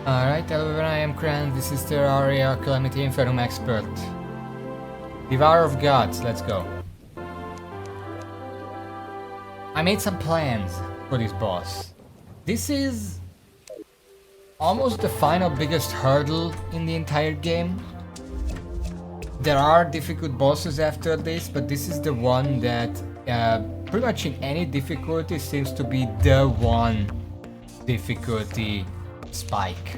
Alright, hello everyone, I am Kran, this is Terraria, Calamity, Infernum expert. Devourer of Gods, let's go. I made some plans for this boss. This is almost the final biggest hurdle in the entire game. There are difficult bosses after this, but this is the one that pretty much in any difficulty seems to be the one difficulty spike.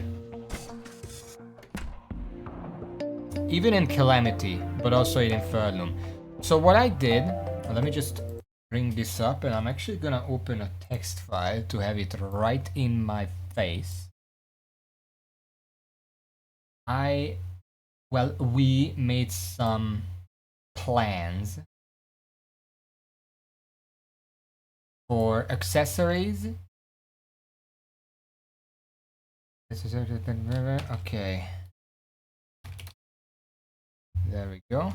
Even in Calamity, but also in Infernum. So what I did, let me just bring this up, and I'm actually gonna open a text file to have it right in my face. We made some plans for accessories. Okay. There we go.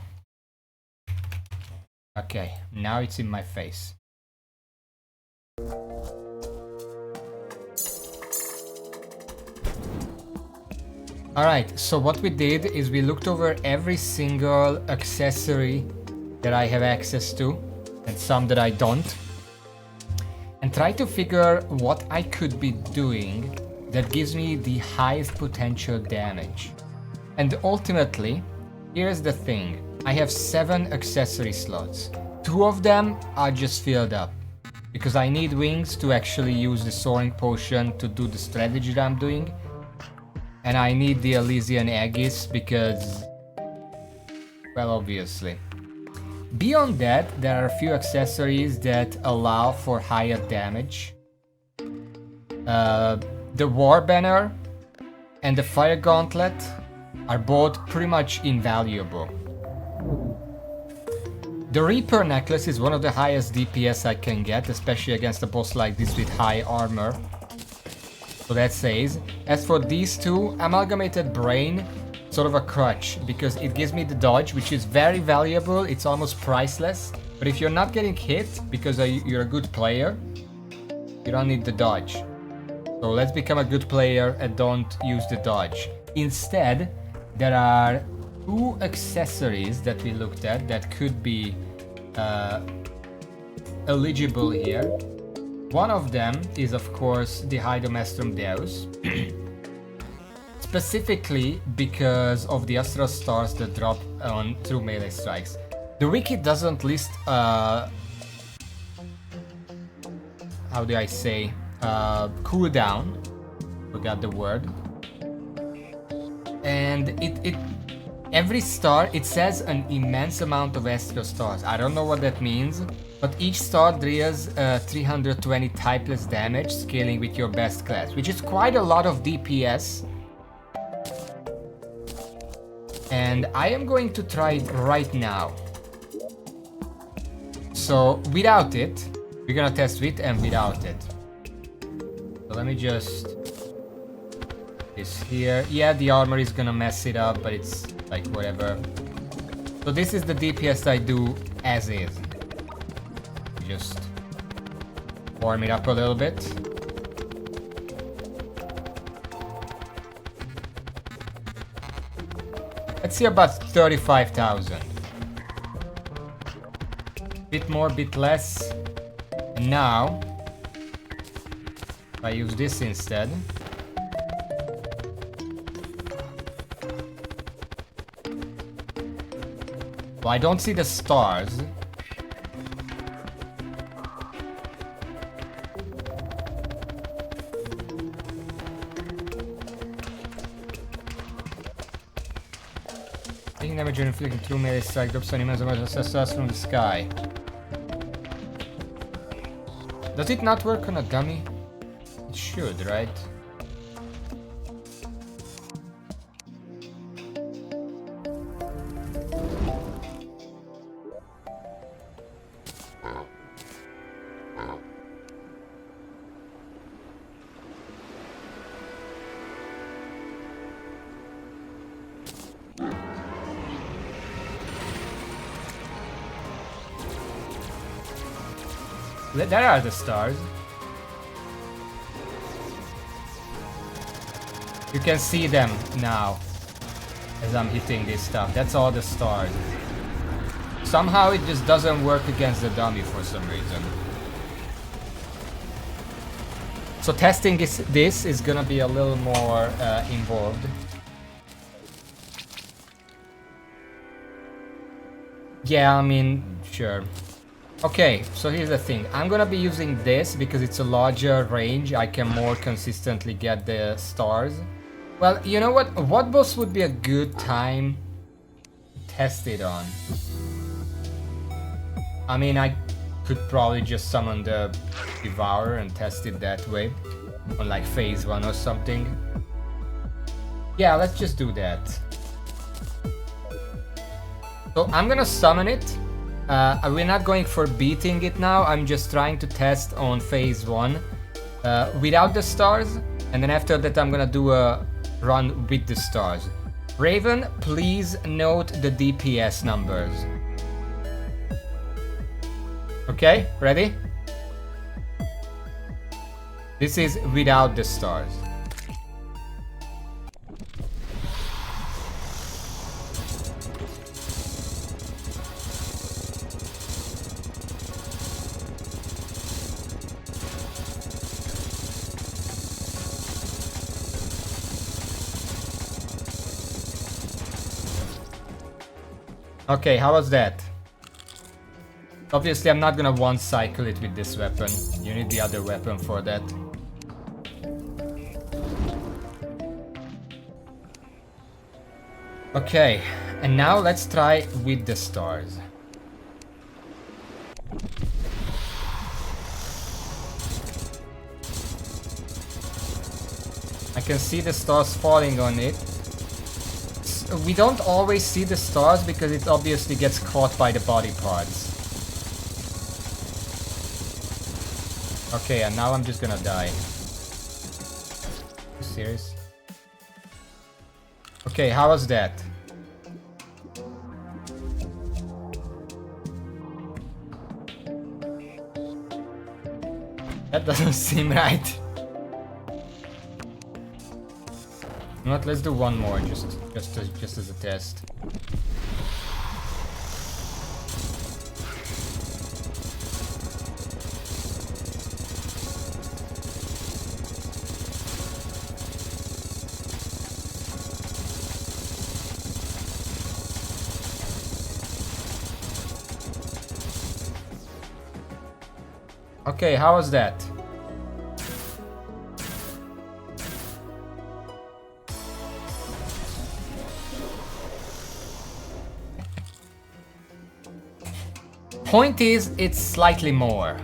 Okay, now it's in my face. Alright, so what we did is we looked over every single accessory that I have access to, and some that I don't, and tried to figure what I could be doing that gives me the highest potential damage. And ultimately, here's the thing, I have 7 accessory slots. 2 of them are just filled up, because I need wings to actually use the soaring potion to do the strategy that I'm doing. And I need the Elysian Aegis because, well, obviously. Beyond that, there are a few accessories that allow for higher damage. The War Banner and the Fire Gauntlet are both pretty much invaluable. The Reaper Necklace is one of the highest DPS I can get, especially against a boss like this with high armor. So that says. As for these two, Amalgamated Brain, sort of a crutch, because it gives me the dodge, which is very valuable, it's almost priceless. But if you're not getting hit, because you're a good player, you don't need the dodge. So let's become a good player and don't use the dodge. Instead, there are 2 accessories that we looked at that could be eligible here. One of them is, of course, the Hydomestrum Deus. Specifically because of the Astral Stars that drop on through melee strikes. The wiki doesn't list, how do I say, cooldown. Forgot the word. And every star, it says an immense amount of Astral Stars. I don't know what that means, but each star deals 320 typeless damage, scaling with your best class, which is quite a lot of DPS. And I am going to try it right now. So without it, we're gonna test with and without it. So let me just this here. Yeah, the armor is gonna mess it up, but it's like whatever. So this is the DPS I do as is. Just warm it up a little bit. Let's see, about 35,000. Bit more, bit less. And now, if I use this instead. Well, I don't see the stars. Taking damage when inflicting through melee strike drops an immense amount of stars from the sky. Does it not work on a dummy? It should, right? There are the stars. You can see them now as I'm hitting this stuff. That's all the stars. Somehow it just doesn't work against the dummy for some reason. So testing this is gonna be a little more involved. Yeah, I mean, sure. Okay, so here's the thing. I'm gonna be using this because it's a larger range. I can more consistently get the stars. Well, you know what? What boss would be a good time to test it on? I mean, I could probably just summon the Devourer and test it that way. On like phase 1 or something. Yeah, let's just do that. So I'm gonna summon it. We're not going for beating it now. I'm just trying to test on phase 1 without the stars. And then after that I'm gonna do a run with the stars. Raven, please note the DPS numbers. Okay, ready? This is without the stars. Okay, how was that? Obviously, I'm not gonna one-cycle it with this weapon. You need the other weapon for that. Okay, and now let's try with the stars. I can see the stars falling on it. We don't always see the stars because it obviously gets caught by the body parts. Okay, and now I'm just gonna die. Are you serious? Okay, how was that? That doesn't seem right. You know what, let's do one more, just as a test. Okay, how was that? Point is, it's slightly more.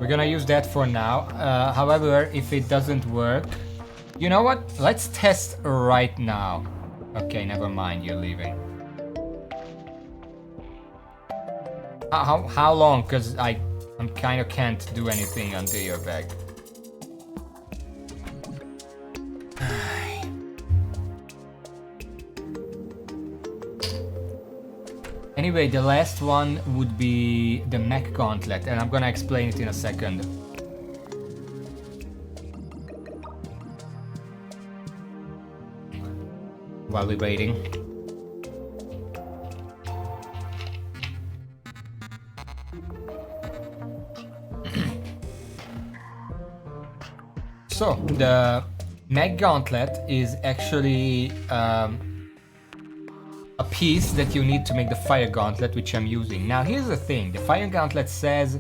We're gonna use that for now. However, if it doesn't work... You know what? Let's test right now. Okay, never mind, you're leaving. How long? Because I'm kind of can't do anything until you're back. Anyway, the last one would be the mech gauntlet, and I'm gonna explain it in a second. While we're waiting. So, the mech gauntlet is actually a piece that you need to make the fire gauntlet, which I'm using. Now here's the thing, the fire gauntlet says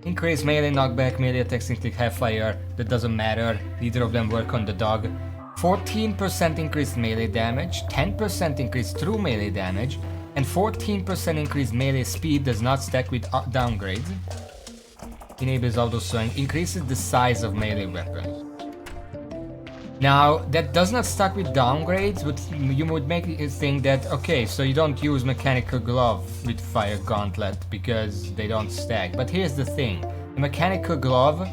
increase melee knockback, melee attacks include have fire, that doesn't matter, neither of them work on the dog. 14% increased melee damage, 10% increased true melee damage, and 14% increased melee speed does not stack with downgrades. Enables auto swing, increases the size of melee weapon. Now, that does not stack with downgrades, but you would make it think that, okay, so you don't use mechanical glove with fire gauntlet because they don't stack. But here's the thing, the mechanical glove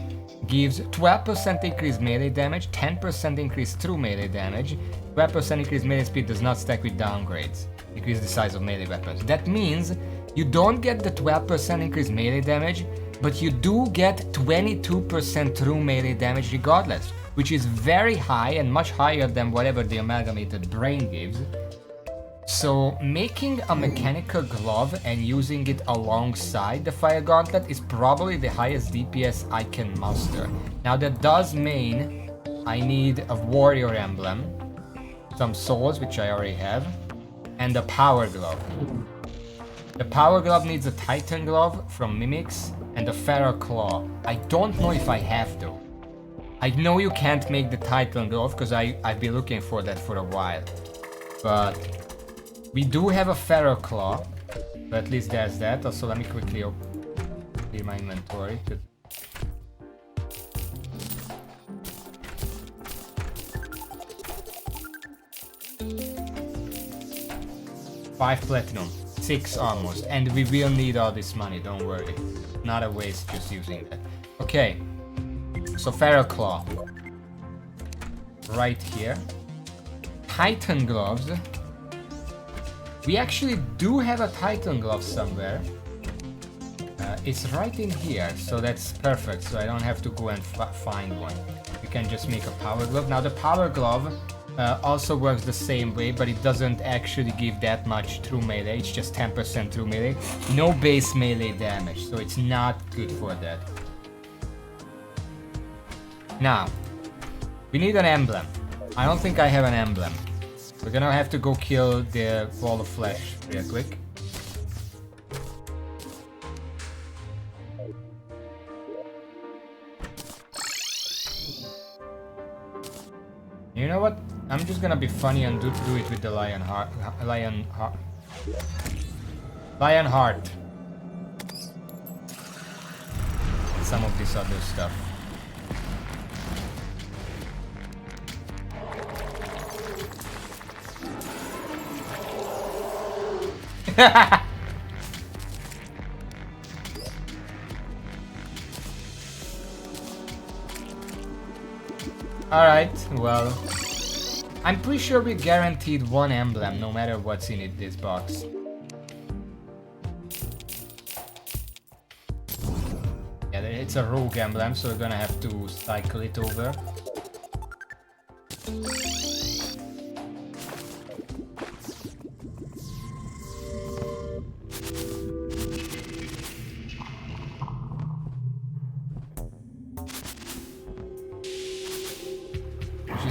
gives 12% increased melee damage, 10% increased true melee damage, 12% increased melee speed does not stack with downgrades, increase the size of melee weapons. That means you don't get the 12% increased melee damage, but you do get 22% true melee damage regardless, which is very high and much higher than whatever the amalgamated brain gives. So making a mechanical glove and using it alongside the fire gauntlet is probably the highest DPS I can muster. Now that does mean I need a warrior emblem, some souls, which I already have, and a power glove. The power glove needs a titan glove from mimics and a feral claw. I don't know if I have to. I know you can't make the titan glove because I've been looking for that for a while, but we do have a feral claw, so at least there's that. Also, let me quickly clear my inventory. 5 platinum, 6 almost, and we will need all this money, don't worry. Not a waste just using that. Okay, so feral claw. Right here. Titan gloves. We actually do have a titan glove somewhere. It's right in here, so that's perfect, so I don't have to go and find one. We can just make a power glove. Now the power glove also works the same way, but it doesn't actually give that much true melee. It's just 10% true melee. No base melee damage, so it's not good for that. Now, we need an emblem. I don't think I have an emblem. We're gonna have to go kill the wall of flesh real quick. You know what? I'm just gonna be funny and do it with the lion heart. Lion heart. Some of this other stuff. Alright, well, I'm pretty sure we guaranteed one emblem no matter what's in it, this box. Yeah, it's a rogue emblem, so we're gonna have to cycle it over.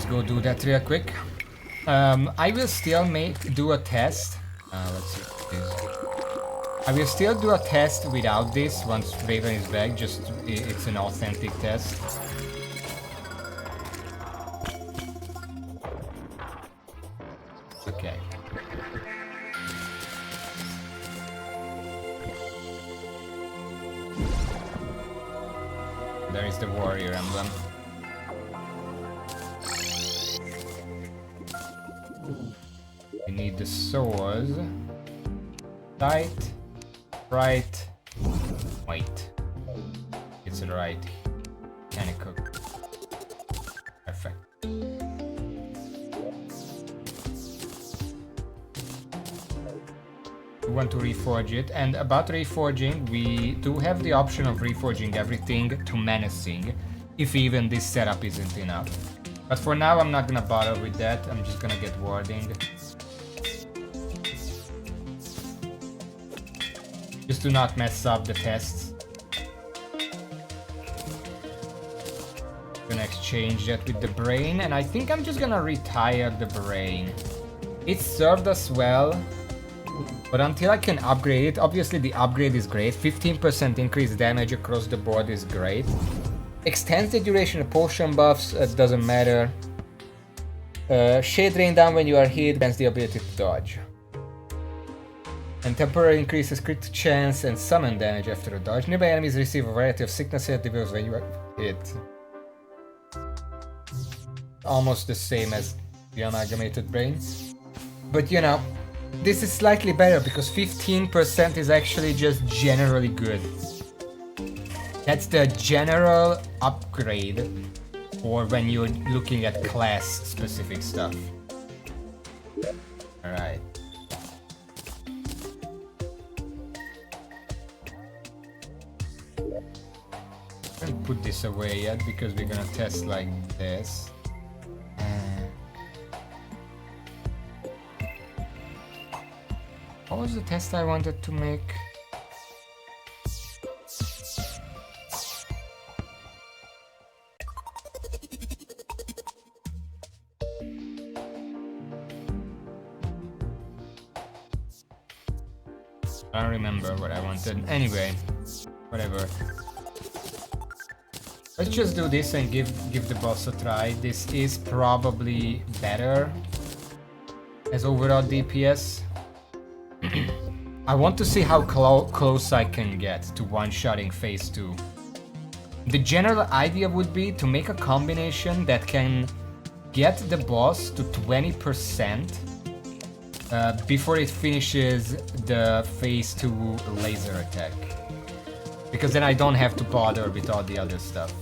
Go do that real quick. I will still do a test. Let's see what it is. I will still do a test without this once Raven is back. Just it's an authentic test. Okay. There is the warrior emblem. We need the swords. Right, right, wait. It's right. Mechanical. Perfect. We want to reforge it, and about reforging, we do have the option of reforging everything to menacing, if even this setup isn't enough. But for now, I'm not gonna bother with that. I'm just gonna get warding. Just do not mess up the tests. Gonna exchange that with the brain, and I think I'm just gonna retire the brain. It served us well, but until I can upgrade it, obviously the upgrade is great. 15% increased damage across the board is great. Extends the duration of potion buffs, doesn't matter. Shade rain down when you are hit, grants the ability to dodge. And temporarily increases crit chance and summon damage after a dodge. Nearby enemies receive a variety of sickness and debuffs when you are hit. Almost the same as the amalgamated brain. But you know, this is slightly better because 15% is actually just generally good. That's the general upgrade for when you're looking at class specific stuff. Alright. I can't put this away yet because we're gonna test like this. What was the test I wanted to make? I don't remember what I wanted. Anyway, whatever. Let's just do this and give the boss a try. This is probably better as overall DPS. I want to see how close I can get to one-shotting phase 2. The general idea would be to make a combination that can get the boss to 20% before it finishes the phase 2 laser attack. Because then I don't have to bother with all the other stuff.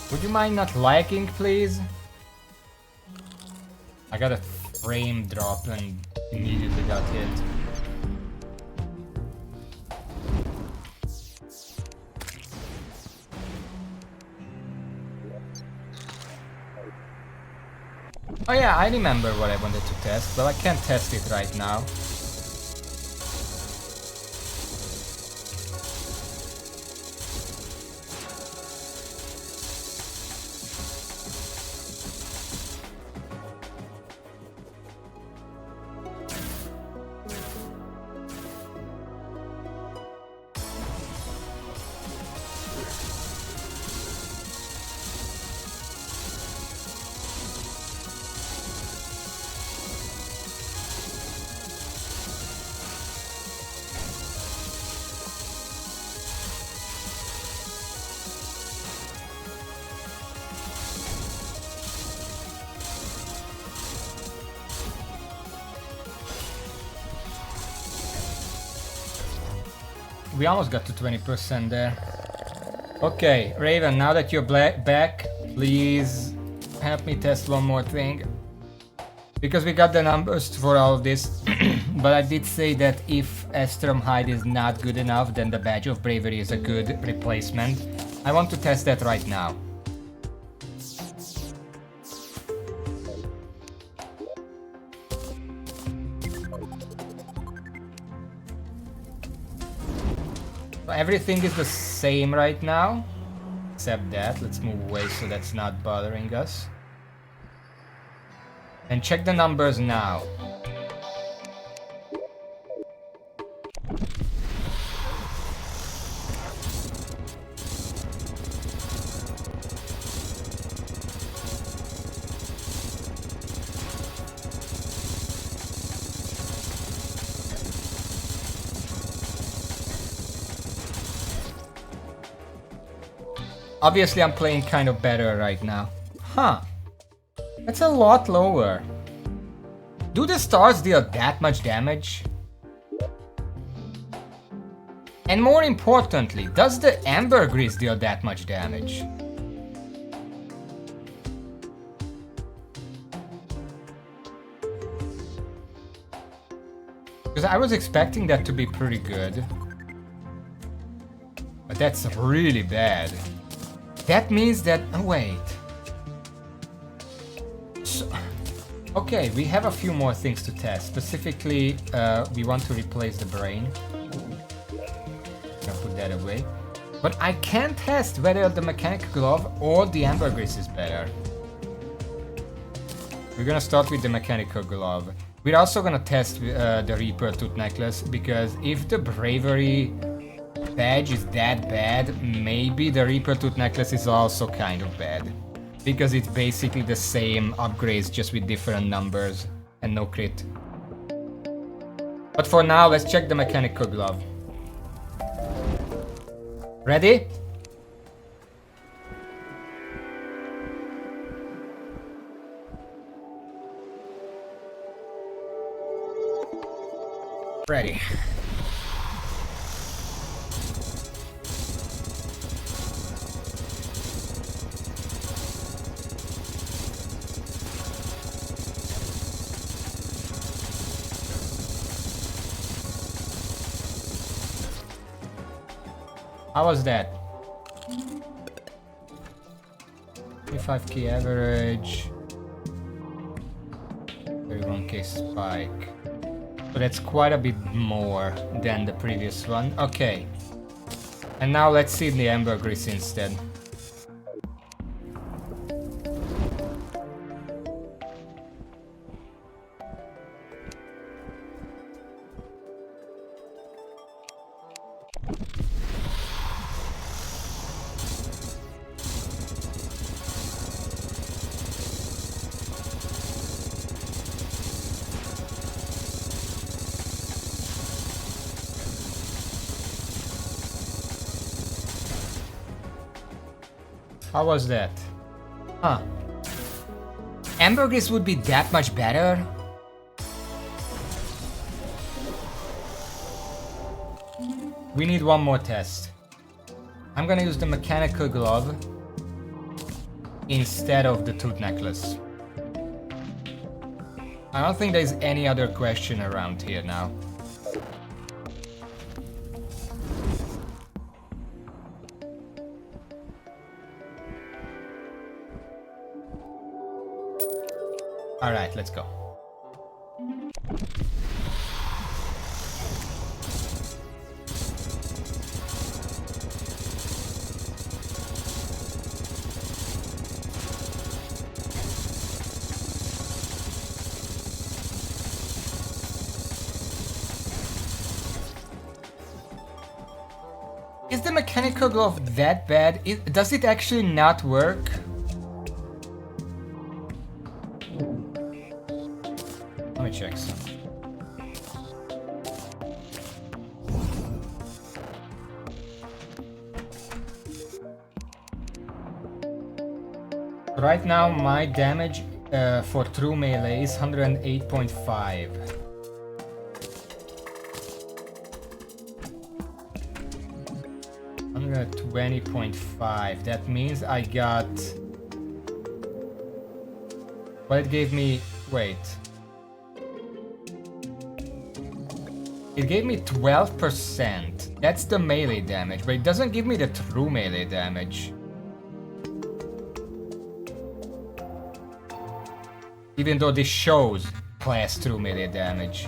Would you mind not lagging, please? I got a frame drop and immediately got hit. Oh yeah, I remember what I wanted to test, but I can't test it right now. We almost got to 20% there. Okay, Raven, now that you're back, please help me test one more thing. Because we got the numbers for all of this, but I did say that if Estrom Hide is not good enough, then the Badge of Bravery is a good replacement. I want to test that right now. Everything is the same right now, except that. Let's move away so that's not bothering us. And check the numbers now. Obviously, I'm playing kind of better right now. Huh. That's a lot lower. Do the stars deal that much damage? And more importantly, does the ambergris deal that much damage? Because I was expecting that to be pretty good. But that's really bad. That means that... oh, wait. So, okay, we have a few more things to test. Specifically, we want to replace the brain. Gonna put that away. But I can't test whether the mechanical glove or the ambergris is better. We're gonna start with the mechanical glove. We're also gonna test the Reaper Tooth Necklace, because if the bravery badge is that bad, maybe the Reaper Tooth Necklace is also kind of bad. Because it's basically the same upgrades, just with different numbers. and no crit. But for now, let's check the mechanical glove. Ready? Ready. How was that? 25k average. 31k spike. So that's quite a bit more than the previous one. Okay. And now let's see the ambergris instead. How was that? Huh. Ambergris would be that much better? We need one more test. I'm gonna use the mechanical glove instead of the tooth necklace. I don't think there's any other question around here now. Alright, let's go. Is the mechanical glove that bad? Does it actually not work? Let me check some. Right now my damage for true melee is 108.5. 120.5. That means I got... Well, it gave me... Wait. It gave me 12%. That's the melee damage, but it doesn't give me the true melee damage. Even though this shows class true melee damage.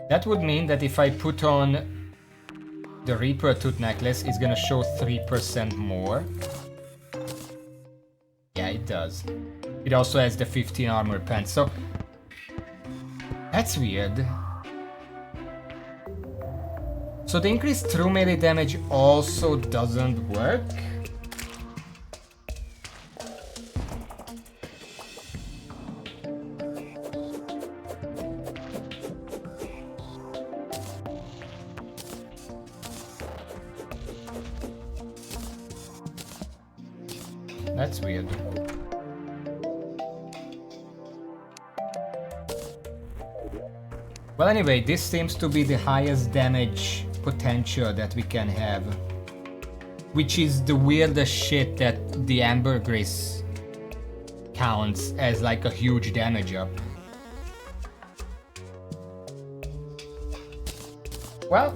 That would mean that if I put on the Reaper Tooth Necklace, it's gonna show 3% more. Yeah, it does. It also has the 15 armor pants, so... That's weird. So the increased true melee damage also doesn't work? That's weird. Well, anyway, this seems to be the highest damage potential that we can have. Which is the weirdest shit that the ambergris counts as like a huge damage up. Well,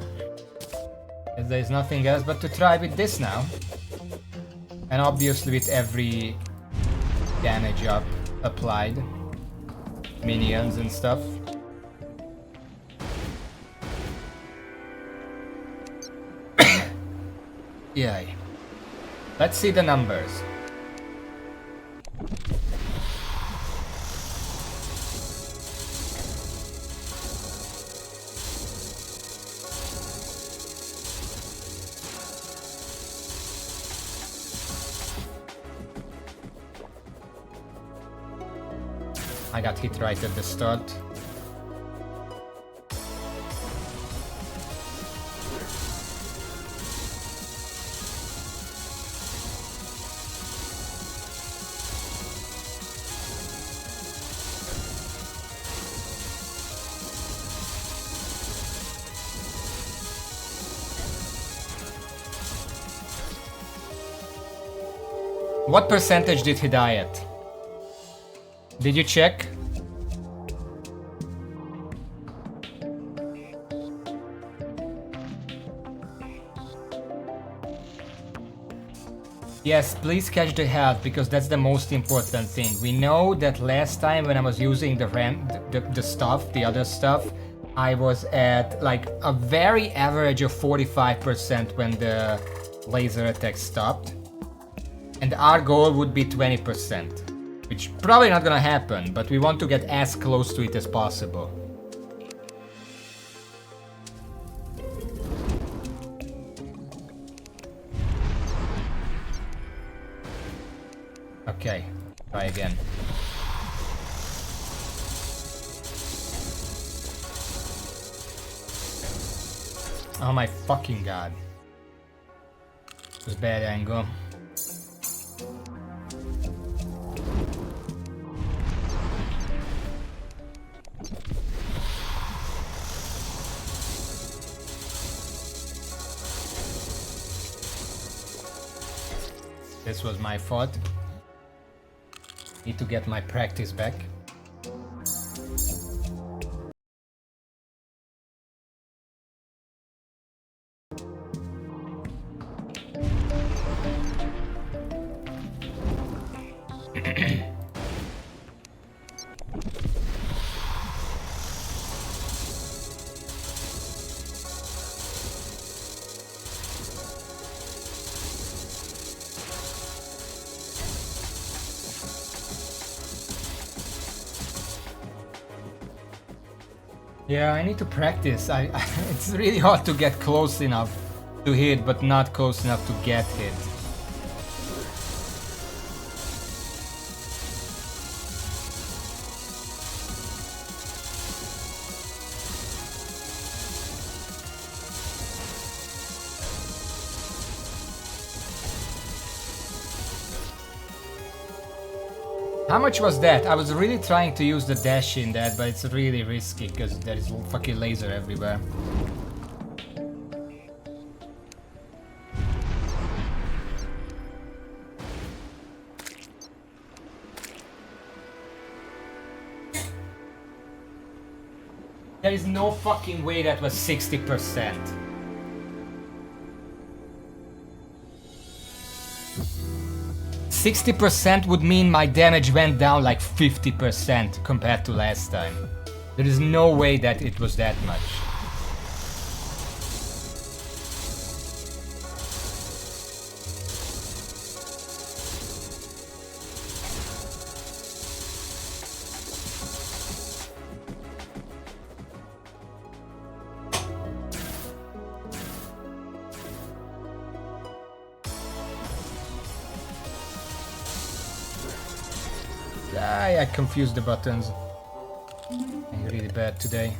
there's nothing else but to try with this now. And obviously with every damage up applied. Minions and stuff. Yeah. Let's see the numbers. I got hit right at the start. What percentage did he die at? Did you check? Yes, please catch the health, because that's the most important thing. We know that last time when I was using the stuff, the other stuff, I was at like a very average of 45% when the laser attack stopped. And our goal would be 20%, which probably not gonna happen, but we want to get as close to it as possible. Okay, try again. Oh my fucking god. It was bad angle. This was my fault. Need to get my practice back. Yeah, I need to practice. It's really hard to get close enough to hit, but not close enough to get hit. How much was that? I was really trying to use the dash in that, but it's really risky because there is fucking laser everywhere. There is no fucking way that was 60%. %60 would mean my damage went down like 50% compared to last time. There is no way that it was that much. I confused the buttons. I'm really bad today.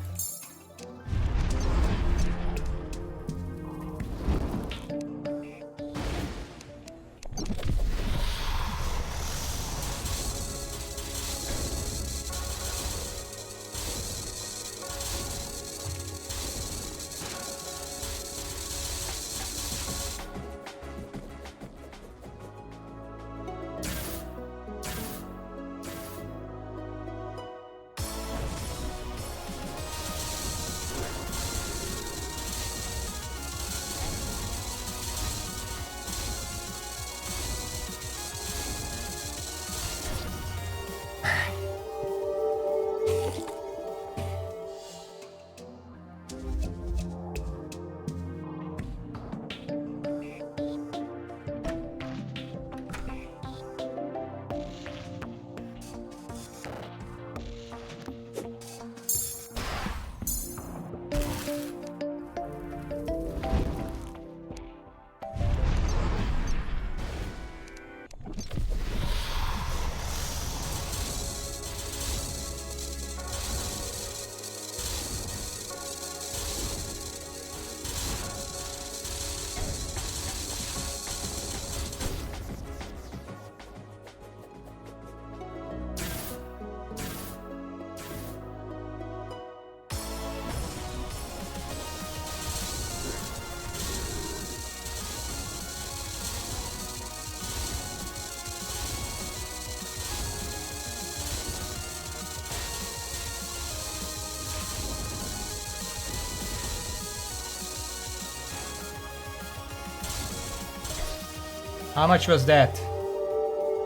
How much was that?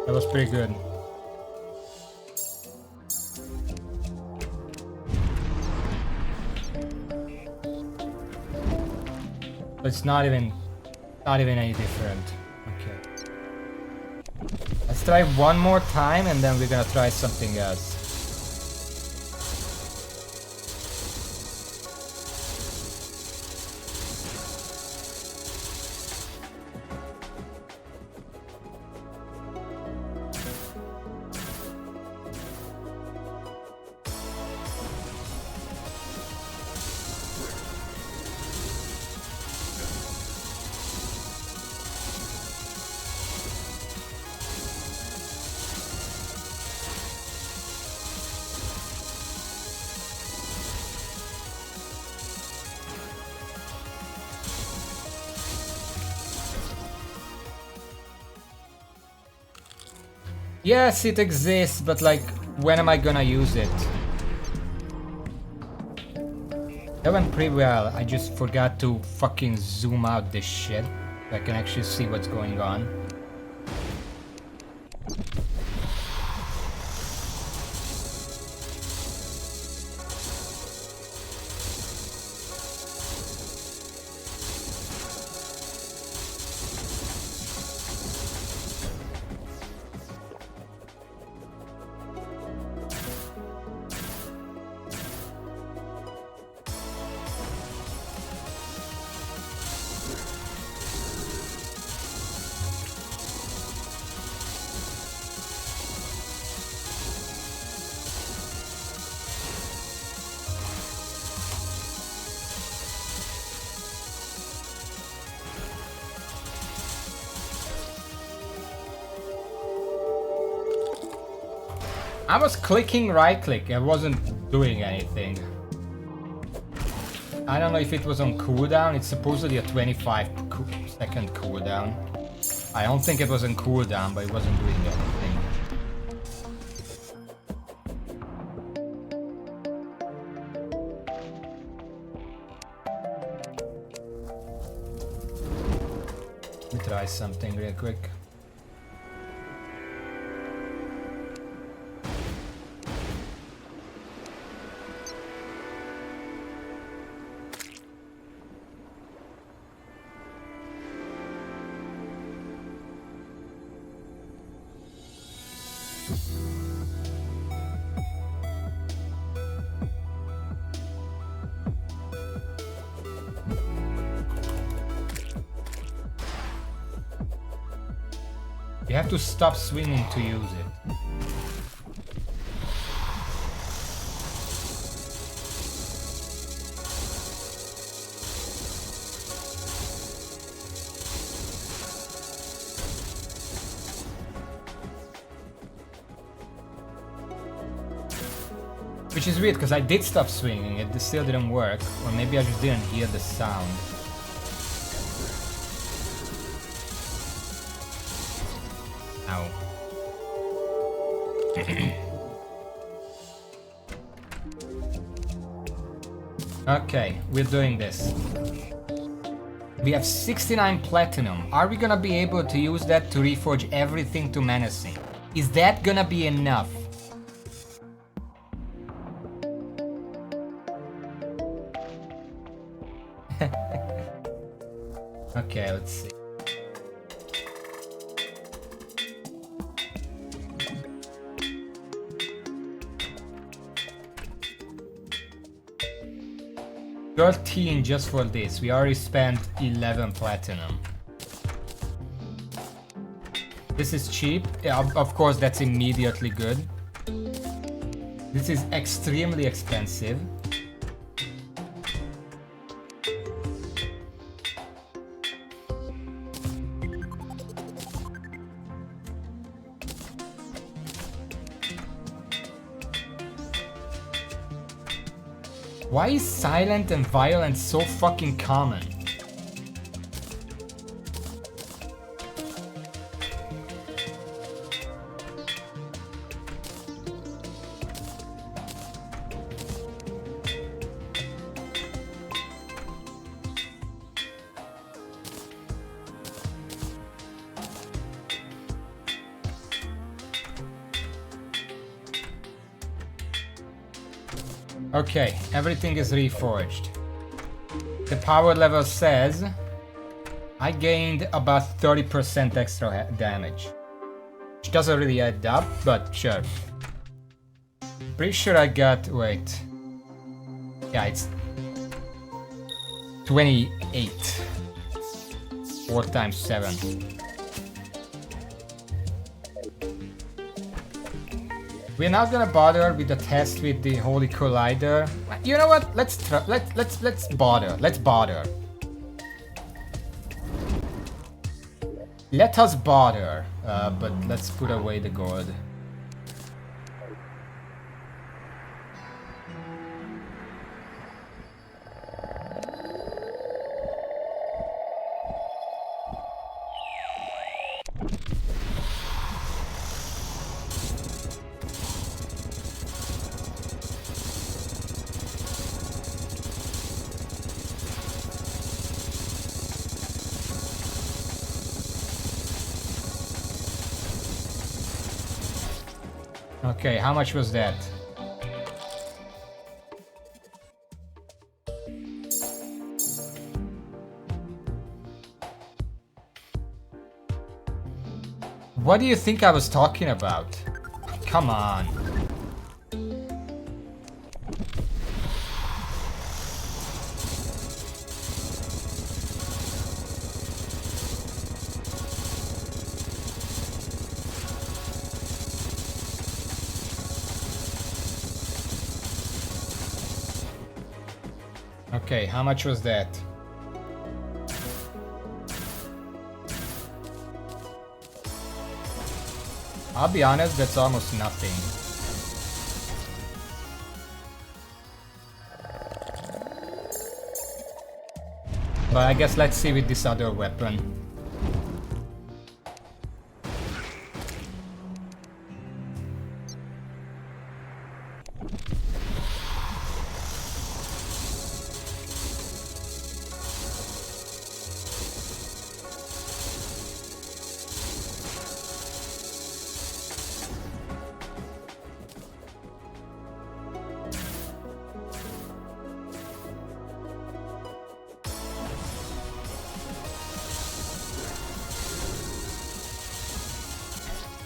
That was pretty good. It's not even any different. Okay. Let's try one more time and then we're gonna try something else. Yes, it exists, but like, when am I gonna use it? That went pretty well. I just forgot to fucking zoom out this shit so I can actually see what's going on. I was clicking right click, I wasn't doing anything. I don't know if it was on cooldown, it's supposedly a 25-second cooldown. I don't think it was on cooldown, but it wasn't doing anything. Let me try something real quick. You have to stop swinging to use it. Which is weird, because I did stop swinging, it still didn't work. Or maybe I just didn't hear the sound. Ow. Okay, we're doing this. We have 69 platinum. Are we gonna be able to use that to reforge everything to menacing? Is that gonna be enough? Okay, let's see. $13 just for this. We already spent 11 platinum. This is cheap. Yeah, of course, that's immediately good. This is extremely expensive. Why is silent and violent so fucking common? Okay, everything is reforged. The power level says I gained about 30% extra damage. Which doesn't really add up, but sure. Pretty sure I got... wait. Yeah, it's 28. 4 times 7. We're not gonna bother with the test with the Holy Collider. You know what? Let's bother. Let's bother. Let us bother. But let's put away the gold. Okay, how much was that? What do you think I was talking about? Come on. Okay, how much was that? I'll be honest, that's almost nothing. But I guess let's see with this other weapon.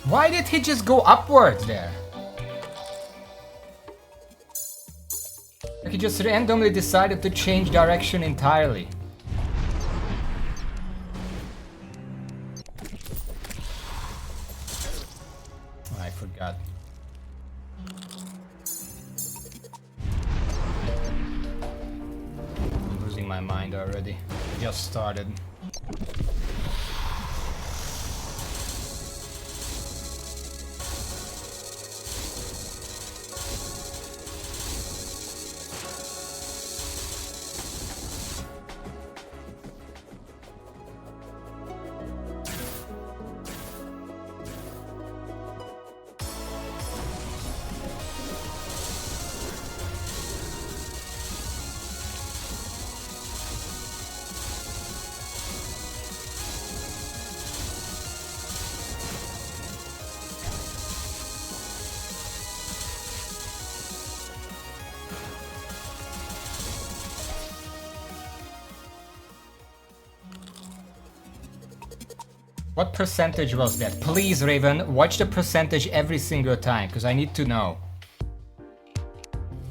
Why did he just go upwards there? Like he just randomly decided to change direction entirely. I forgot. I'm losing my mind already. Just started. What percentage was that? Please, Raven, watch the percentage every single time, because I need to know.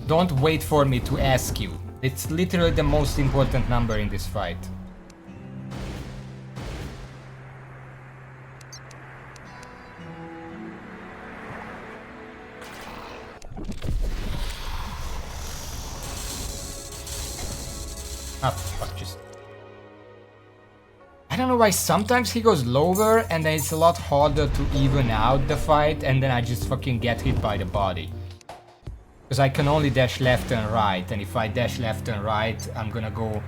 Don't wait for me to ask you. It's literally the most important number in this fight. Ah, fuck, just... I don't know why sometimes he goes lower and then it's a lot harder to even out the fight and then I just fucking get hit by the body. Because I can only dash left and right, and if I dash left and right I'm gonna go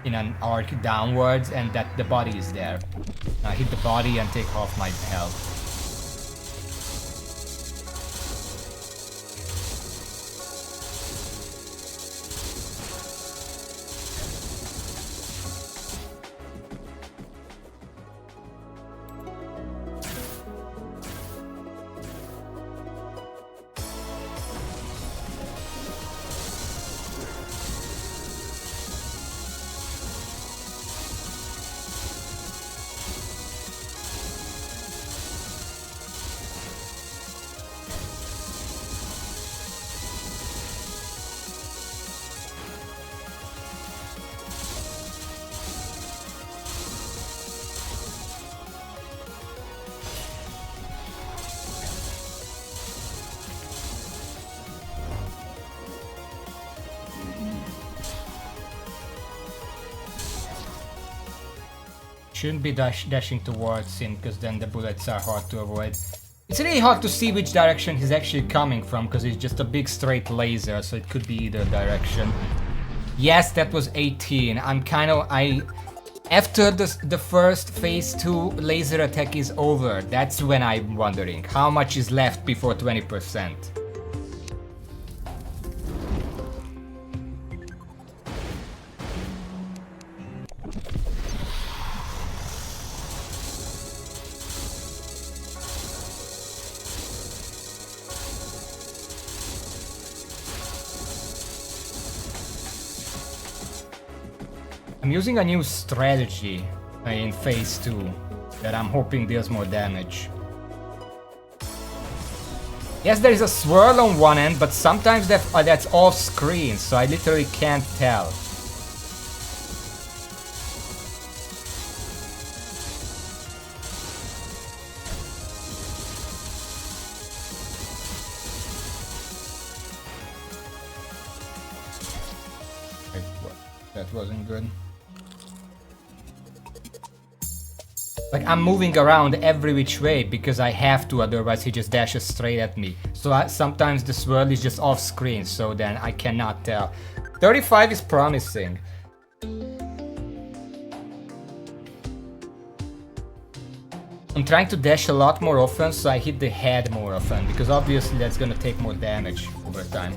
in an arc downwards and that the body is there. I hit the body and take half my health. Shouldn't be dashing towards him, because then the bullets are hard to avoid. It's really hard to see which direction he's actually coming from, because it's just a big straight laser, so it could be either direction. Yes, that was 18. After the first phase 2 laser attack is over, that's when I'm wondering how much is left before 20%. I'm using a new strategy in phase 2 that I'm hoping deals more damage. Yes, there is a swirl on one end, but sometimes that's off screen, so I literally can't tell. That wasn't good. Like, I'm moving around every which way because I have to, otherwise he just dashes straight at me. So sometimes the swirl is just off screen, so then I cannot tell. 35 is promising. I'm trying to dash a lot more often, so I hit the head more often, because obviously that's gonna take more damage over time.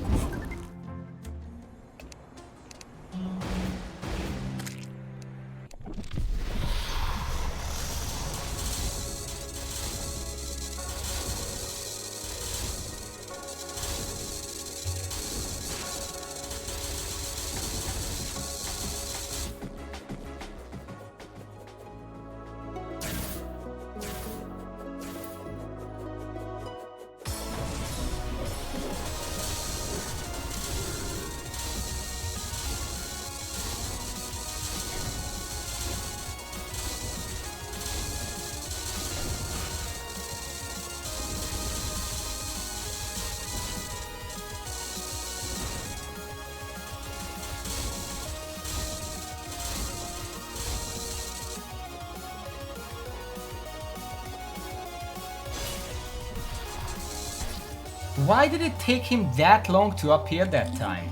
Why did it take him that long to appear that time?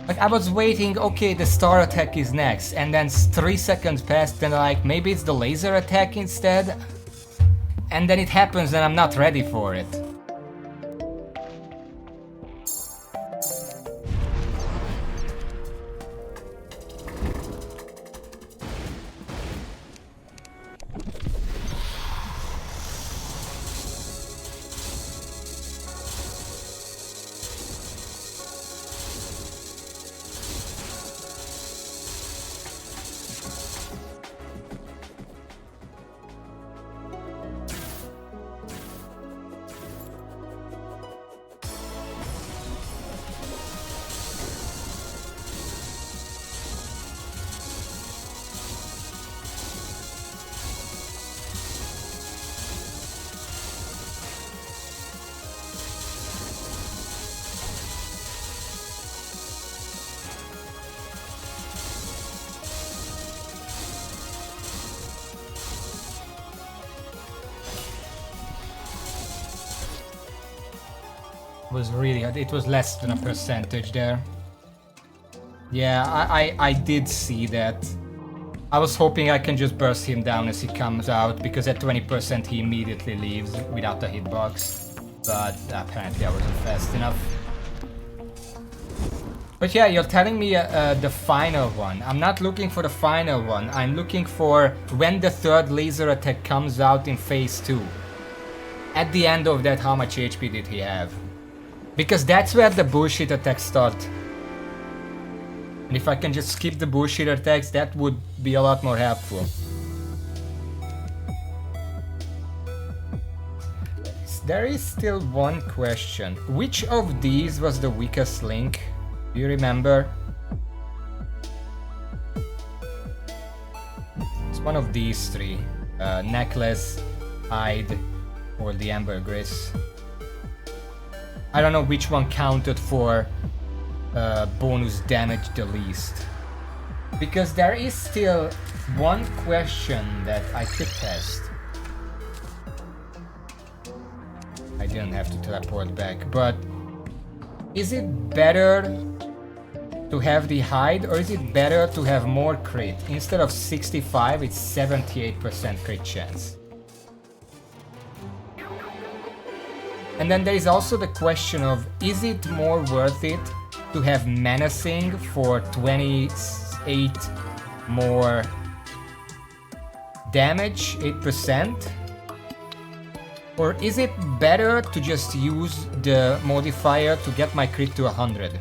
Like, I was waiting, okay, the star attack is next, and then 3 seconds passed and like, maybe it's the laser attack instead? And then it happens and I'm not ready for it. Was really hard. It was less than a percentage there. Yeah, I did see that. I was hoping I can just burst him down as he comes out, because at 20% he immediately leaves without a hitbox. But apparently I wasn't fast enough. But yeah, you're telling me the final one. I'm not looking for the final one. I'm looking for when the third laser attack comes out in phase 2. At the end of that, how much HP did he have? Because that's where the bullshit attacks start. And if I can just skip the bullshit attacks, that would be a lot more helpful. There is still one question. Which of these was the weakest link? Do you remember? It's one of these three. Necklace, Hide, or the Ambergris. I don't know which one counted for bonus damage the least. Because there is still one question that I could test. I didn't have to teleport back, but is it better to have the hide or is it better to have more crit? Instead of 65, it's 78% crit chance. And then there is also the question of, is it more worth it to have menacing for 28 more damage, 8%? Or is it better to just use the modifier to get my crit to 100?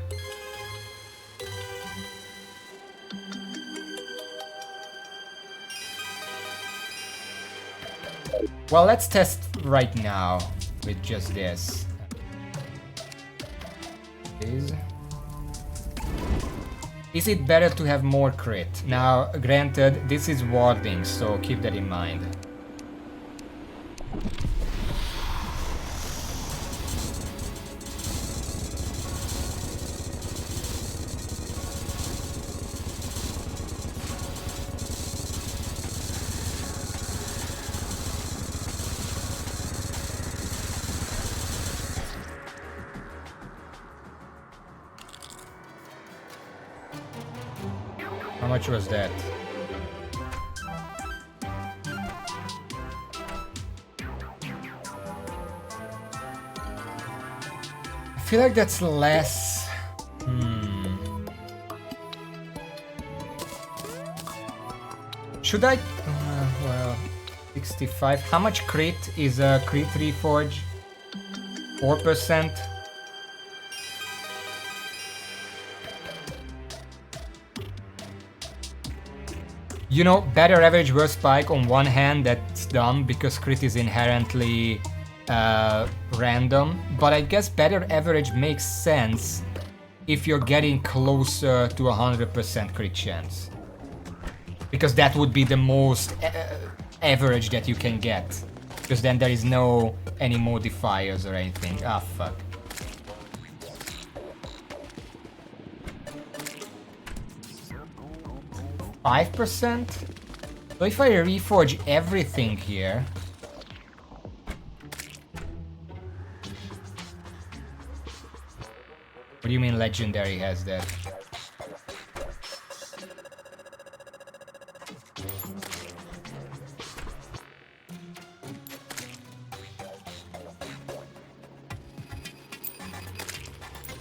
Well, let's test right now with just this. Is it better to have more crit? Now, granted, this is warding, so keep that in mind. How much was that? I feel like that's less. Should I? Well, 65. How much crit is a crit reforge? 4%. You know, better average, worse spike, on one hand, that's dumb because crit is inherently random, but I guess better average makes sense if you're getting closer to 100% crit chance. Because that would be the most average that you can get. Because then there is no any modifiers or anything. Ah, fuck. %? So if I reforge everything here... What do you mean legendary has that?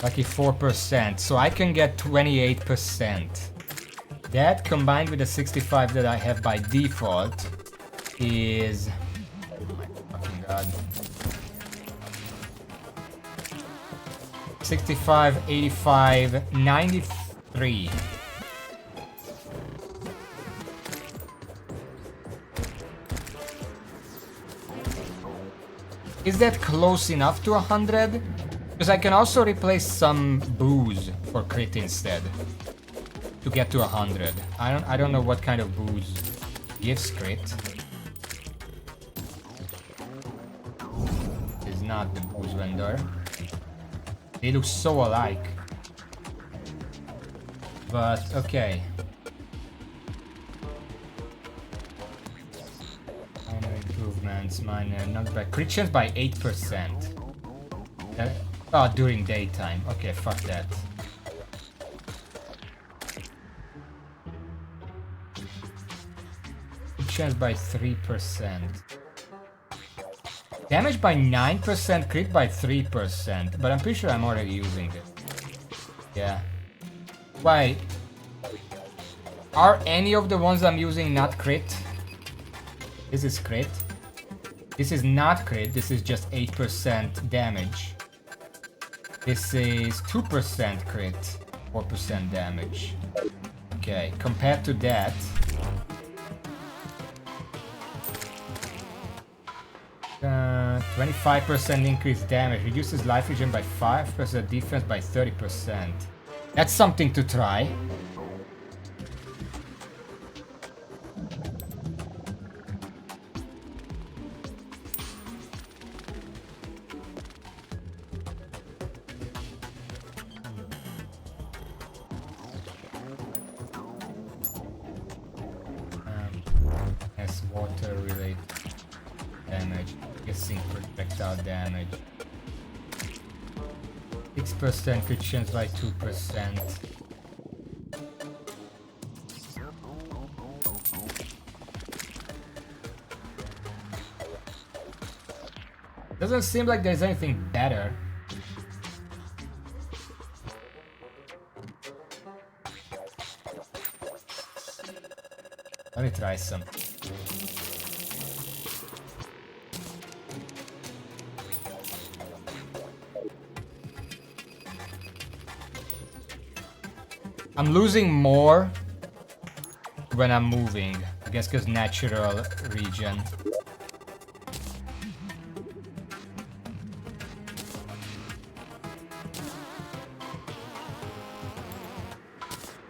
Lucky 4%, so I can get 28%. That combined with the 65 that I have by default is... Oh my fucking god. 65, 85, 93. Is that close enough to 100? Because I can also replace some booze for crit instead. To get to 100. I don't know what kind of booze gives crit. It's not the booze vendor. They look so alike. But okay. Minor improvements, minor knockback. Crit chance by 8%. Oh, during daytime. Okay, fuck that. Chance by 3%. Damage by 9%, crit by 3%. But I'm pretty sure I'm already using it. Yeah. Why? Are any of the ones I'm using not crit? This is crit. This is not crit, this is just 8% damage. This is 2% crit, 4% damage. Okay, compared to that... 25% increased damage, reduces life regen by 5%, defense by 30%. That's something to try. damage. Guessing projectile damage. 6% crit chance by 2%. Doesn't seem like there's anything better. Let me try some. I'm losing more when I'm moving. I guess because natural regen.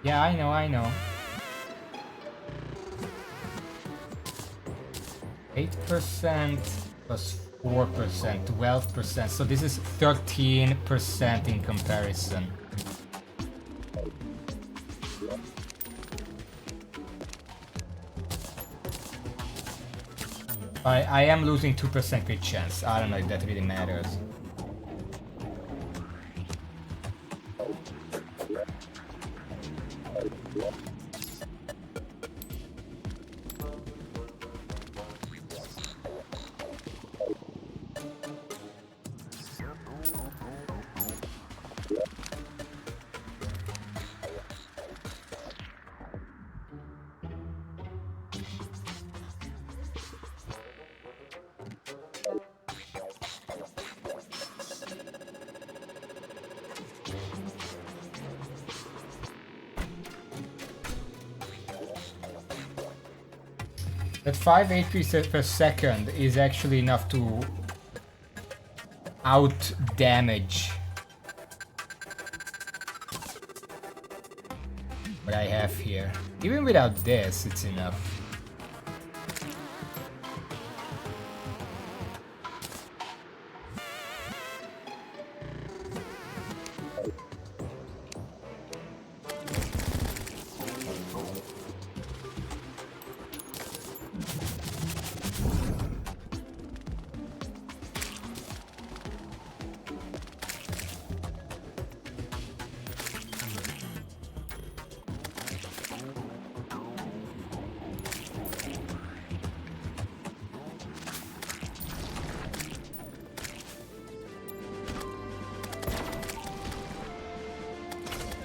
Yeah, I know. 8% plus 4%, 12%. So this is 13% in comparison. I am losing 2% crit chance. I don't know if that really matters. That 5 HP per second is actually enough to out damage what I have here. Even without this, it's enough.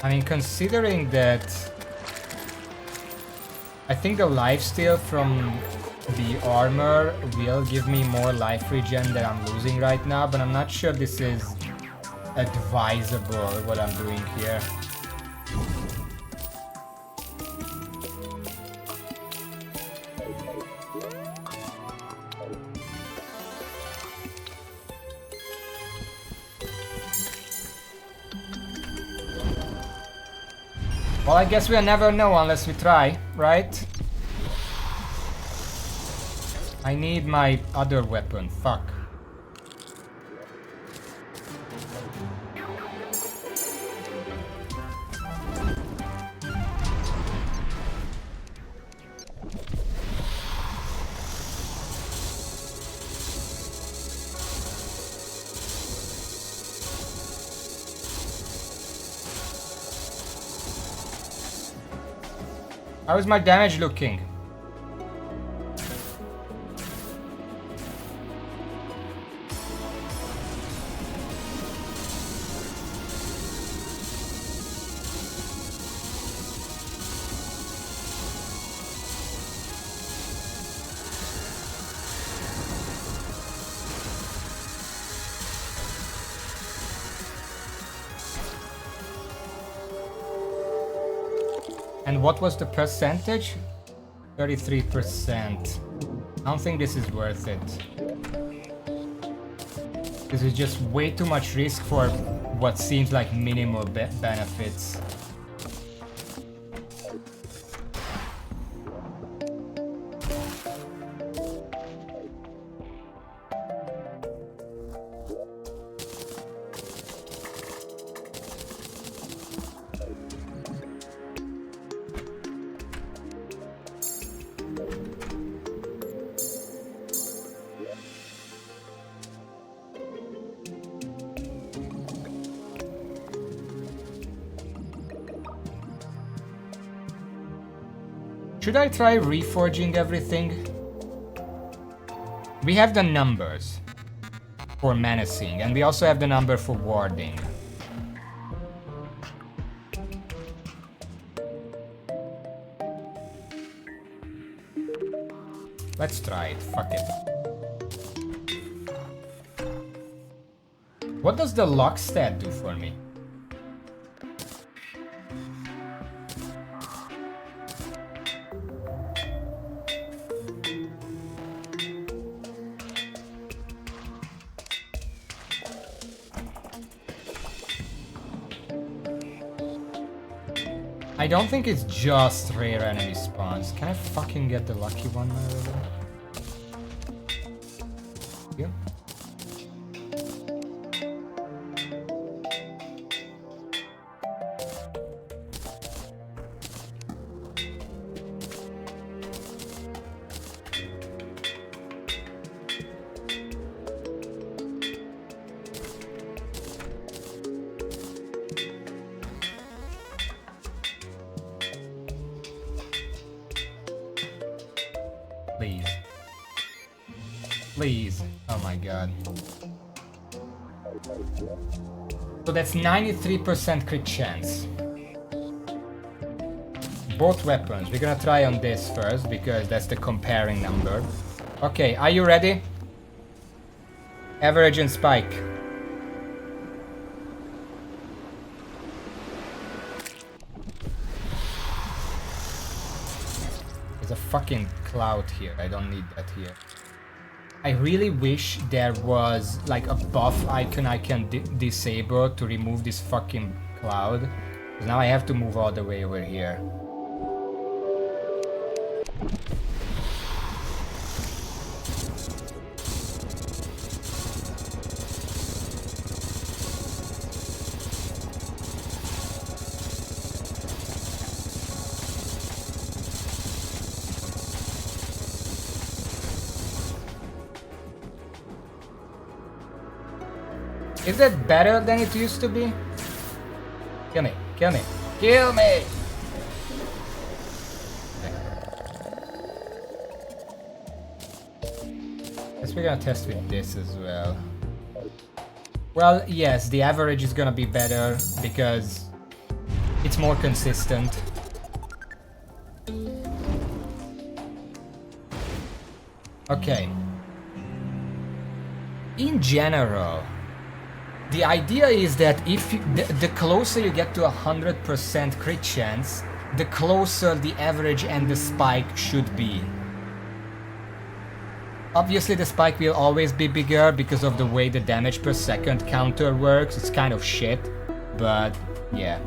I mean, considering that I think the lifesteal from the armor will give me more life regen that I'm losing right now, but I'm not sure this is advisable what I'm doing here. Well, I guess we'll never know unless we try, right? I need my other weapon, fuck. How is my damage looking? And what was the percentage? 33%. I don't think this is worth it. This is just way too much risk for what seems like minimal benefits. Should I try reforging everything? We have the numbers for menacing, and we also have the number for warding. Let's try it, fuck it. What does the luck stat do for me? I don't think it's just rare enemy spawns. Can I fucking get the lucky one already? Yeah. Please. Please. Oh my god. So that's 93% crit chance. Both weapons. We're gonna try on this first because that's the comparing number. Okay, are you ready? Average and spike. There's a fucking cloud here. I don't need that here. I really wish there was like a buff icon I can disable to remove this fucking cloud. Because now I have to move all the way over here. Is that better than it used to be? Kill me, kill me, kill me! Guess we're gonna test with this as well. Well, yes, the average is gonna be better because it's more consistent. Okay. In general, the idea is that if you, the closer you get to 100% crit chance, the closer the average and the spike should be. Obviously the spike will always be bigger because of the way the damage per second counter works. It's kind of shit, but yeah.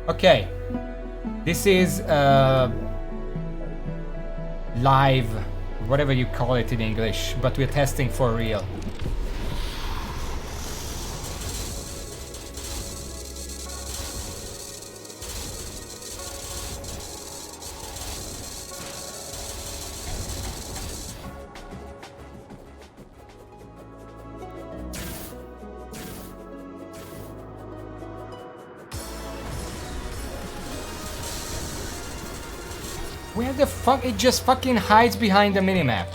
Okay, this is live, whatever you call it in English, but we're testing for real. Where the fuck? It just fucking hides behind the minimap.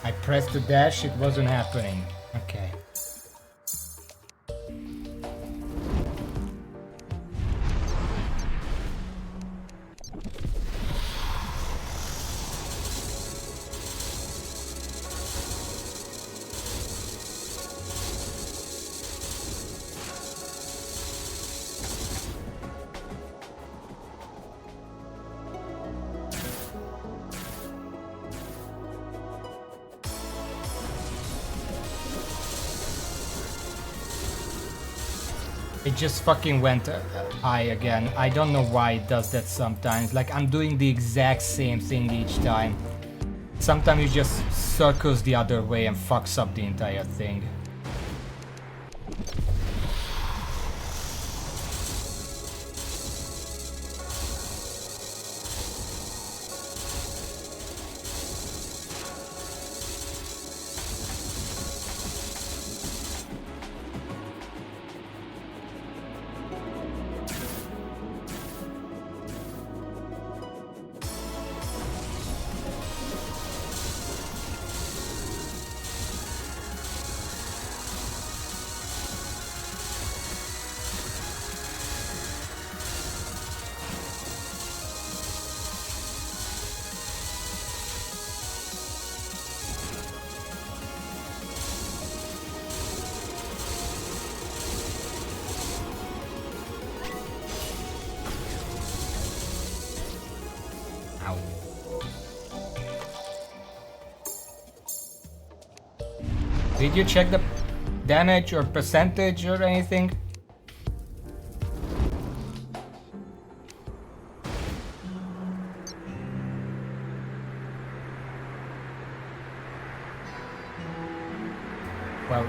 I pressed the dash, it wasn't happening. Okay. It just fucking went high again. I don't know why it does that sometimes. Like, I'm doing the exact same thing each time. Sometimes it just circles the other way and fucks up the entire thing. Did you check the damage or percentage or anything? Well,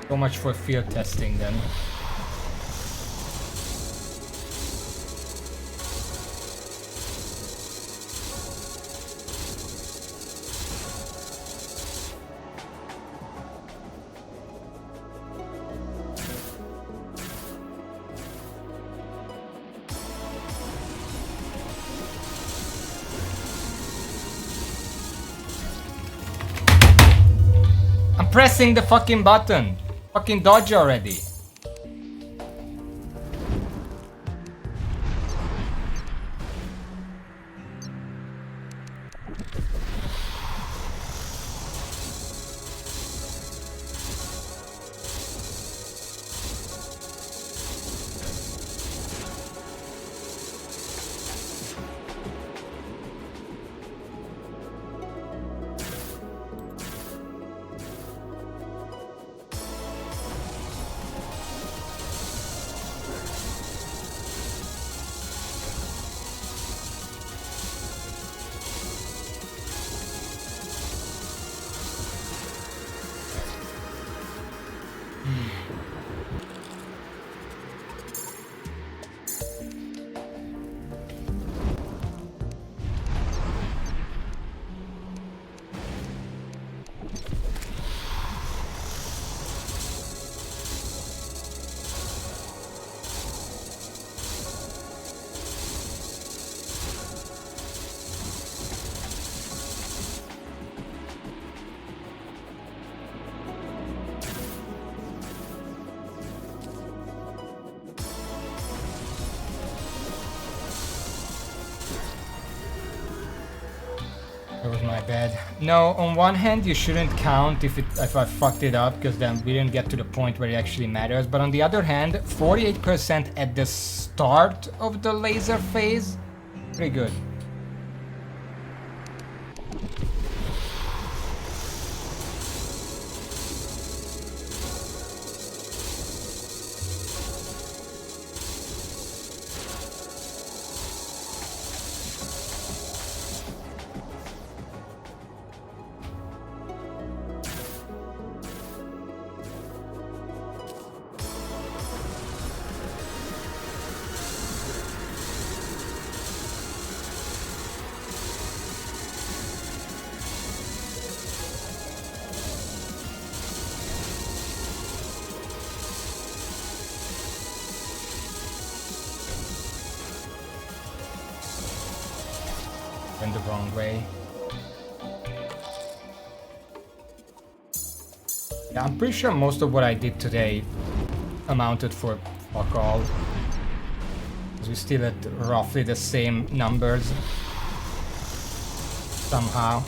so much for field testing then. Pressing the fucking button. Fucking dodge already. That was my bad. No, on one hand you shouldn't count if I fucked it up, because then we didn't get to the point where it actually matters. But on the other hand, 48% at the start of the laser phase, pretty good. Went the wrong way. Yeah, I'm pretty sure most of what I did today amounted for fuck all. Because we still had roughly the same numbers. Somehow.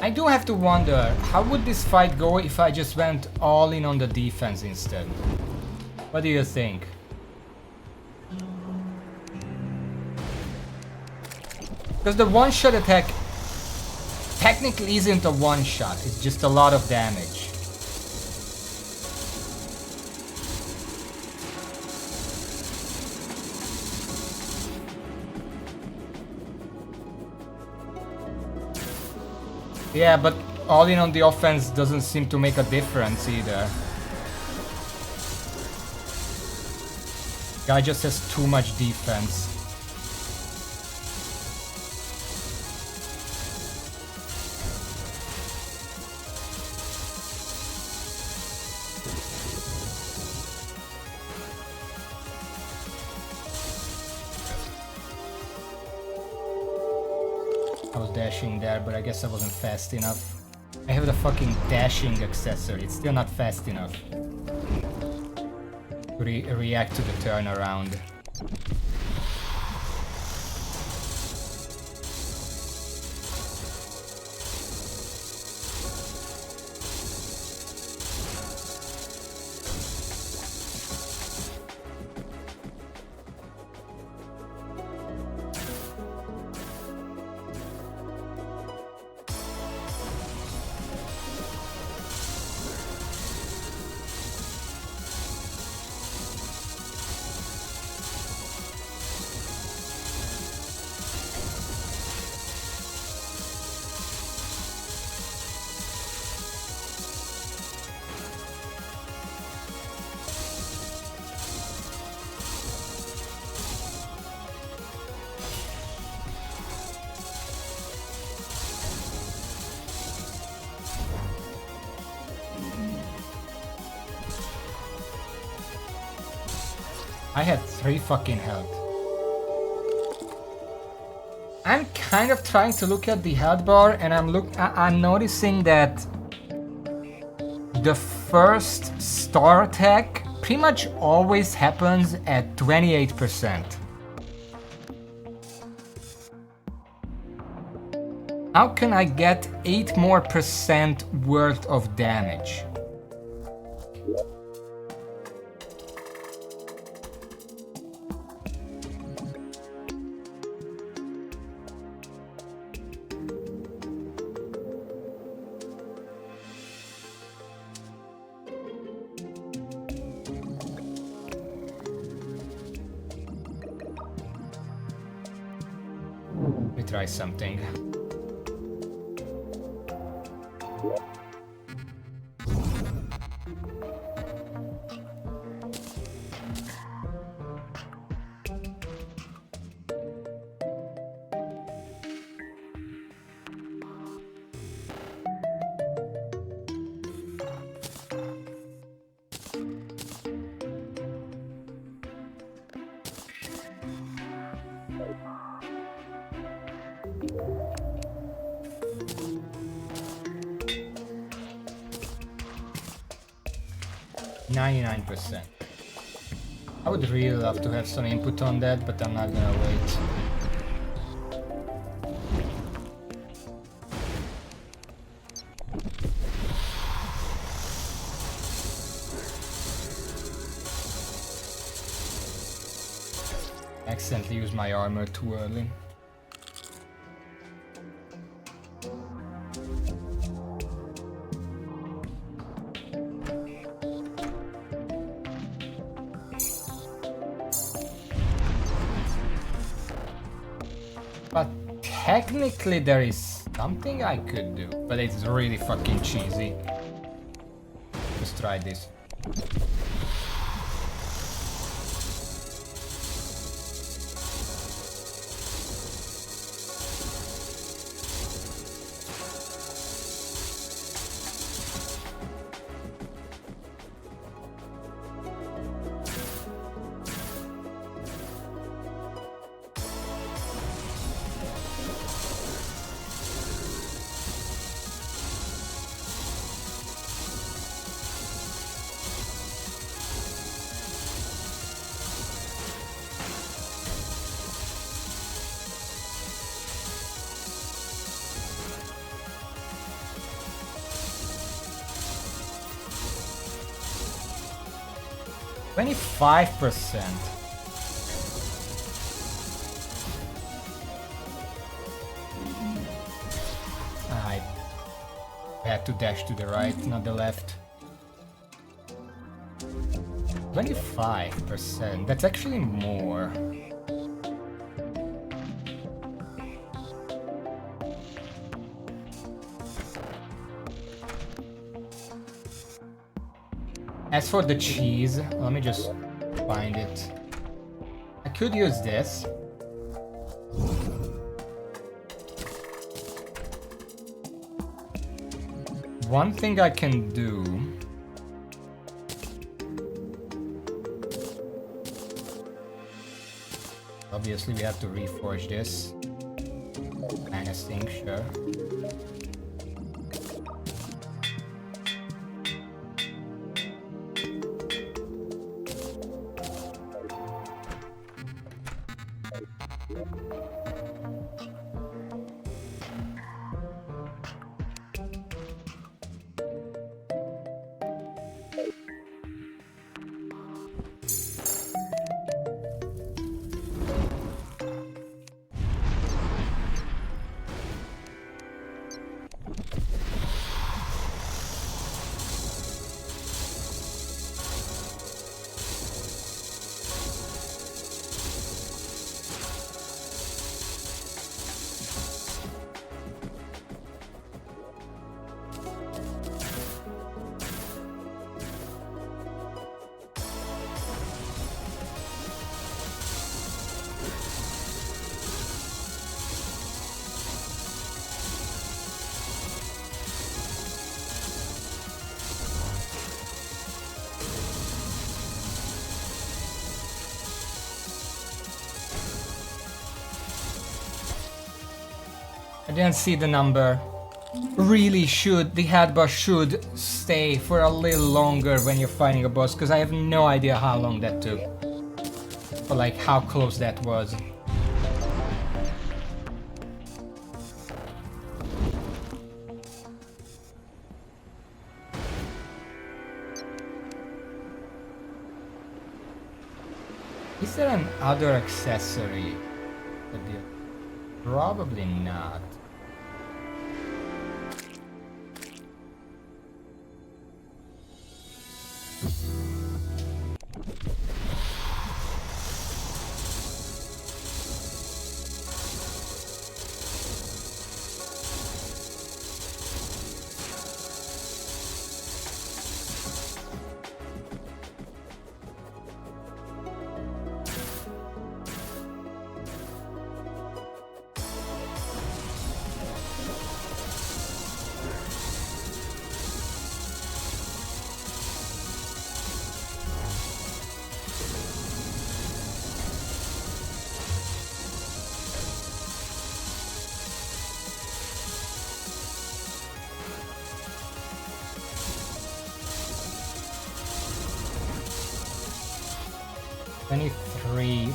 I do have to wonder, how would this fight go if I just went all in on the defense instead? What do you think? Because the one-shot attack technically isn't a one-shot, it's just a lot of damage. Yeah, but all in on the offense doesn't seem to make a difference either. Guy just has too much defense. I was dashing there, but I guess I wasn't fast enough. I have the fucking dashing accessory, it's still not fast enough to react to the turnaround. I had 3 fucking health. I'm kind of trying to look at the health bar, and I'm noticing that the first star attack pretty much always happens at 28%. How can I get 8 more percent worth of damage? Let me try something. I would really love to have some input on that, but I'm not gonna wait. Accidentally used my armor too early. But technically there is something I could do, but it's really fucking cheesy. Let's try this. 25%. I had to dash to the right, not the left. 25%. That's actually more. As for the cheese, let me just find it. I could use this. One thing I can do. Obviously, we have to reforge this. Kind of thing, sure. I didn't see the number. Really should, the head boss should stay for a little longer when you're fighting a boss, because I have no idea how long that took. Or like how close that was. Is there an other accessory? Probably not.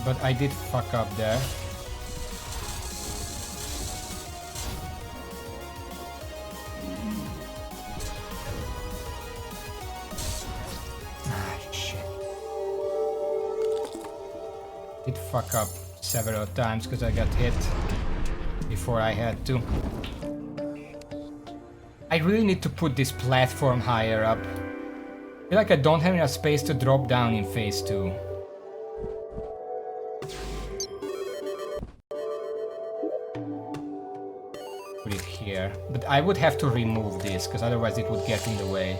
But I did fuck up there. Ah, shit. Did fuck up several times because I got hit before I had to. I really need to put this platform higher up. I feel like I don't have enough space to drop down in phase 2. Put it here. But I would have to remove this, because otherwise it would get in the way.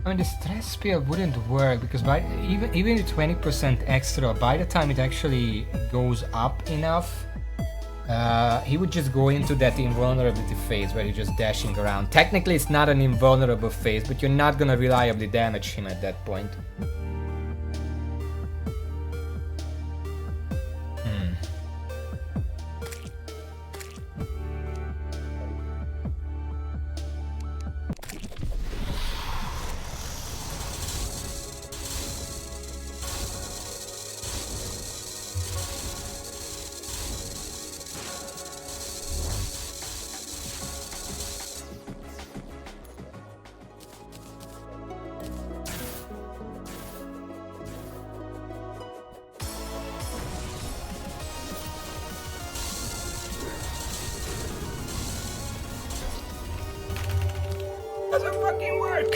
I mean, the stress spell wouldn't work because even the 20% extra, by the time it actually goes up enough, he would just go into that invulnerability phase where he's just dashing around. Technically, it's not an invulnerable phase, but you're not gonna reliably damage him at that point. Doesn't fucking work!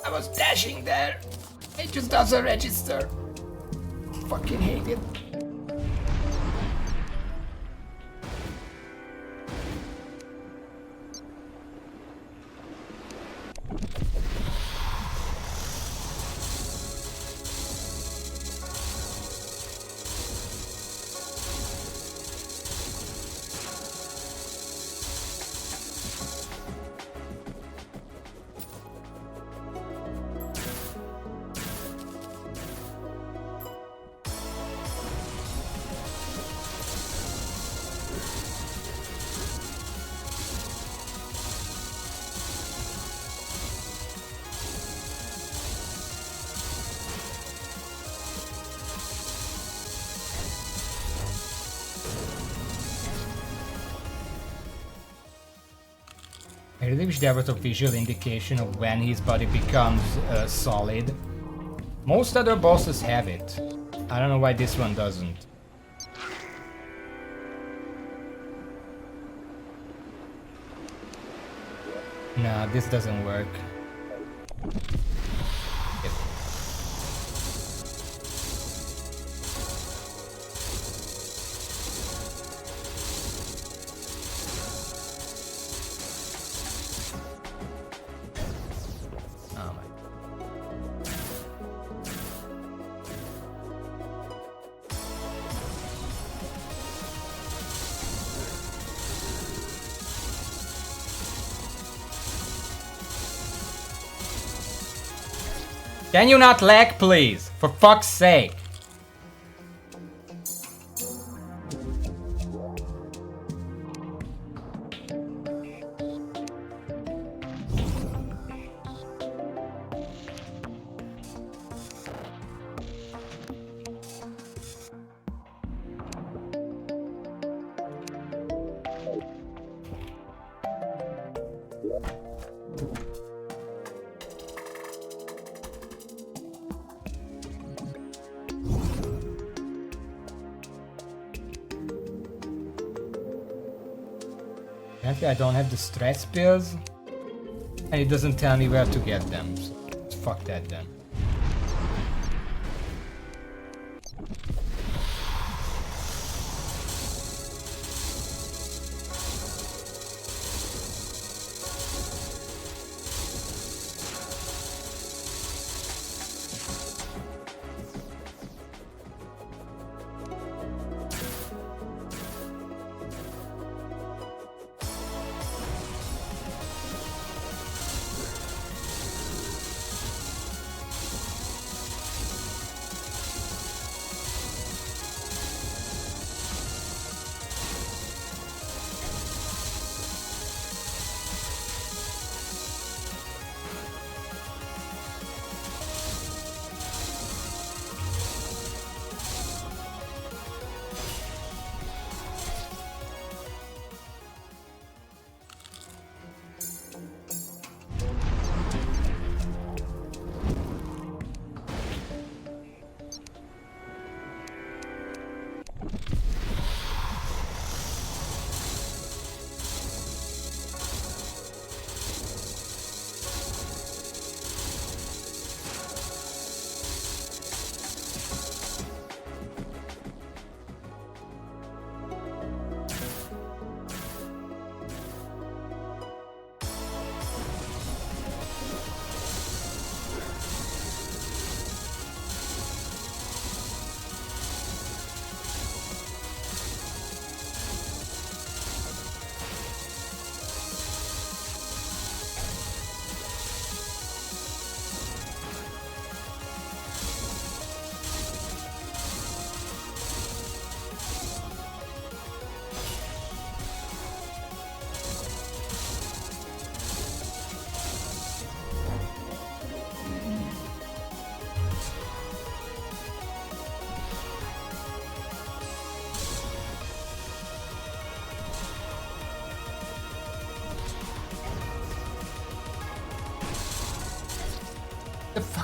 I was dashing there. It just doesn't register. Fucking hate it. I really wish there was a visual indication of when his body becomes solid. Most other bosses have it. I don't know why this one doesn't. Nah, this doesn't work. Can you not lag, please? For fuck's sake. Apparently I don't have the stress pills, and it doesn't tell me where to get them, so fuck that then.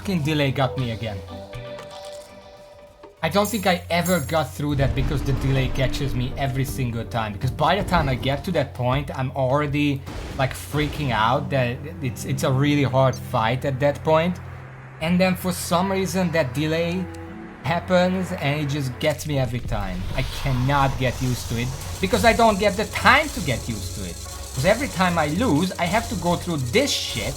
fucking delay got me again. I don't think I ever got through that because the delay catches me every single time. Because by the time I get to that point, I'm already like freaking out that it's a really hard fight at that point. And then for some reason that delay happens and it just gets me every time. I cannot get used to it because I don't get the time to get used to it. Because every time I lose, I have to go through this shit.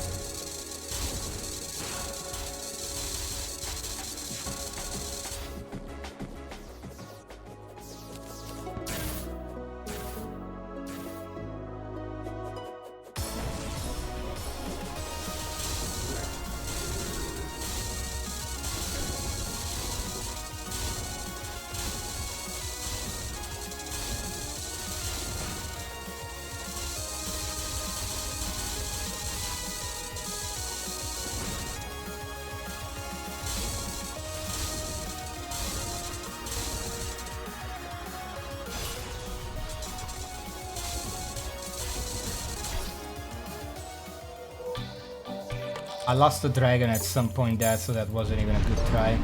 I lost the dragon at some point there, so that wasn't even a good try.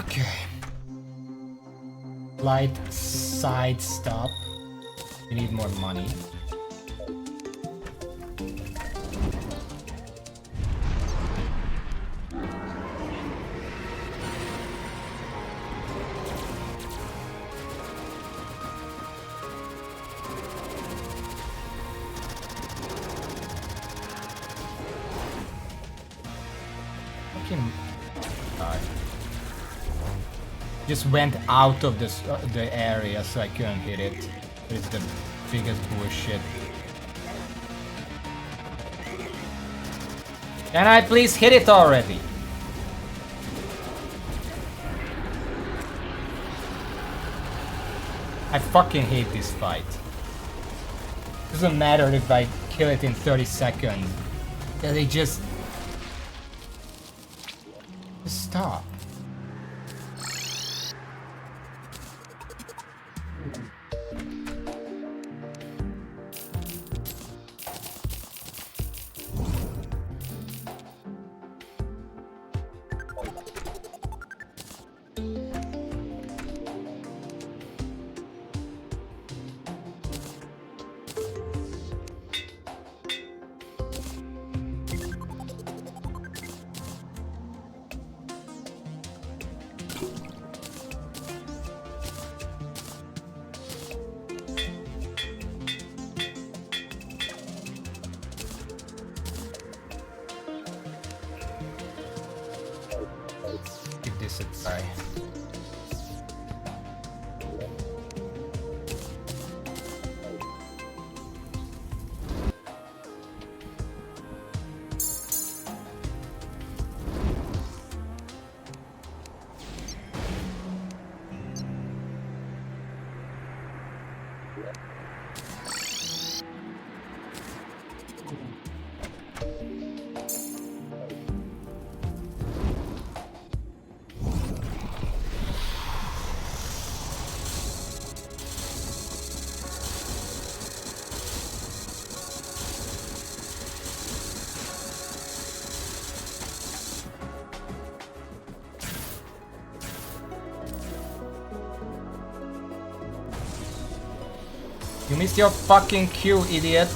Okay. Light side stop. We need more money. Just went out of this the area, so I couldn't hit it. It's the biggest bullshit. Can I please hit it already? I fucking hate this fight. Doesn't matter if I kill it in 30 seconds. They just stop. this a try. You missed your fucking cue, idiot.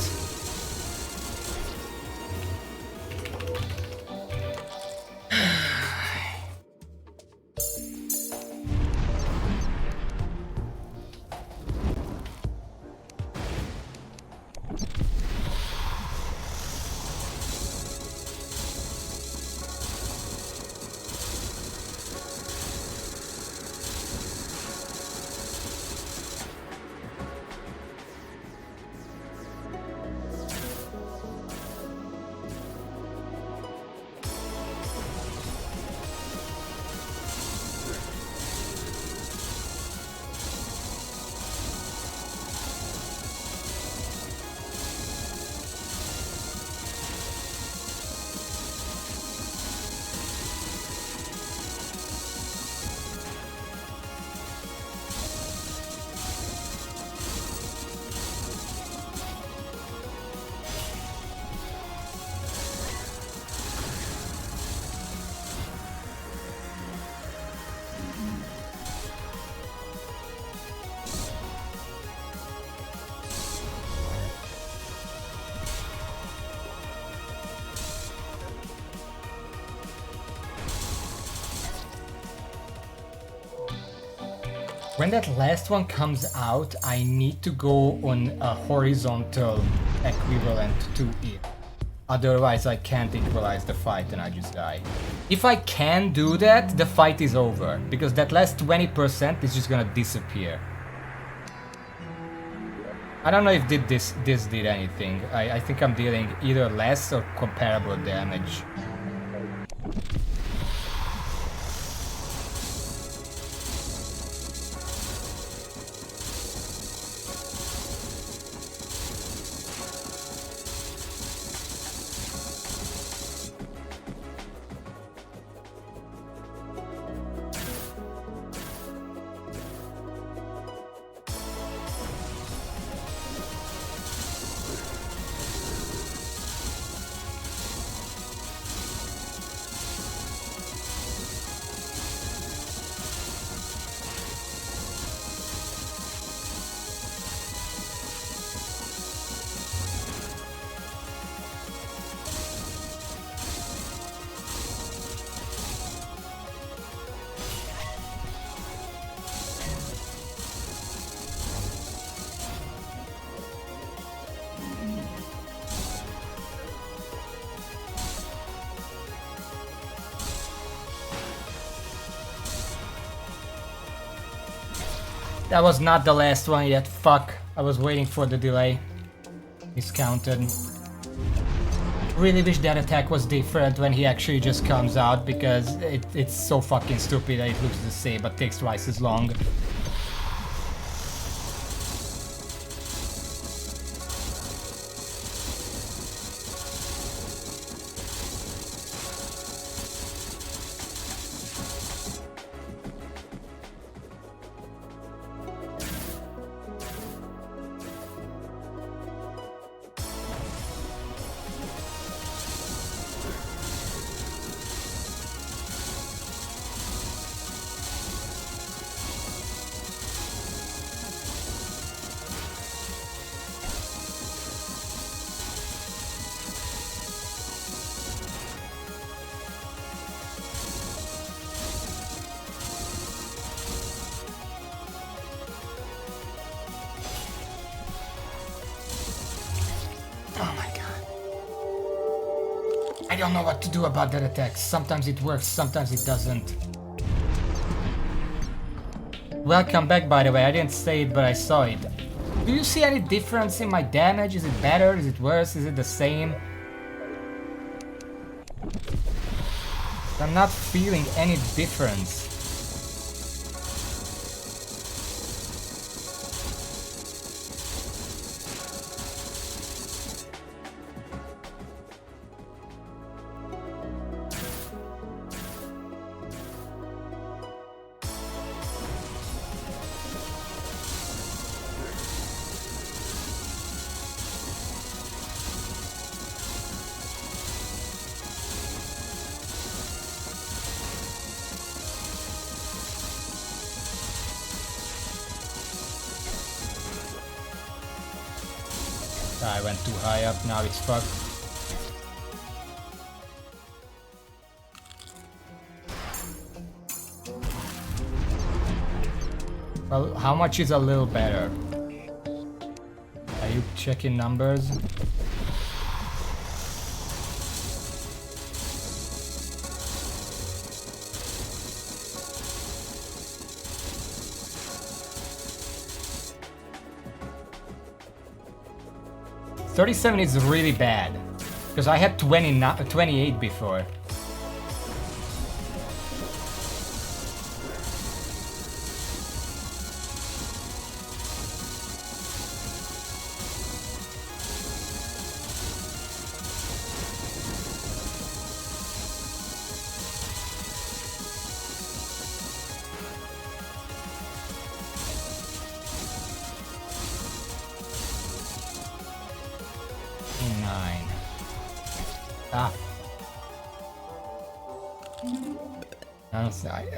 When that last one comes out, I need to go on a horizontal equivalent to it. Otherwise, I can't equalize the fight and I just die. If I can do that, the fight is over, because that last 20% is just gonna disappear. I don't know if this did anything. I think I'm dealing either less or comparable damage. That was not the last one yet, fuck. I was waiting for the delay. Miscounted. Really wish that attack was different when he actually just comes out, because it's so fucking stupid that it looks the same but takes twice as long. I don't know what to do about that attack. Sometimes it works, sometimes it doesn't. Welcome back, by the way. I didn't say it, but I saw it. Do you see any difference in my damage? Is it better? Is it worse? Is it the same? I'm not feeling any difference. I went too high up, now it's fucked. Well, how much is a little better? Are you checking numbers? $37 is really bad, because I had 28 before.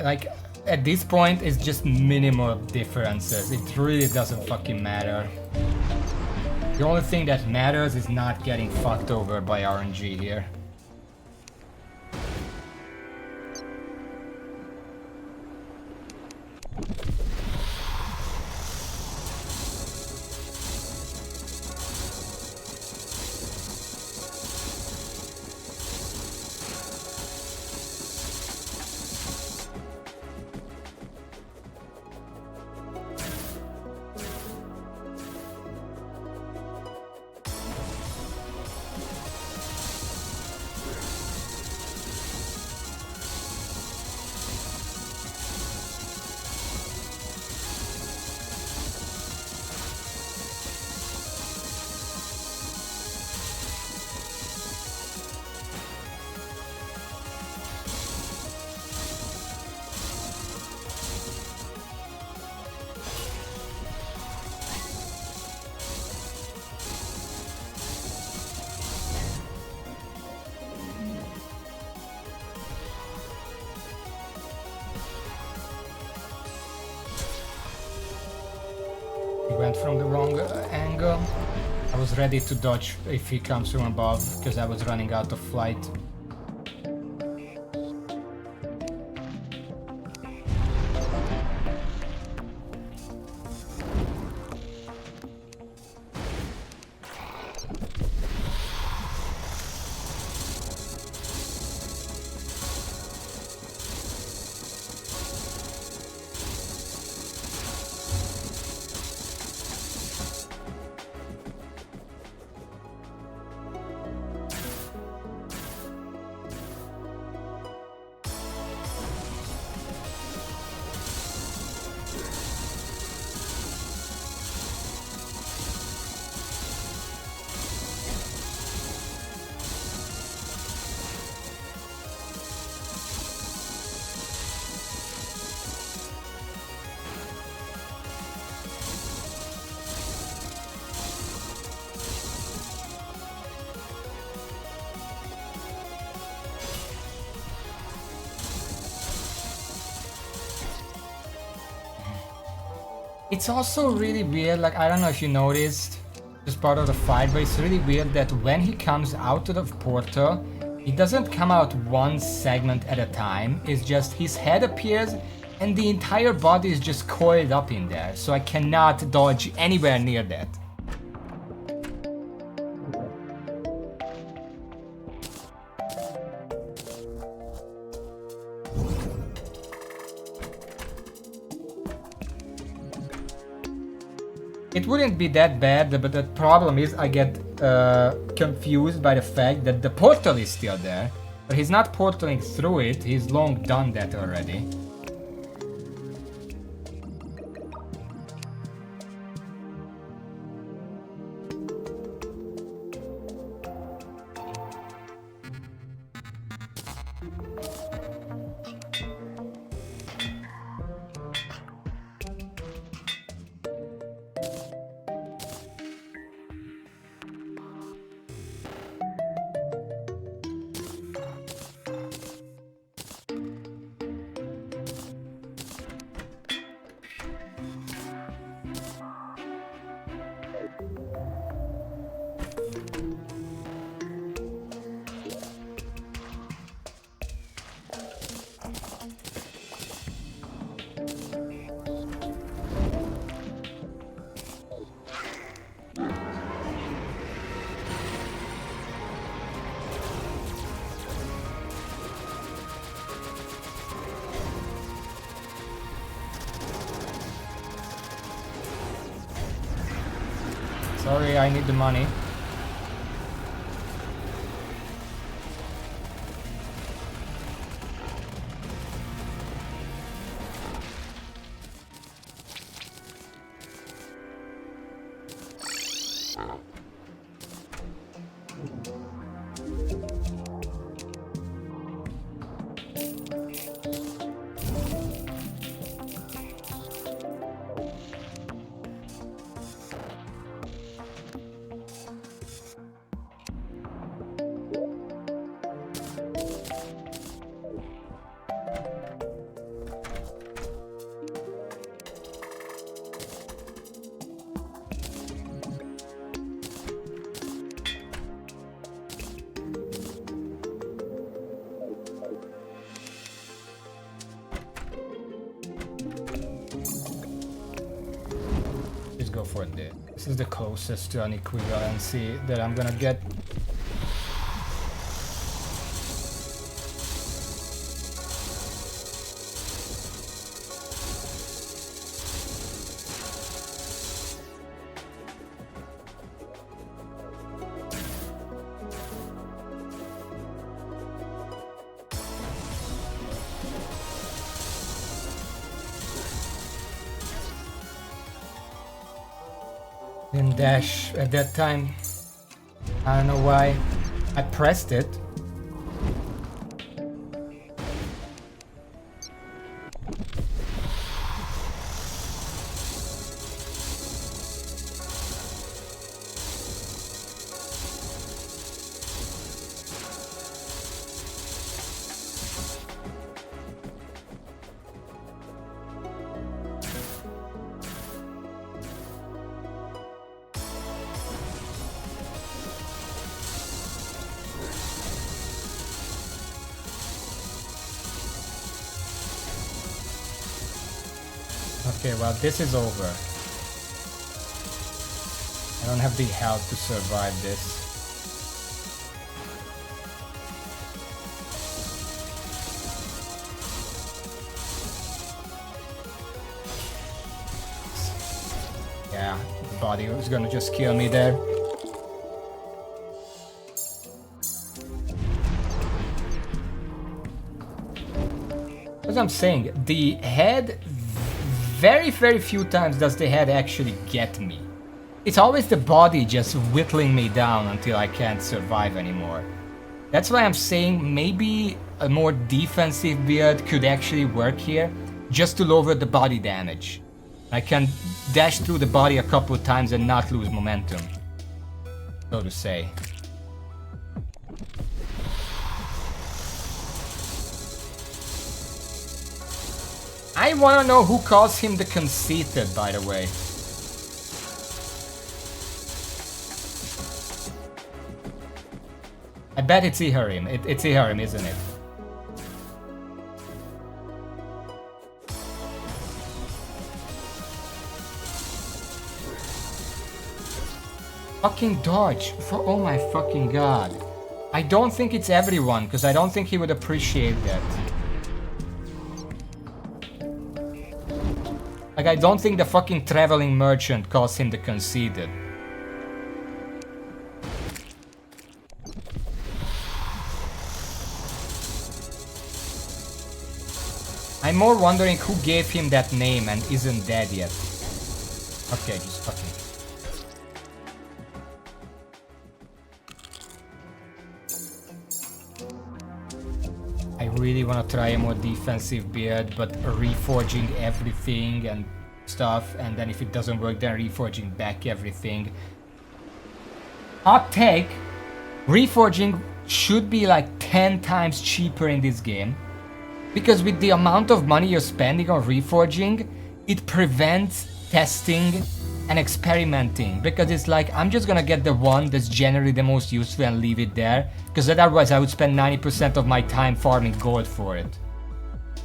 Like, at this point, it's just minimal differences. It really doesn't fucking matter. The only thing that matters is not getting fucked over by RNG here. Went from the wrong angle. I was ready to dodge if he comes from above because I was running out of flight. It's also really weird, like, I don't know if you noticed, just part of the fight, but it's really weird that when he comes out of the portal, he doesn't come out one segment at a time. It's just his head appears and the entire body is just coiled up in there, so I cannot dodge anywhere near that. It wouldn't be that bad, but the problem is I get confused by the fact that the portal is still there. But he's not portaling through it, he's long done that already. Sorry, I need the money. Go for it. This is the closest to an equivalency that I'm gonna get. Didn't dash at that time. I don't know why. I pressed it. Okay, well, this is over. I don't have the health to survive this. Yeah, the body was gonna just kill me there. As I'm saying, the head, very few times does the head actually get me. It's always the body just whittling me down until I can't survive anymore. That's why I'm saying maybe a more defensive build could actually work here, just to lower the body damage. I can dash through the body a couple of times and not lose momentum, so to say. I wanna know who calls him the conceited, by the way. I bet it's Iharim. It's Iharim, isn't it? Fucking dodge. Oh my fucking god. I don't think it's everyone, because I don't think he would appreciate that. Like, Like, I don't think the fucking traveling merchant caused him the conceited. I'm more wondering who gave him that name and isn't dead yet. Okay, just fucking... I really want to try a more defensive build, but reforging everything and stuff, and then if it doesn't work, then reforging back everything. Hot take, reforging should be like 10 times cheaper in this game, because with the amount of money you're spending on reforging, it prevents testing and experimenting, because it's like, I'm just gonna get the one that's generally the most useful and leave it there, because otherwise I would spend 90% of my time farming gold for it.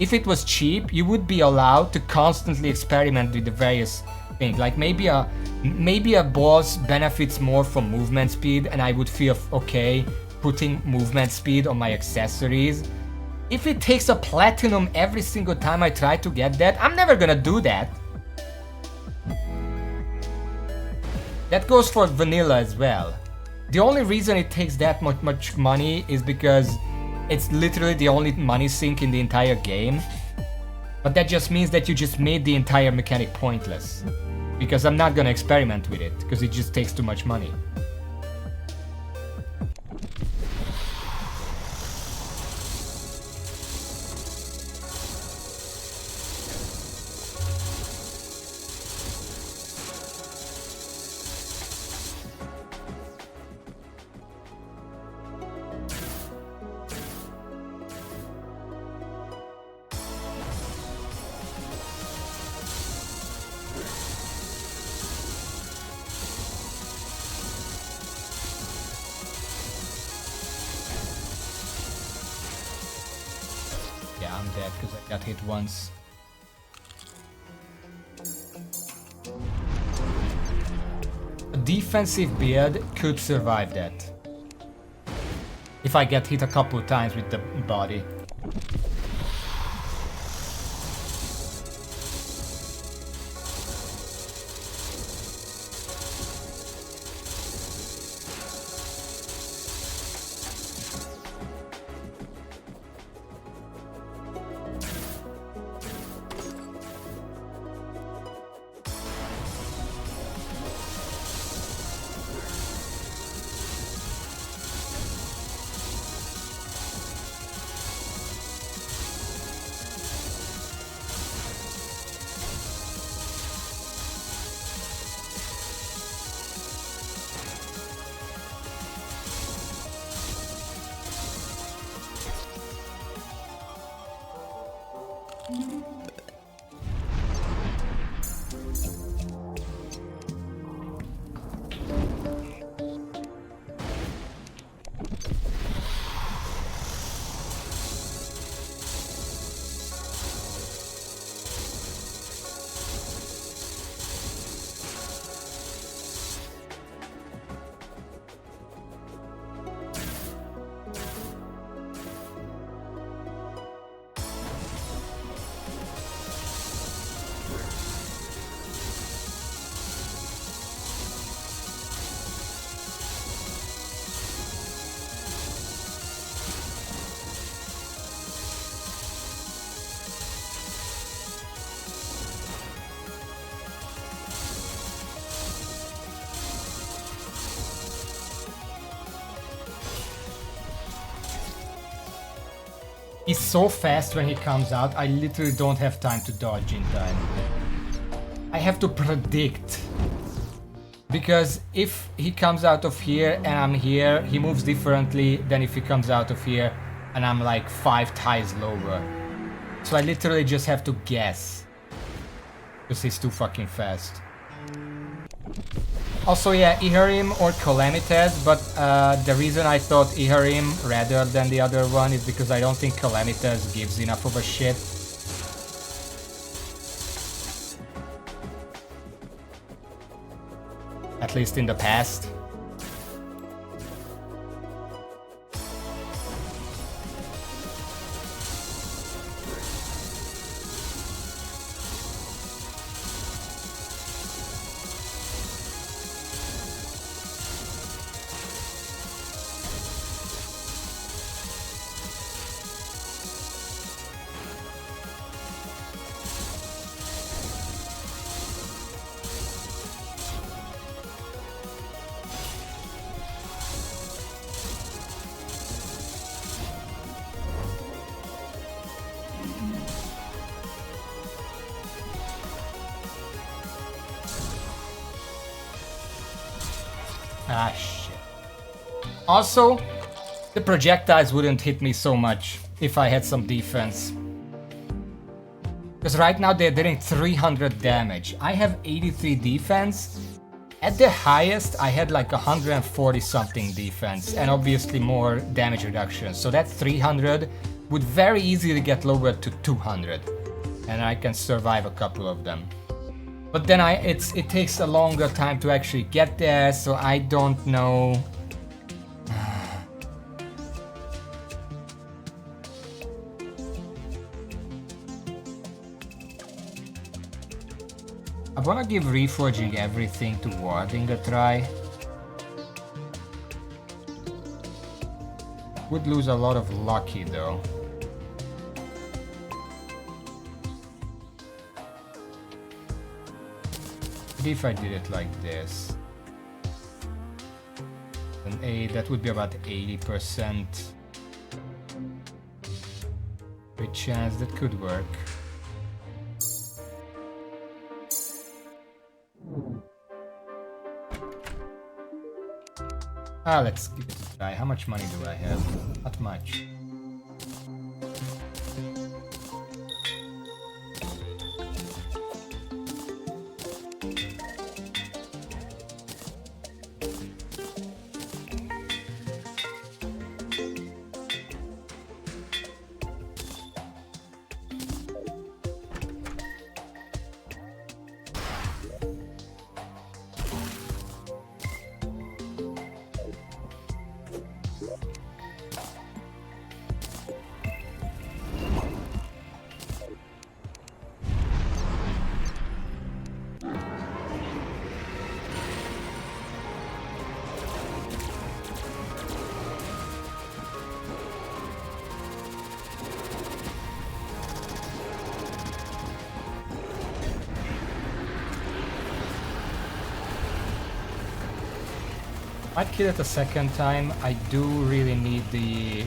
If it was cheap, you would be allowed to constantly experiment with the various things. Like maybe a boss benefits more from movement speed, and I would feel okay putting movement speed on my accessories. If it takes a platinum every single time I try to get that, I'm never gonna do that. That goes for vanilla as well. The only reason it takes that much money is because it's literally the only money sink in the entire game. But that just means that you just made the entire mechanic pointless. Because I'm not gonna experiment with it, because it just takes too much money. Yeah, I'm dead because I got hit once. A defensive build could survive that. If I get hit a couple times with the body. He's so fast when he comes out, I literally don't have time to dodge in time. I have to predict. Because if he comes out of here and I'm here, he moves differently than if he comes out of here and I'm like 5 tiles lower. So I literally just have to guess. Because he's too fucking fast. Also, yeah, Iharim or Calamitas, but the reason I thought Iharim rather than the other one is because I don't think Calamitas gives enough of a shit. At least in the past. Ah, shit. Also, the projectiles wouldn't hit me so much if I had some defense. Because right now they're doing 300 damage. I have 83 defense. At the highest, I had like 140 something defense and obviously more damage reduction. So that 300 would very easily get lowered to 200. And I can survive a couple of them. But then it takes a longer time to actually get there, so I don't know. I wanna give reforging everything to warding a try. Would lose a lot of lucky though. If I did it like this, then that would be about 80% crit chance. That could work. Let's give it a try. How much money do I have? Not much. Might kill it a second time. I do really need the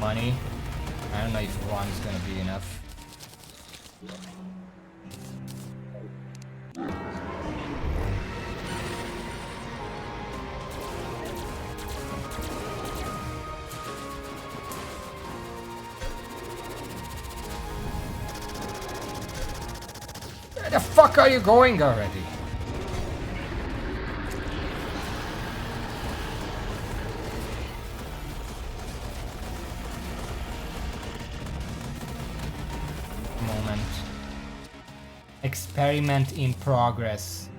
money. I don't know if one's gonna be enough. Where the fuck are you going already? Experiment in progress.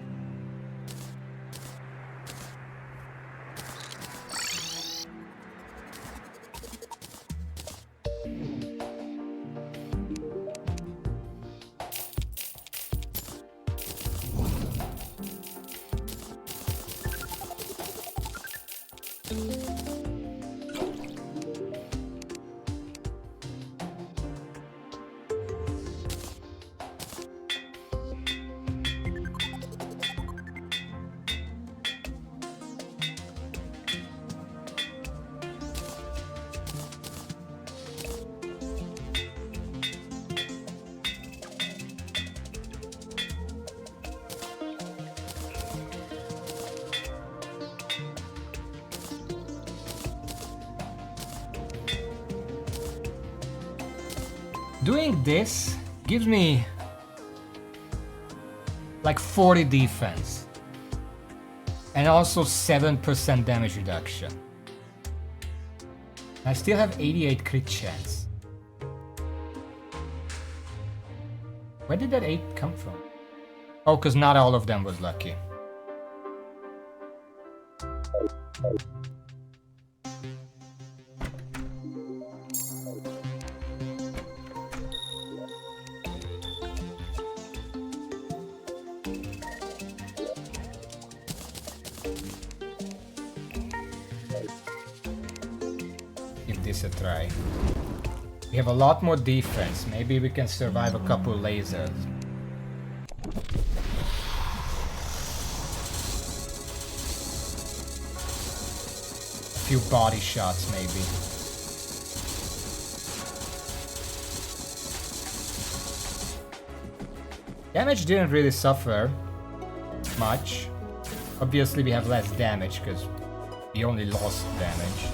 Doing this gives me like 40 defense and also 7% damage reduction. I still have 88 crit chance. Where did that 8 come from? Oh, because not all of them was lucky. A try. We have a lot more defense. Maybe we can survive a couple lasers. A few body shots, maybe. Damage didn't really suffer much. Obviously, we have less damage because He only lost damage.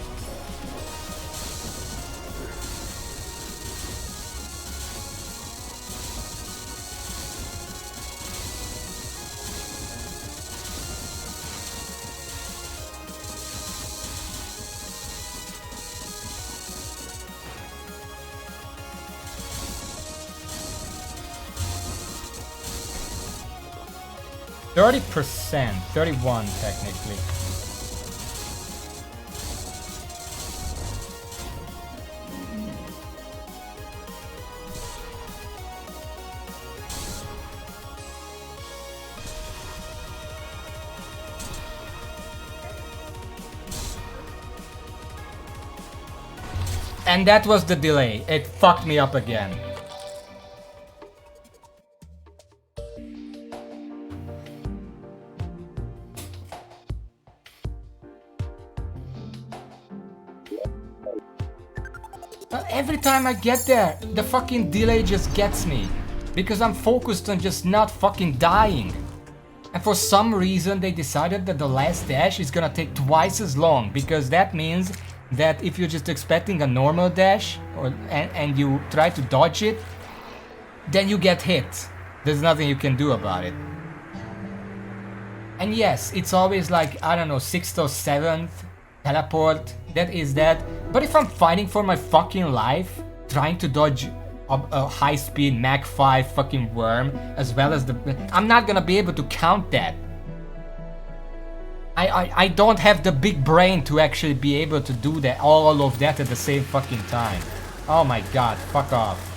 %, 31 technically. And that was the delay. It fucked me up again. Every time I get there, the fucking delay just gets me. Because I'm focused on just not fucking dying. And for some reason they decided that the last dash is gonna take twice as long. Because that means that if you're just expecting a normal dash and you try to dodge it, then you get hit. There's nothing you can do about it. And yes, it's always like, I don't know, 6th or 7th teleport, that is that. But if I'm fighting for my fucking life, trying to dodge a high-speed Mach 5 fucking worm, as well as I'm not gonna be able to count that. I don't have the big brain to actually be able to do that, all of that at the same fucking time. Oh my god, fuck off.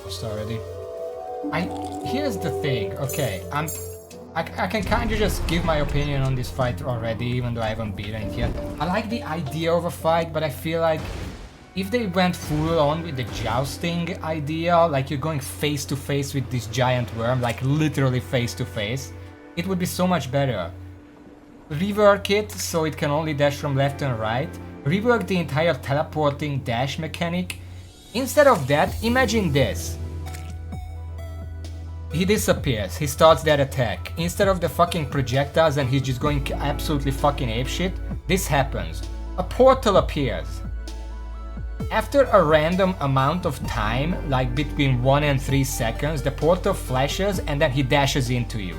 breakfast already. Here's the thing, okay, I can kind of just give my opinion on this fight already, even though I haven't beaten it yet. I like the idea of a fight, but I feel like if they went full on with the jousting idea, like you're going face to face with this giant worm, like literally face to face, it would be so much better. Rework it so it can only dash from left and right. Rework the entire teleporting dash mechanic. Instead of that, imagine this. He disappears, he starts that attack. Instead of the fucking projectiles and he's just going absolutely fucking apeshit, this happens. A portal appears. After a random amount of time, like between 1 and 3 seconds, the portal flashes and then he dashes into you.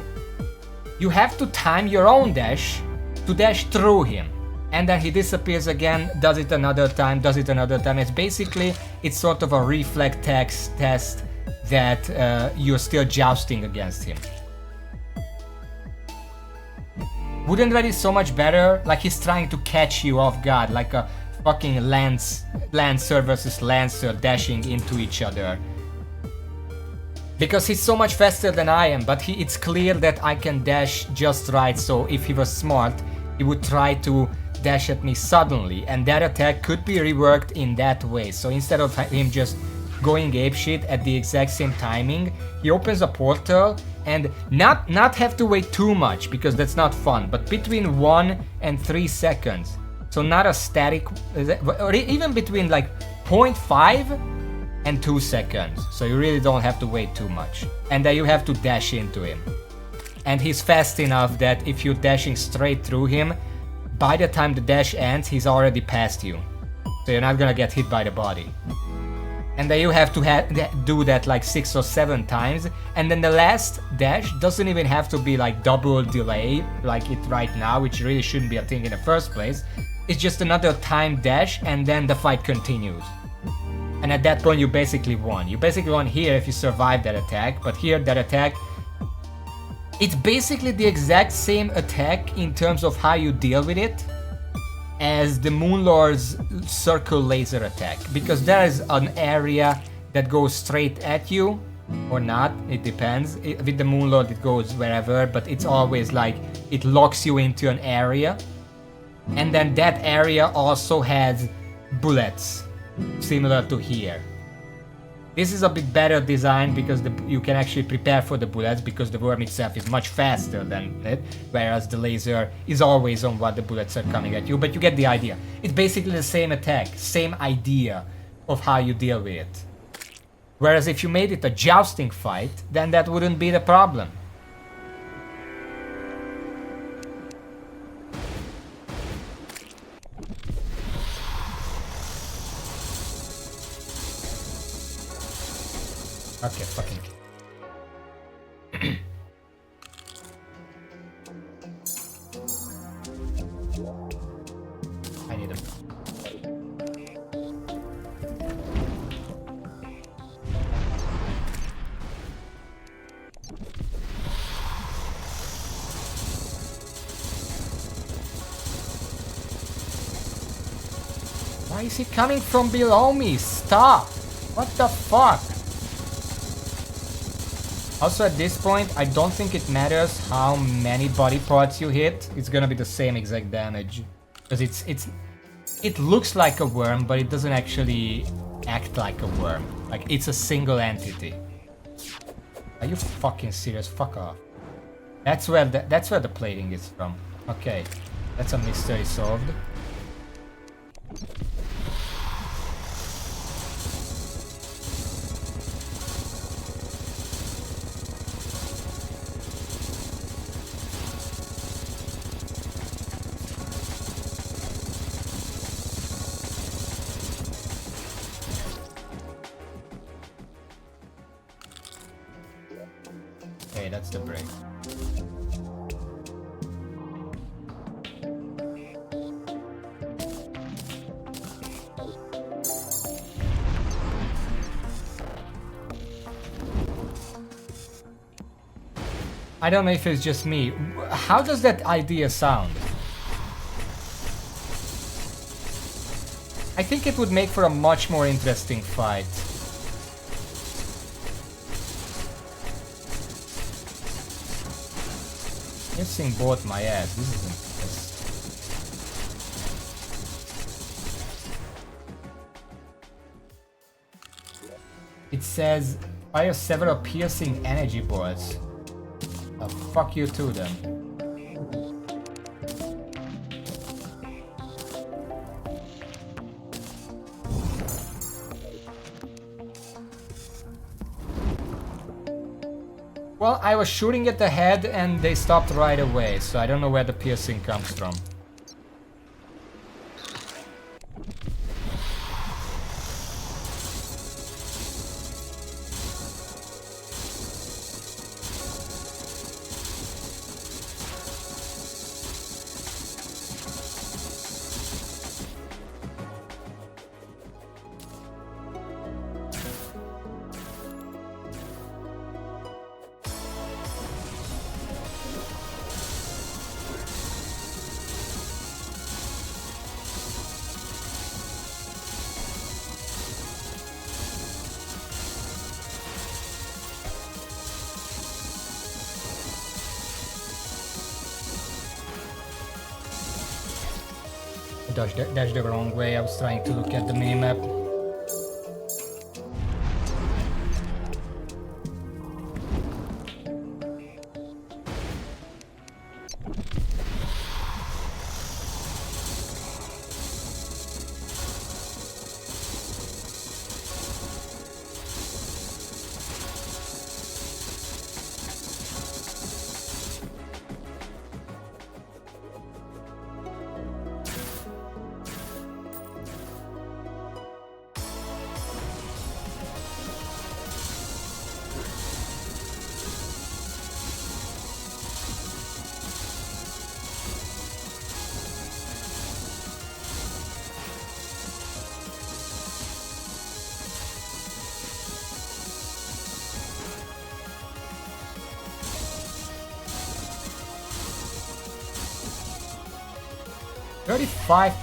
You have to time your own dash to dash through him. And then he disappears again, does it another time, does it another time. It's sort of a reflex test that you're still jousting against him. Wouldn't that be so much better? Like he's trying to catch you off guard, like a fucking Lancer versus Lancer dashing into each other. Because he's so much faster than I am, but it's clear that I can dash just right, so if he was smart, he would try to dash at me suddenly, and that attack could be reworked in that way. So instead of him just going apeshit at the exact same timing, he opens a portal and not have to wait too much, because that's not fun, but between 1 and 3 seconds. So not a static, or even between like 0.5 and 2 seconds. So you really don't have to wait too much. And then you have to dash into him. And he's fast enough that if you're dashing straight through him, by the time the dash ends, he's already past you. So you're not gonna get hit by the body. And then you have to do that like 6 or 7 times. And then the last dash doesn't even have to be like double delay like it right now, which really shouldn't be a thing in the first place. It's just another time dash and then the fight continues. And at that point you basically won. You basically won here if you survive that attack, but here that attack, it's basically the exact same attack in terms of how you deal with it as the Moonlord's circle laser attack, because there is an area that goes straight at you, or not, it depends. With the Moonlord it goes wherever, but it's always like it locks you into an area, and then that area also has bullets, similar to here. This is a bit better design because you can actually prepare for the bullets, because the worm itself is much faster than it, whereas the laser is always on what the bullets are coming at you, but you get the idea. It's basically the same attack, same idea of how you deal with it. Whereas if you made it a jousting fight, then that wouldn't be the problem. Okay, fucking. I need him. Why is he coming from below me? Stop! What the fuck? Also at this point, I don't think it matters how many body parts you hit. It's gonna be the same exact damage. Because it looks like a worm, but it doesn't actually act like a worm. Like, it's a single entity. Are you fucking serious? Fuck off. That's where the plating is from. Okay, that's a mystery solved. Okay, that's the break. I don't know if it's just me. How does that idea sound? I think it would make for a much more interesting fight. Missing both my ass. This isn't this. It says fire several piercing energy bolts. Oh, fuck you too then. Well, I was shooting at the head and they stopped right away, so I don't know where the piercing comes from. That's the wrong way. I was trying to look at the minimap.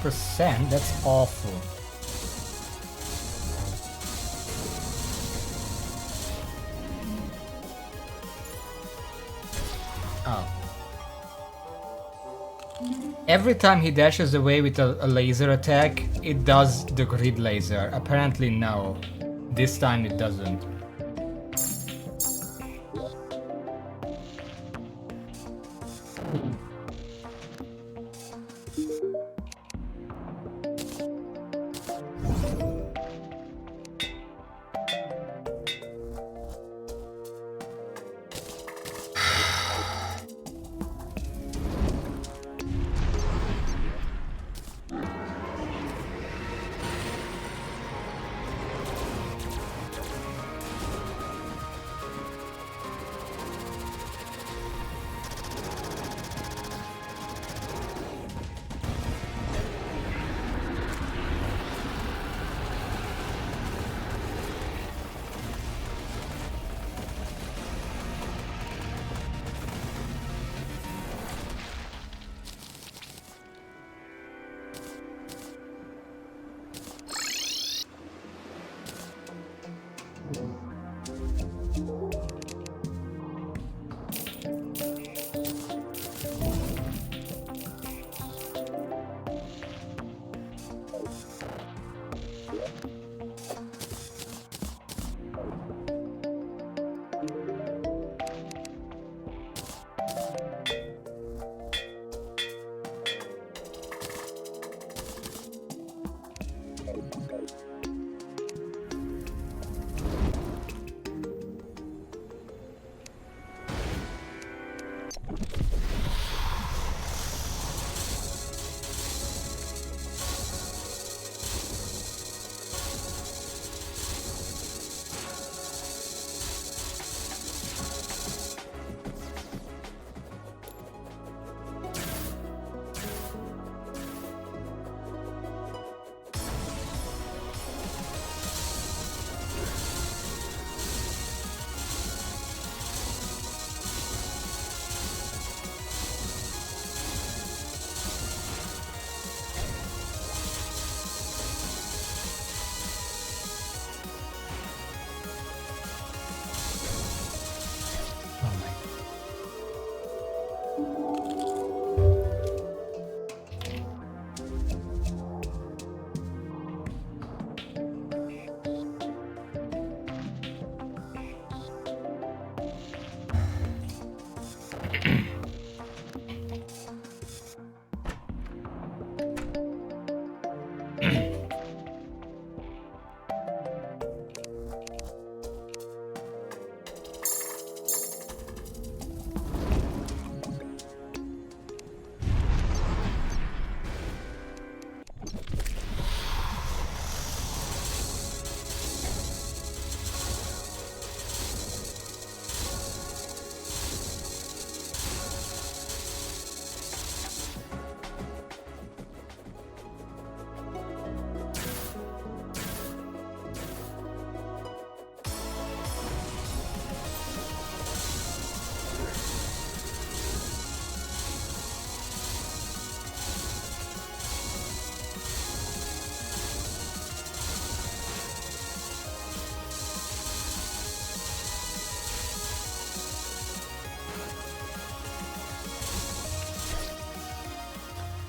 %, that's awful. Oh. Every time he dashes away with a laser attack, it does the grid laser. Apparently no. This time it doesn't.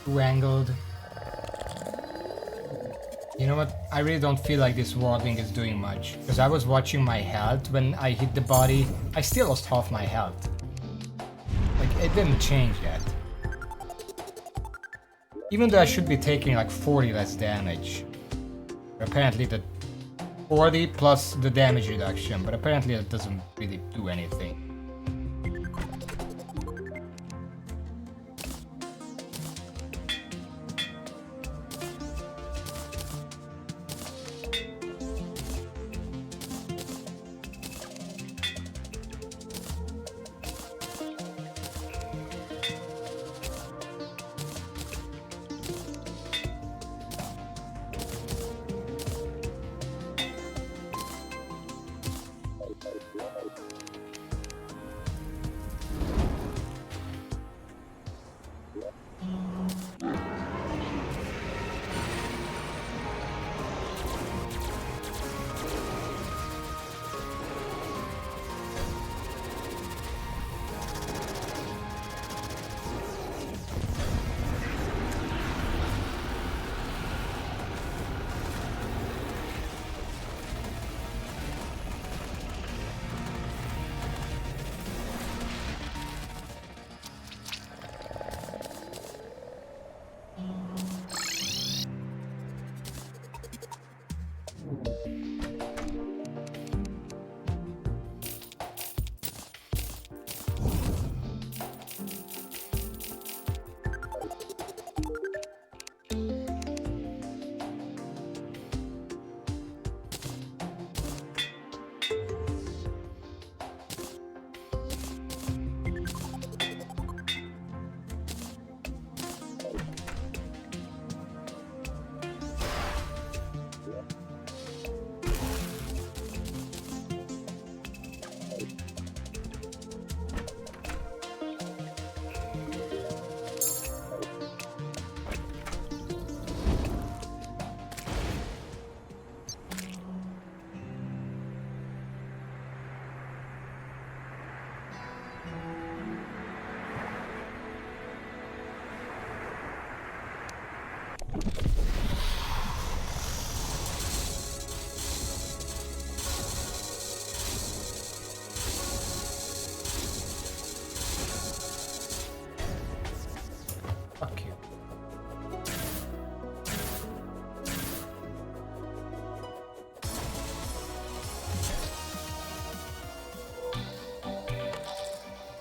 Too angled. You know what? I really don't feel like this warding is doing much. Because I was watching my health when I hit the body. I still lost half my health. Like, it didn't change yet. Even though I should be taking like 40 less damage. Apparently the 40 plus the damage reduction, but apparently that doesn't really do anything.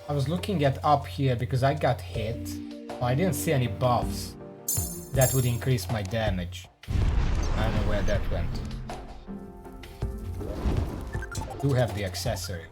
I was looking at up here because I got hit. Oh, I didn't see any buffs that would increase my damage. I don't know where that went. I do have the accessory.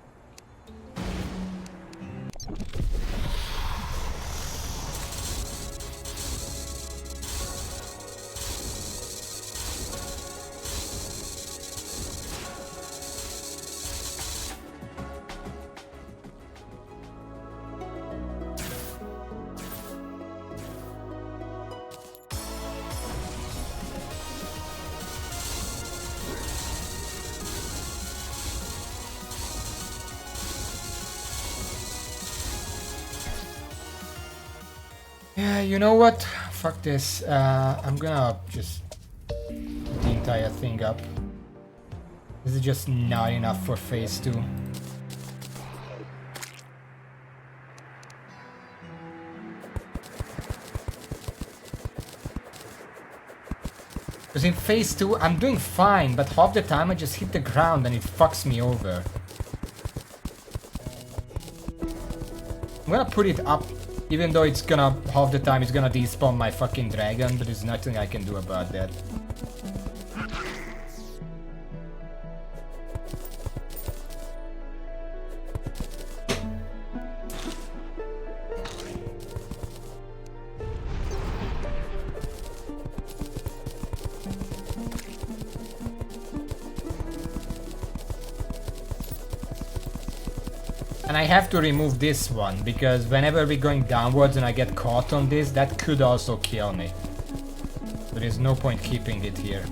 Yeah, you know what? Fuck this. I'm gonna just put the entire thing up. This is just not enough for phase 2. Because in phase 2 I'm doing fine, but half the time I just hit the ground and it fucks me over. I'm gonna put it up. Even though it's gonna, half the time it's gonna despawn my fucking dragon, but there's nothing I can do about that. And I have to remove this one, because whenever we're going downwards and I get caught on this, that could also kill me. So there's no point keeping it here.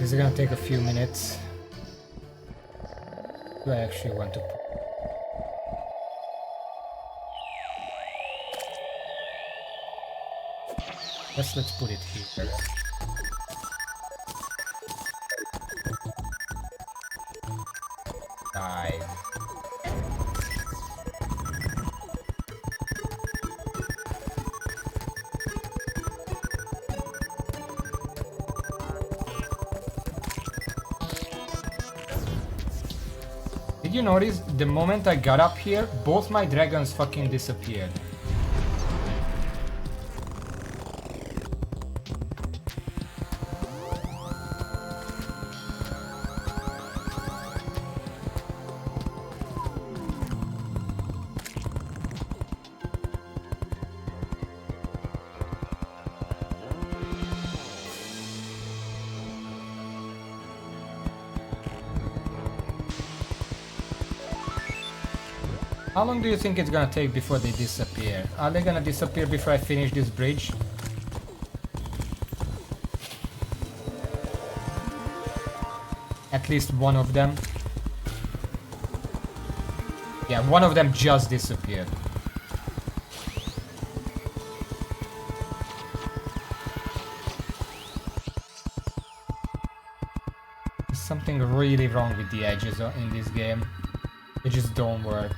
This is gonna take a few minutes. Do I actually want to... Let's put it here. Five. Did you notice the moment I got up here, both my dragons fucking disappeared? How long do you think it's gonna take before they disappear? Are they gonna disappear before I finish this bridge? At least one of them. Yeah, one of them just disappeared. There's something really wrong with the edges in this game. They just don't work.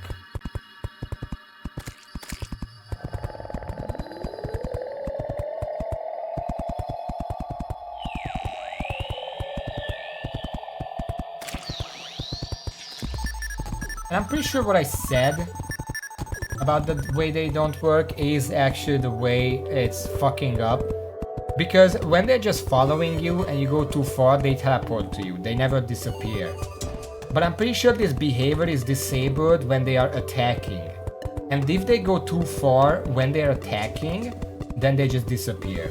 And I'm pretty sure what I said about the way they don't work is actually the way it's fucking up. Because when they're just following you and you go too far, they teleport to you. They never disappear. But I'm pretty sure this behavior is disabled when they are attacking. And if they go too far when they're attacking, then they just disappear.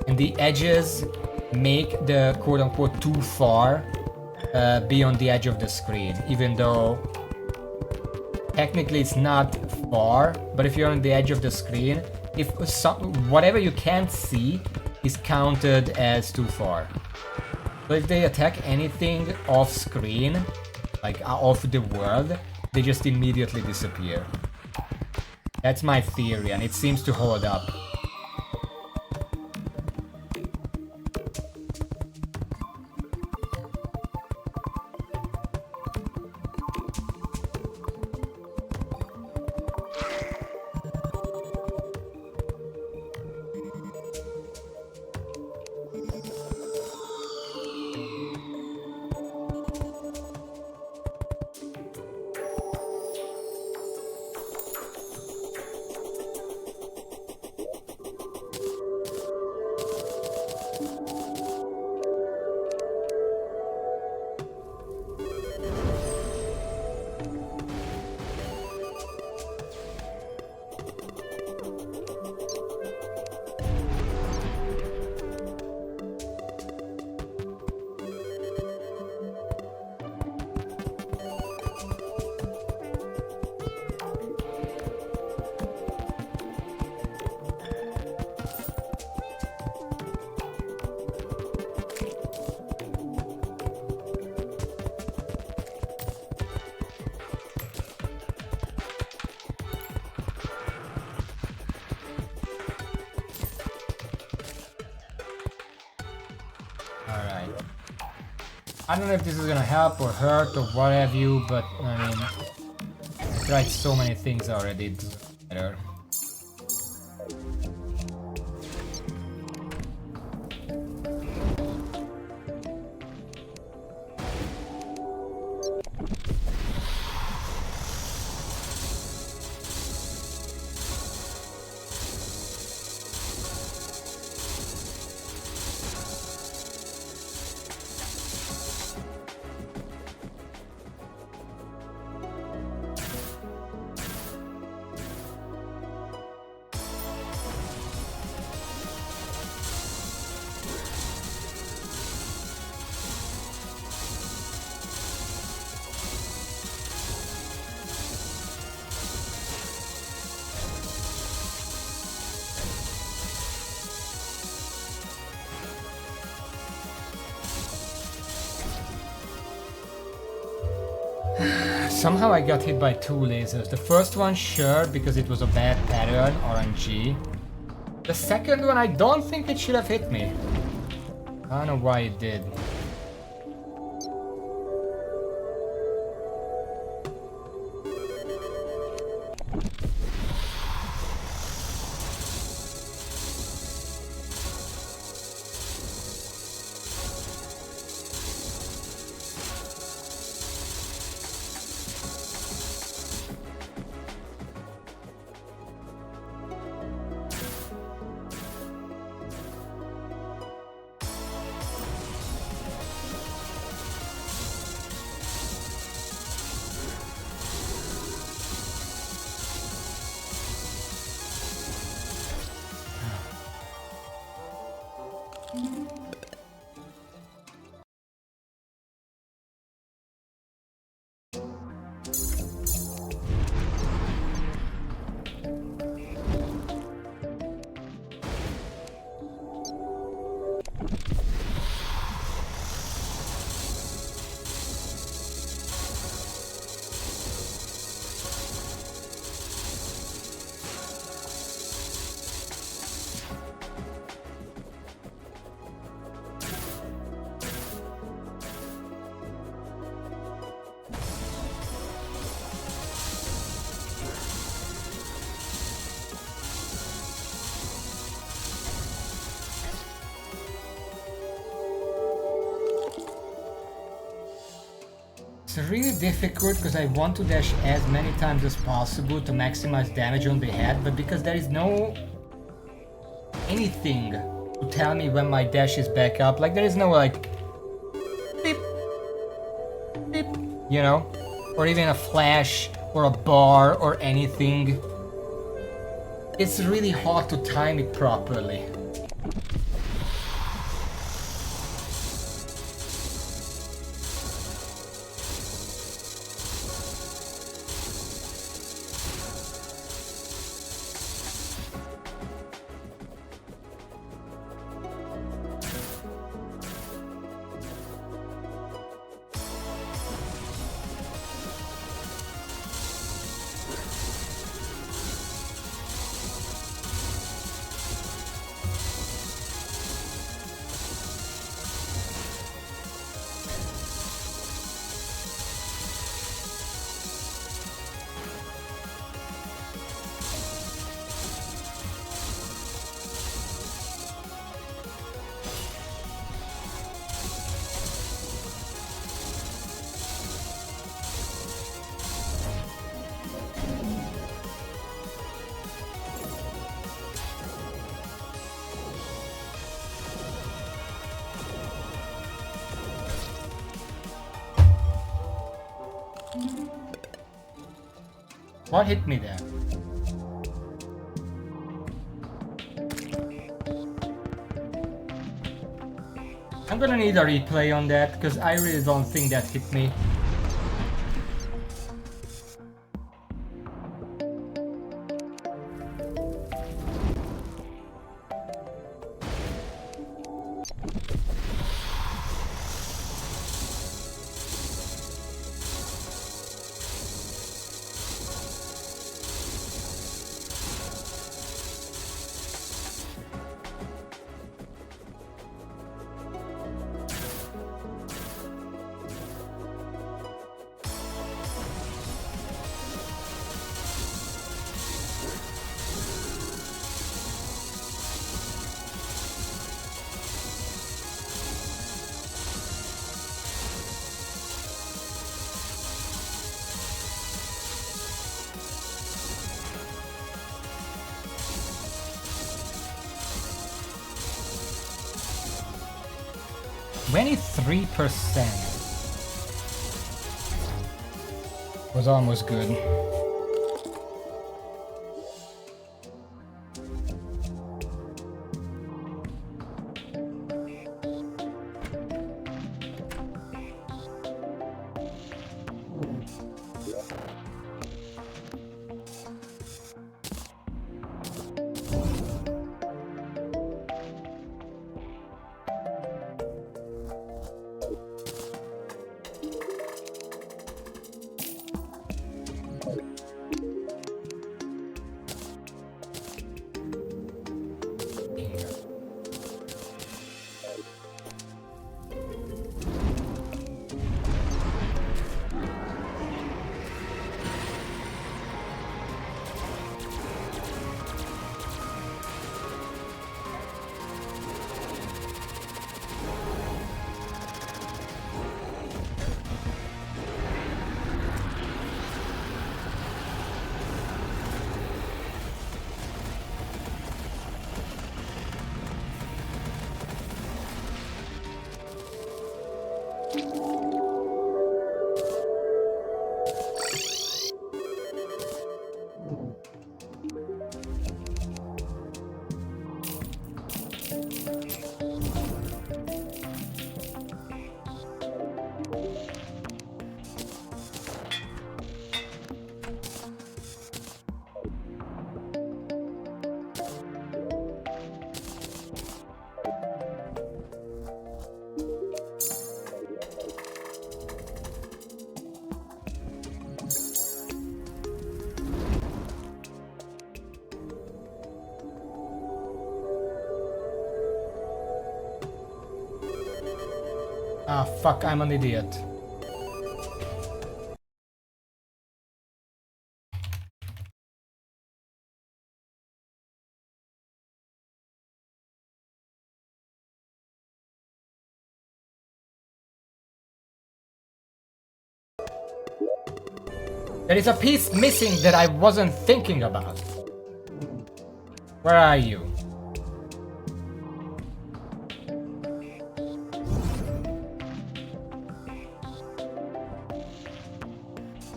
And the edges make the quote-unquote too far be on the edge of the screen, even though technically it's not far, but if you're on the edge of the screen, if whatever you can't see is counted as too far. So if they attack anything off screen, like off the world, they just immediately disappear. That's my theory, and it seems to hold up. I don't know if this is gonna help or hurt or what have you, but I mean, I tried so many things already, it doesn't matter. Somehow I got hit by 2 lasers. The first one, sure, because it was a bad pattern, RNG. The second one, I don't think it should have hit me. I don't know why it did. It's really difficult because I want to dash as many times as possible to maximize damage on the head, but because there is no anything to tell me when my dash is back up, like there is no like beep, beep, you know, or even a flash or a bar or anything. It's really hard to time it properly. What hit me there? I'm gonna need a replay on that because I really don't think that hit me. Was almost good. Ah, fuck, I'm an idiot. There is a piece missing that I wasn't thinking about. Where are you?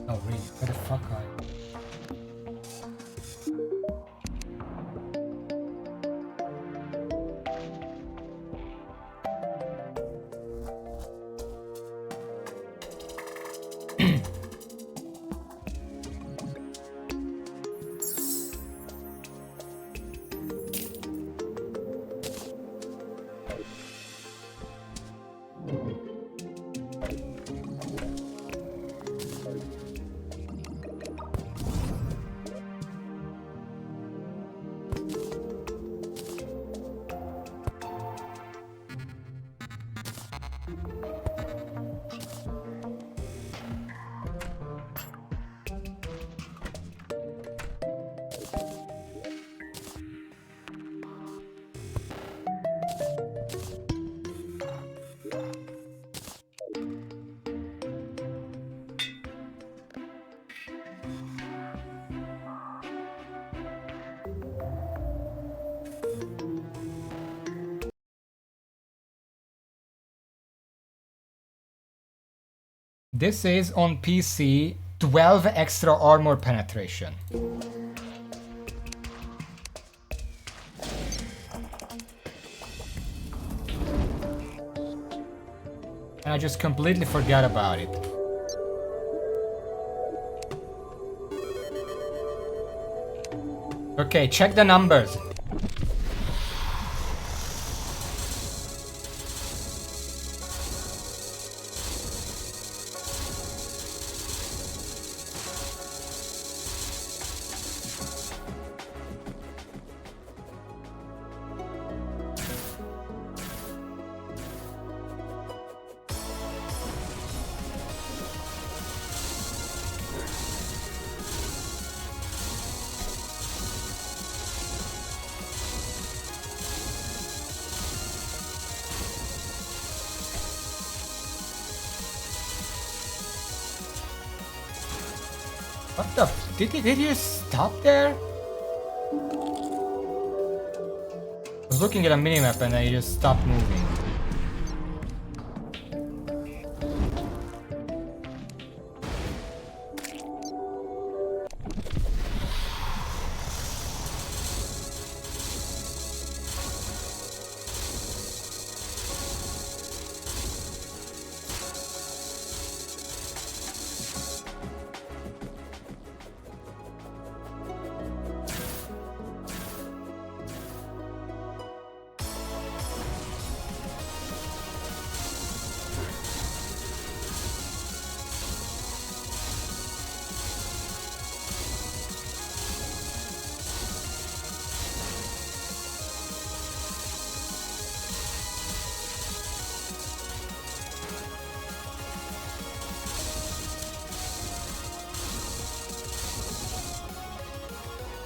Oh, really? Where the fuck are you? This is on PC 12 extra armor penetration. And I just completely forgot about it. Okay, check the numbers. What the did you stop there? I was looking at a minimap and I just stopped moving.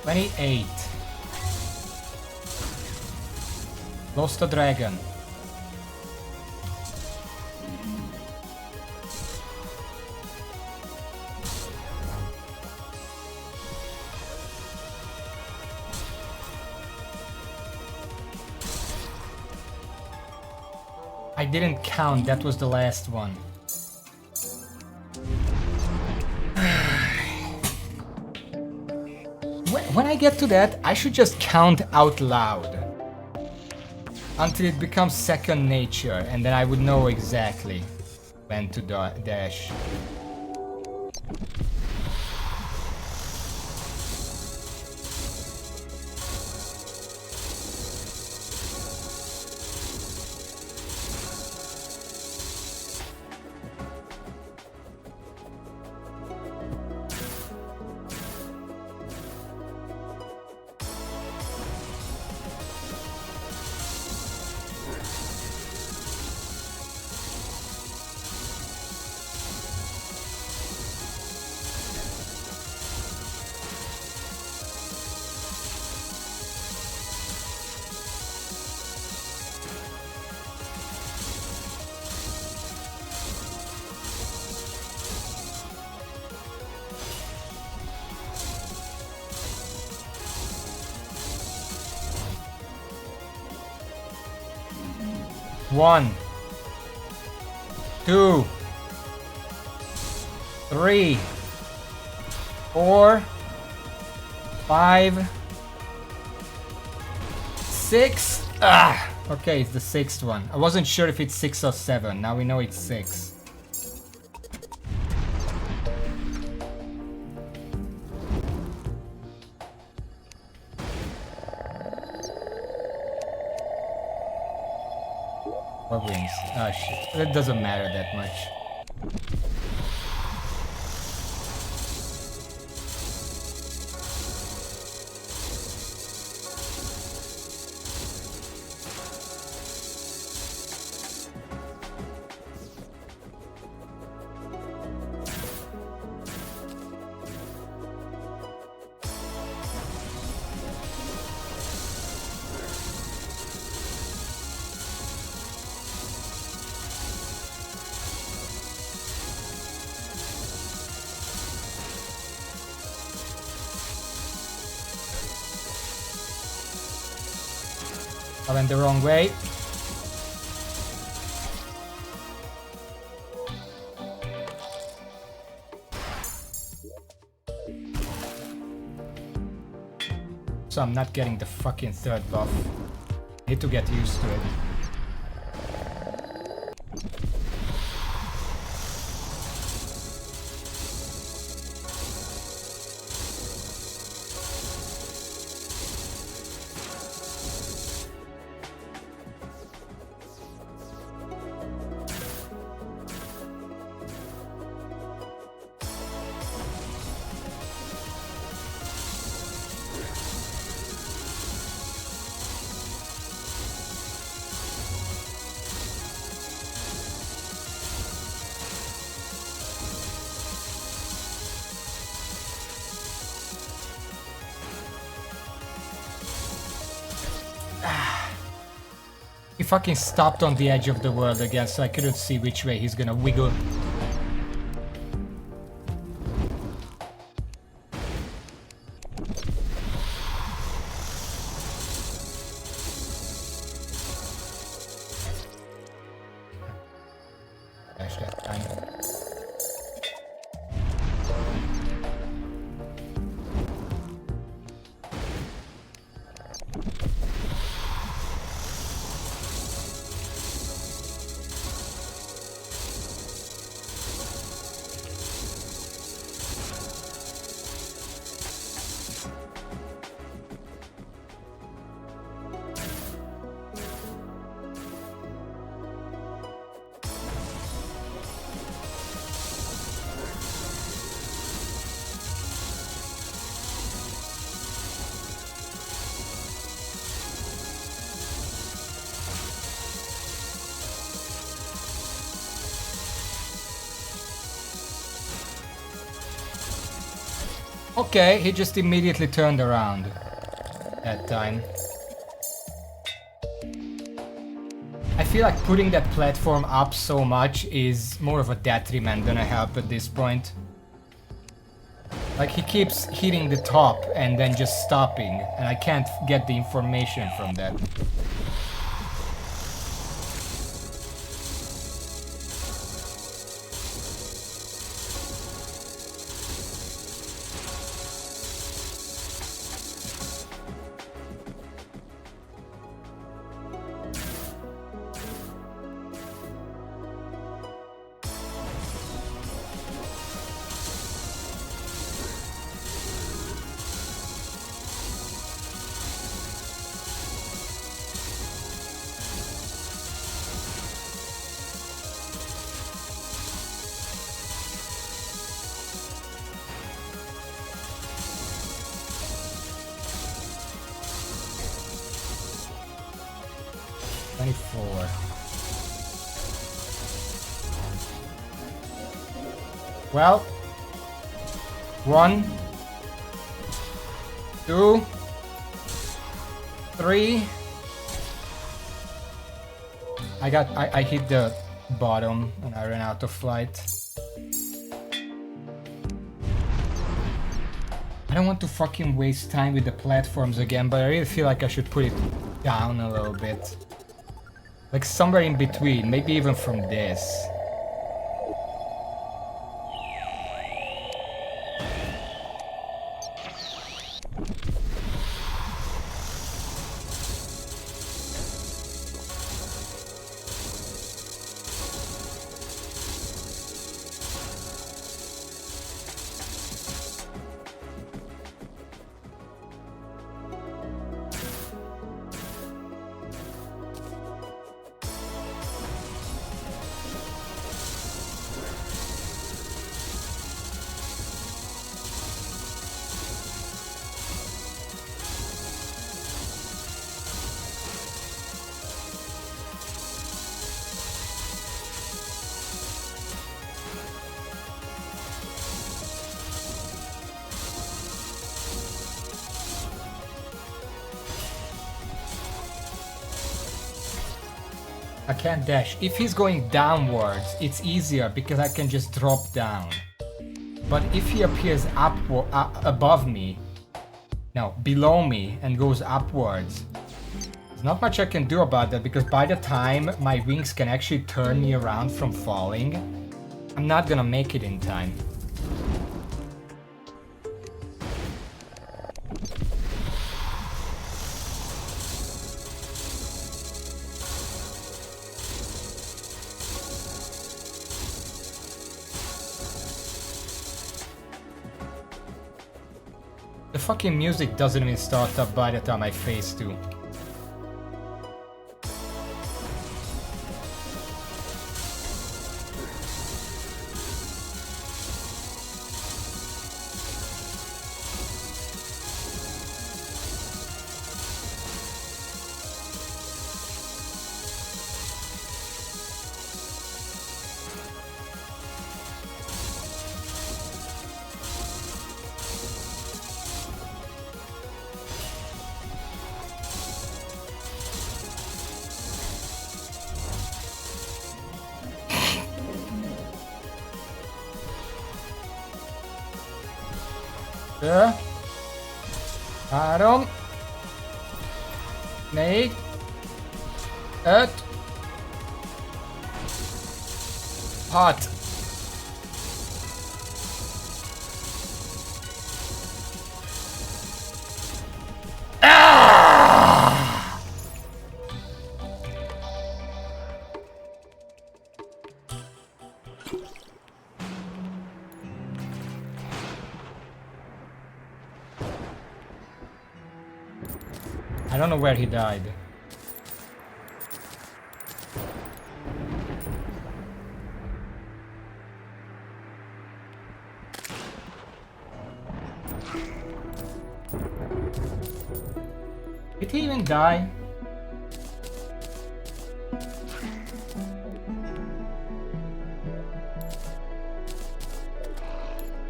$28. Lost a dragon. I didn't count, that was the last one. When I get to that, I should just count out loud. Until it becomes second nature, and then I would know exactly when to dash. 1, 2, 3, 4, 5, 6. Ah! Okay, it's the 6th one. I wasn't sure if it's 6 or 7. Now we know it's 6. What wins? Ah, shit. It doesn't matter that much. I went the wrong way. So I'm not getting the fucking 3rd buff. Need to get used to it. He fucking stopped on the edge of the world again, so I couldn't see which way he's gonna wiggle. Dash that time. Okay, he just immediately turned around that time. I feel like putting that platform up so much is more of a detriment than a help at this point. Like, he keeps hitting the top and then just stopping, and I can't get the information from that. Well, 1, 2, 3. I hit the bottom and I ran out of flight. I don't want to fucking waste time with the platforms again, but I really feel like I should put it down a little bit. Like somewhere in between, maybe even from this. I can't dash. If he's going downwards, it's easier because I can just drop down. But if he appears above me, no, below me and goes upwards, there's not much I can do about that because by the time my wings can actually turn me around from falling, I'm not gonna make it in time. The fucking music doesn't even start up by the time I phase 2. Waarom? Nee. Het. Hot. I don't know where he died. Did he even die?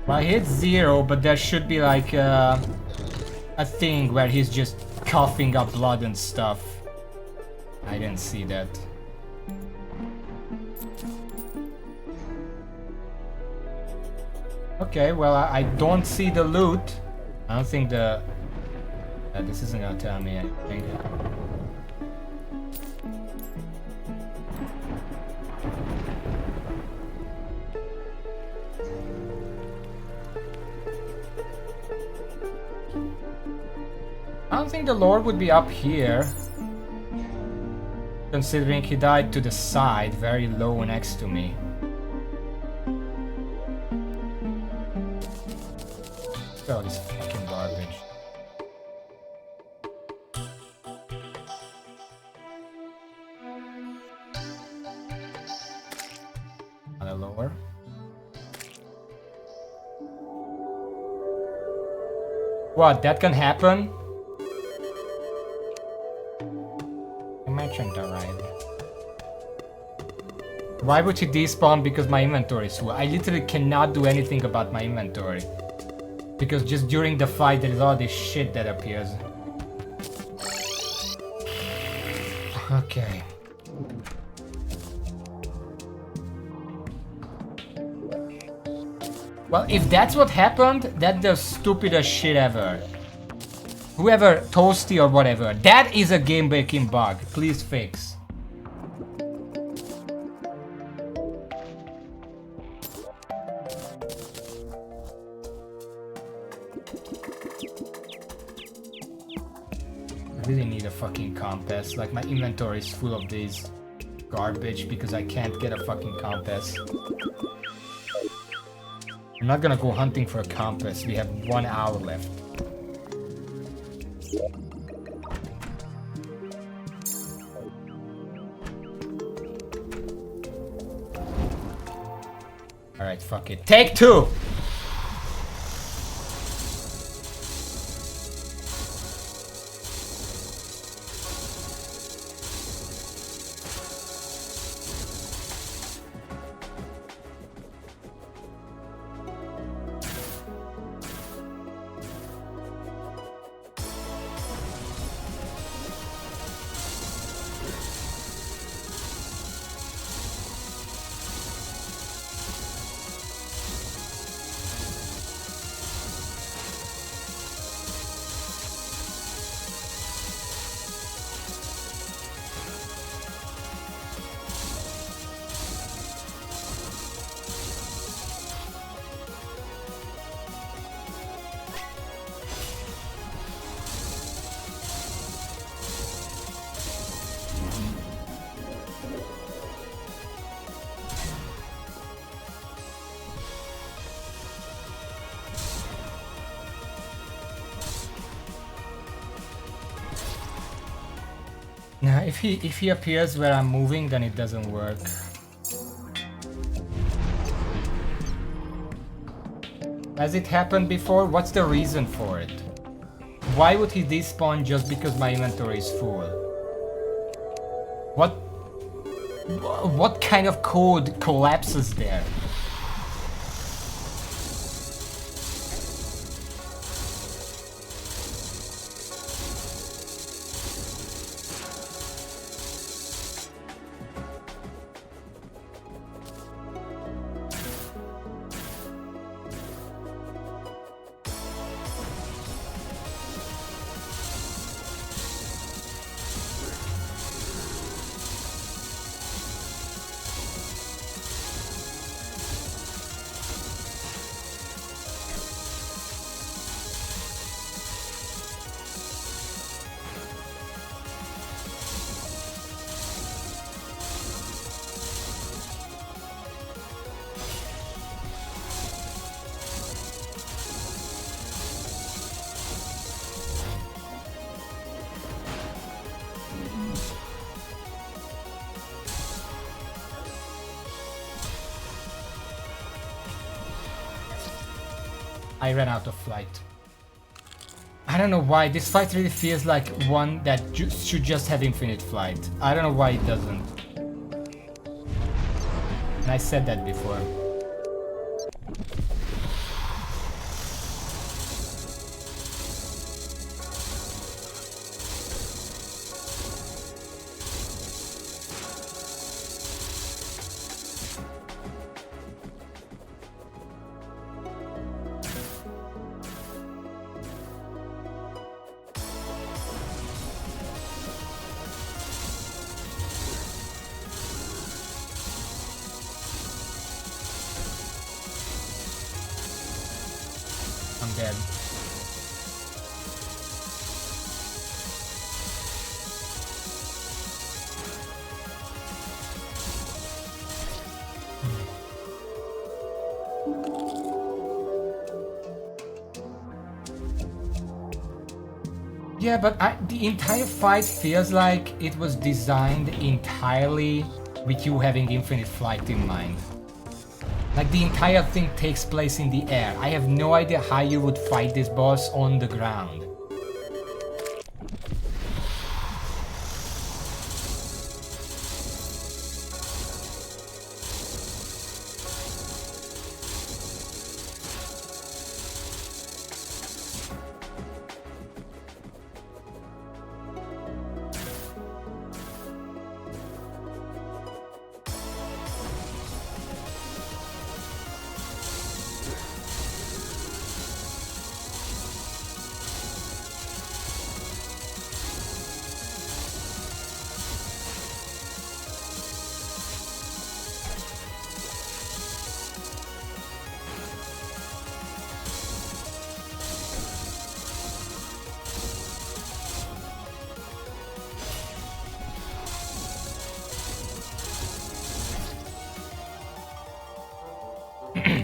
Well, I hit 0, but there should be like a thing where he's just coughing up blood and stuff. I didn't see that. Okay, well, I don't see the loot. I don't think the... this isn't gonna tell me anything. I don't think the Lord would be up here, considering he died to the side, very low next to me. Oh, this fucking garbage. On the lower. What, that can happen? Imagine that, right? Why would he despawn? Because my inventory is full. I literally cannot do anything about my inventory. Because just during the fight there is all this shit that appears. Okay. Well, if that's what happened, that's the stupidest shit ever. Whoever, Toasty or whatever, that is a game-breaking bug. Please fix. really need a fucking compass. Like, my inventory is full of these garbage because I can't get a fucking compass. I'm not gonna go hunting for a compass. We have 1 hour left. Alright, fuck it. Take 2! Nah, if he appears where I'm moving, then it doesn't work. Has it happened before? What's the reason for it? Why would he despawn just because my inventory is full? What kind of code collapses there? I ran out of flight. I don't know why, this fight really feels like one that should just have infinite flight. I don't know why it doesn't. And I said that before. I'm dead. Yeah, but the entire fight feels like it was designed entirely with you having infinite flight in mind. Like, the entire thing takes place in the air. I have no idea how you would fight this boss on the ground.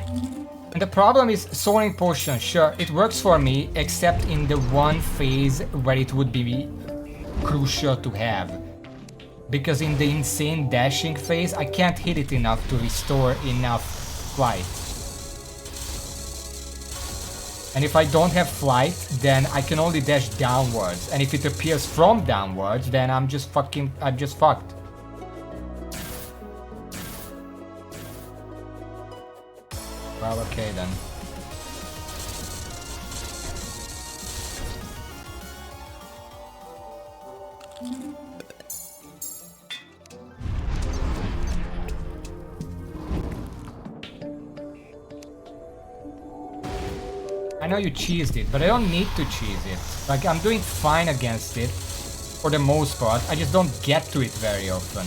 And the problem is soaring potion. Sure, it works for me, except in the one phase where it would be crucial to have. Because in the insane dashing phase, I can't hit it enough to restore enough flight. And if I don't have flight, then I can only dash downwards. And if it appears from downwards, then I'm just fucked. Well, okay then. I know you cheesed it, but I don't need to cheese it. Like, I'm doing fine against it, for the most part. I just don't get to it very often.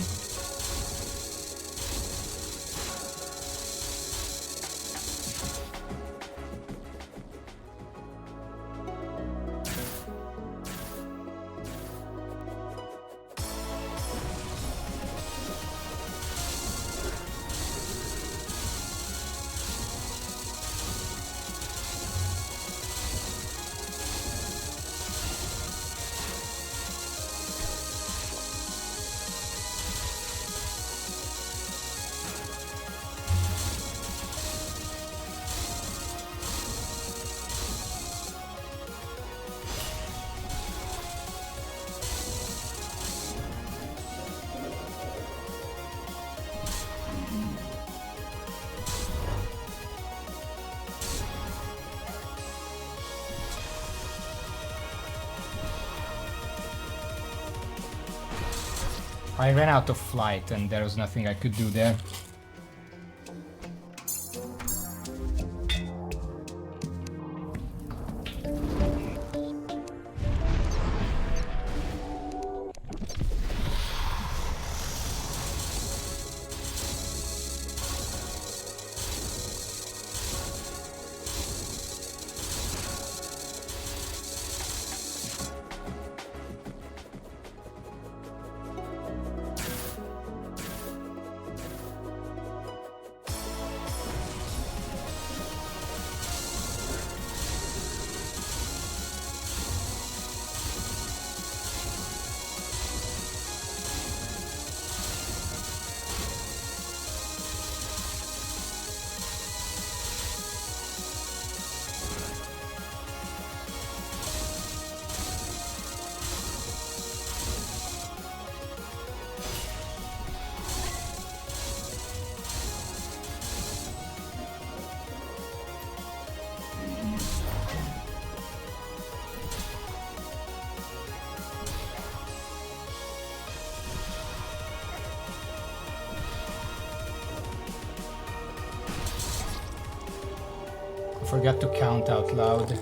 I ran out of flight and there was nothing I could do there. Forgot to count out loud.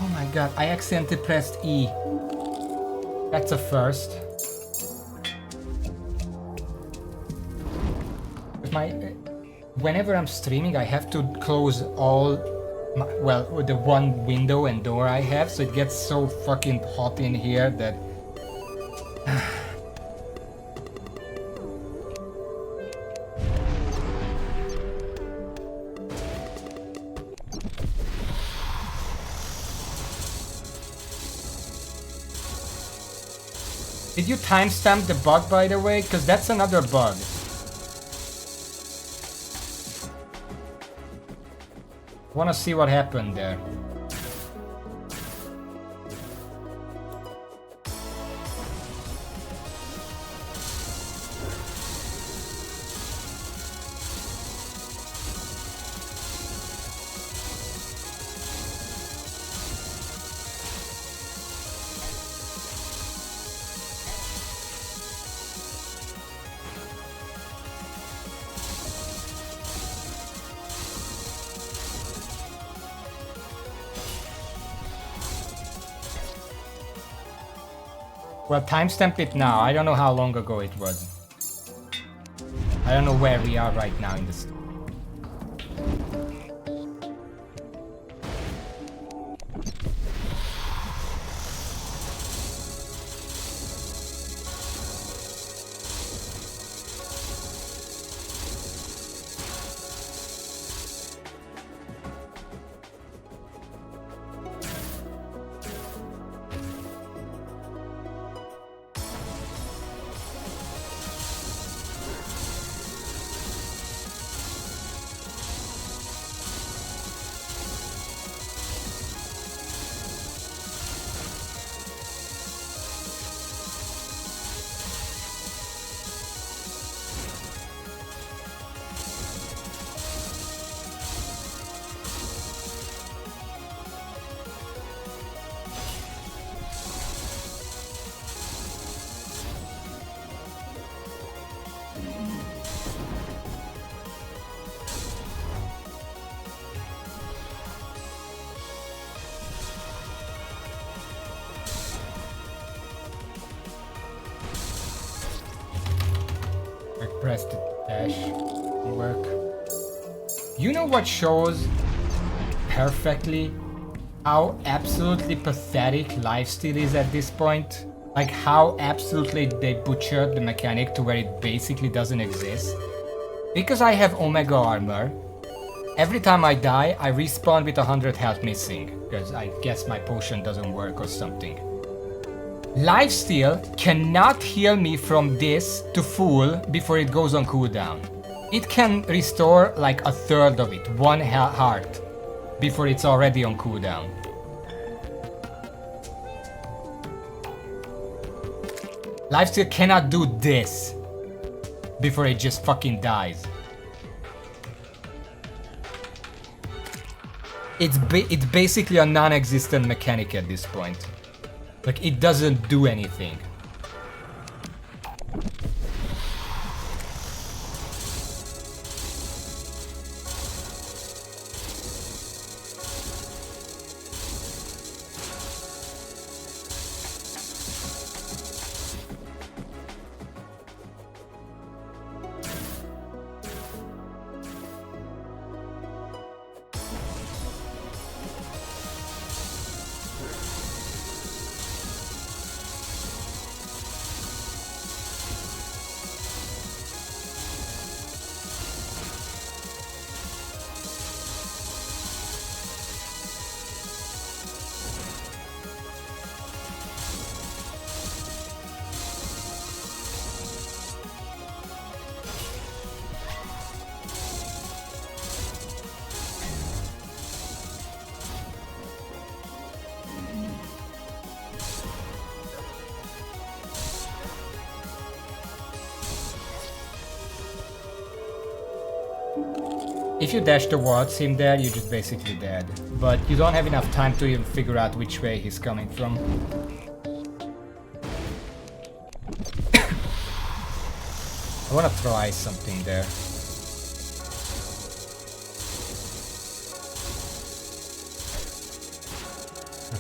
Oh my god, I accidentally pressed E. That's a first. Whenever I'm streaming, I have to close all, the one window and door I have, so it gets so fucking hot in here that... Did you timestamp the bug, by the way? Because that's another bug. Wanna see what happened there. Well, timestamp it now. I don't know how long ago it was. I don't know where we are right now in the story. Press the dash. Work. You know what shows perfectly how absolutely pathetic lifesteal is at this point? Like how absolutely they butchered the mechanic to where it basically doesn't exist? Because I have Omega armor, every time I die, I respawn with 100 health missing. Because I guess my potion doesn't work or something. Lifesteal cannot heal me from this to full before it goes on cooldown. It can restore like a third of it, one heart, before it's already on cooldown. Lifesteal cannot do this before it just fucking dies. It's basically a non-existent mechanic at this point. Like, it doesn't do anything. If you dash towards him there, you're just basically dead. But you don't have enough time to even figure out which way he's coming from. I wanna try something there.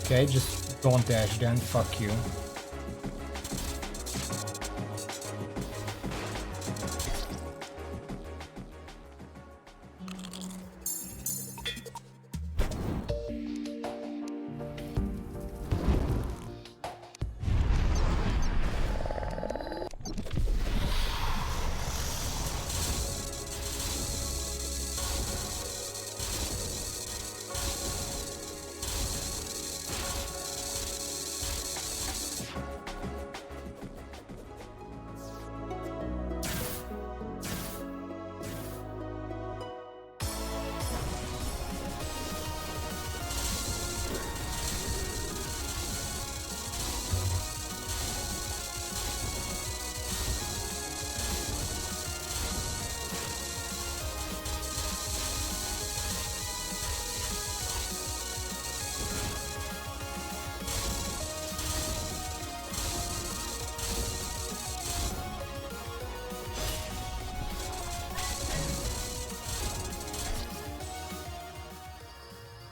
Okay, just don't dash then, fuck you.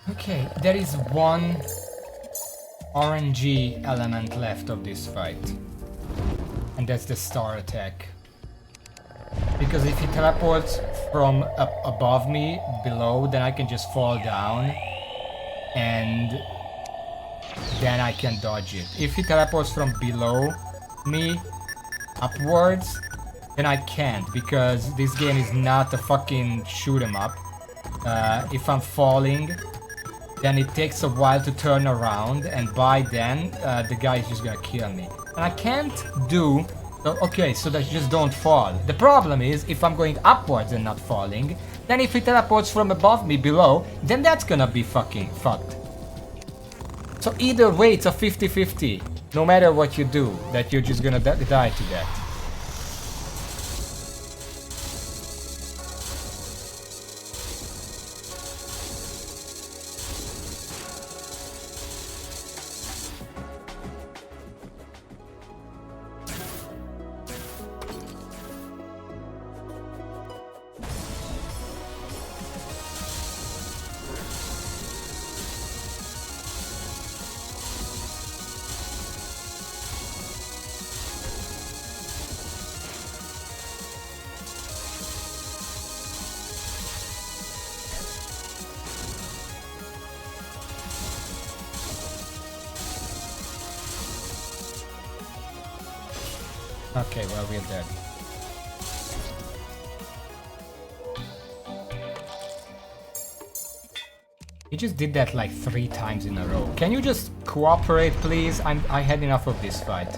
Okay, there is one orangey element left of this fight. And that's the star attack. Because if he teleports from above me, below, then I can just fall down. And then I can dodge it. If he teleports from below me, upwards, then I can't. Because this game is not a fucking shoot 'em up. If I'm falling, then it takes a while to turn around, and by then the guy is just gonna kill me. And I can't do... Okay, so that you just don't fall. The problem is, if I'm going upwards and not falling, then if he teleports from above me below, then that's gonna be fucking fucked. So either way, it's a 50-50. No matter what you do, that you're just gonna die to that. Okay, well, we're dead. He just did that like 3 times in a row. Can you just cooperate, please? I had enough of this fight.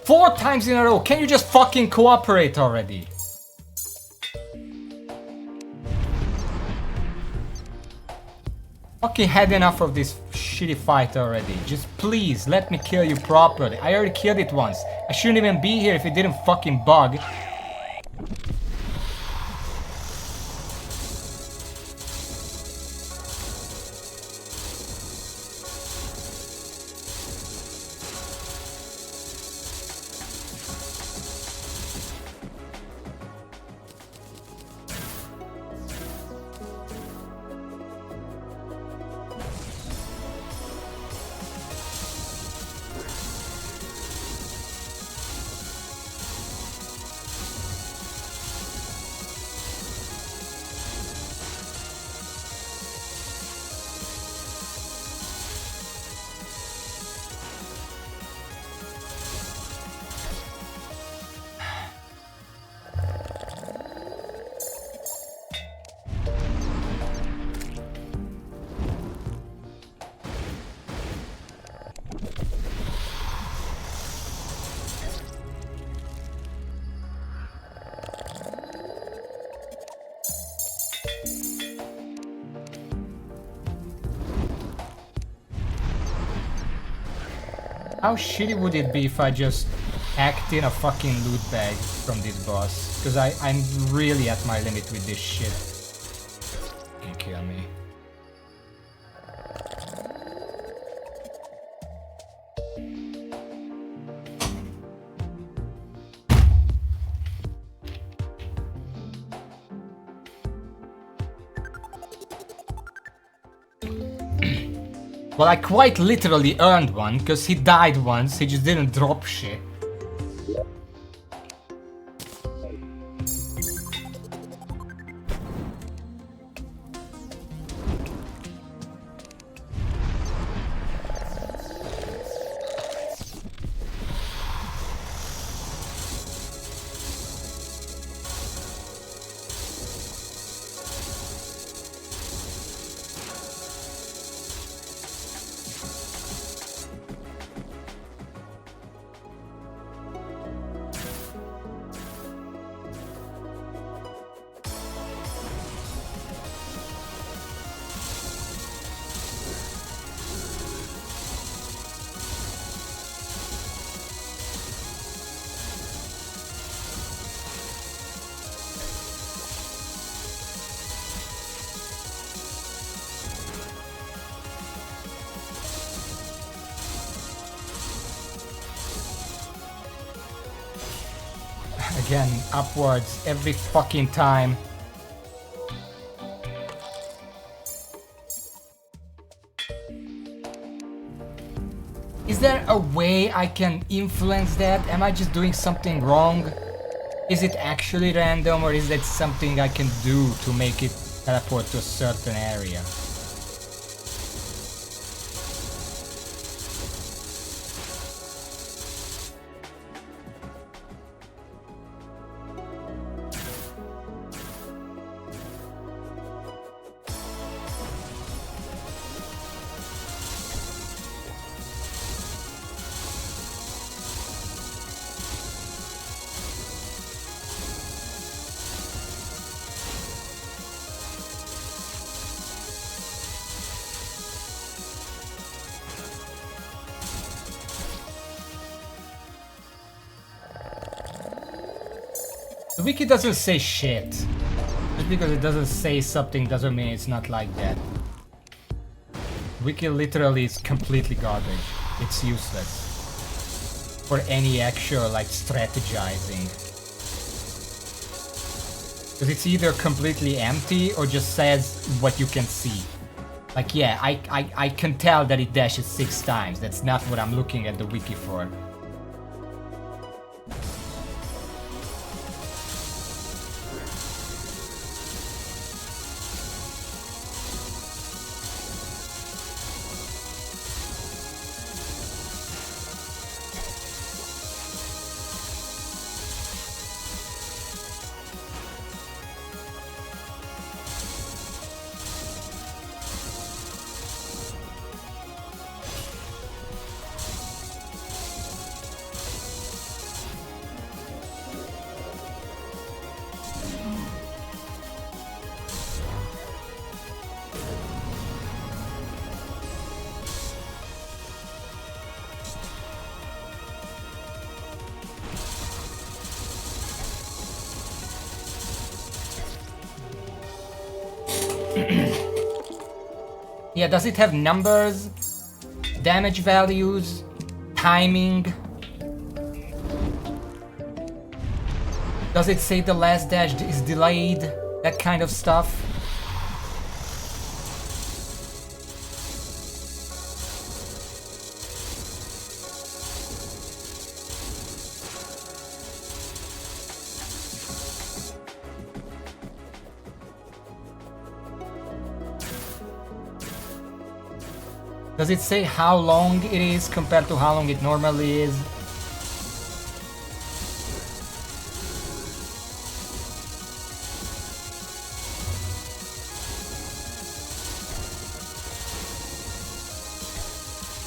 Four times in a row. Can you just fucking cooperate already? Fucking had enough of this shitty fight already. Just please let me kill you properly. I already killed it once. I shouldn't even be here if it didn't fucking bug. How shitty would it be if I just hacked in a fucking loot bag from this boss? Because I'm really at my limit with this shit. You can kill me. Well, I quite literally earned one, because he died once, he just didn't drop shit. again upwards every fucking time. Is there a way I can influence that? Am I just doing something wrong? Is it actually random, or is that something I can do to make it teleport to a certain area? The wiki doesn't say shit. Just because it doesn't say something doesn't mean it's not like that. Wiki literally is completely garbage. It's useless for any actual like strategizing. Because it's either completely empty or just says what you can see. Like yeah, I can tell that it dashes 6 times. That's not what I'm looking at the wiki for. Yeah, does it have numbers, damage values, timing? Does it say the last dash is delayed? That kind of stuff? Does it say how long it is compared to how long it normally is?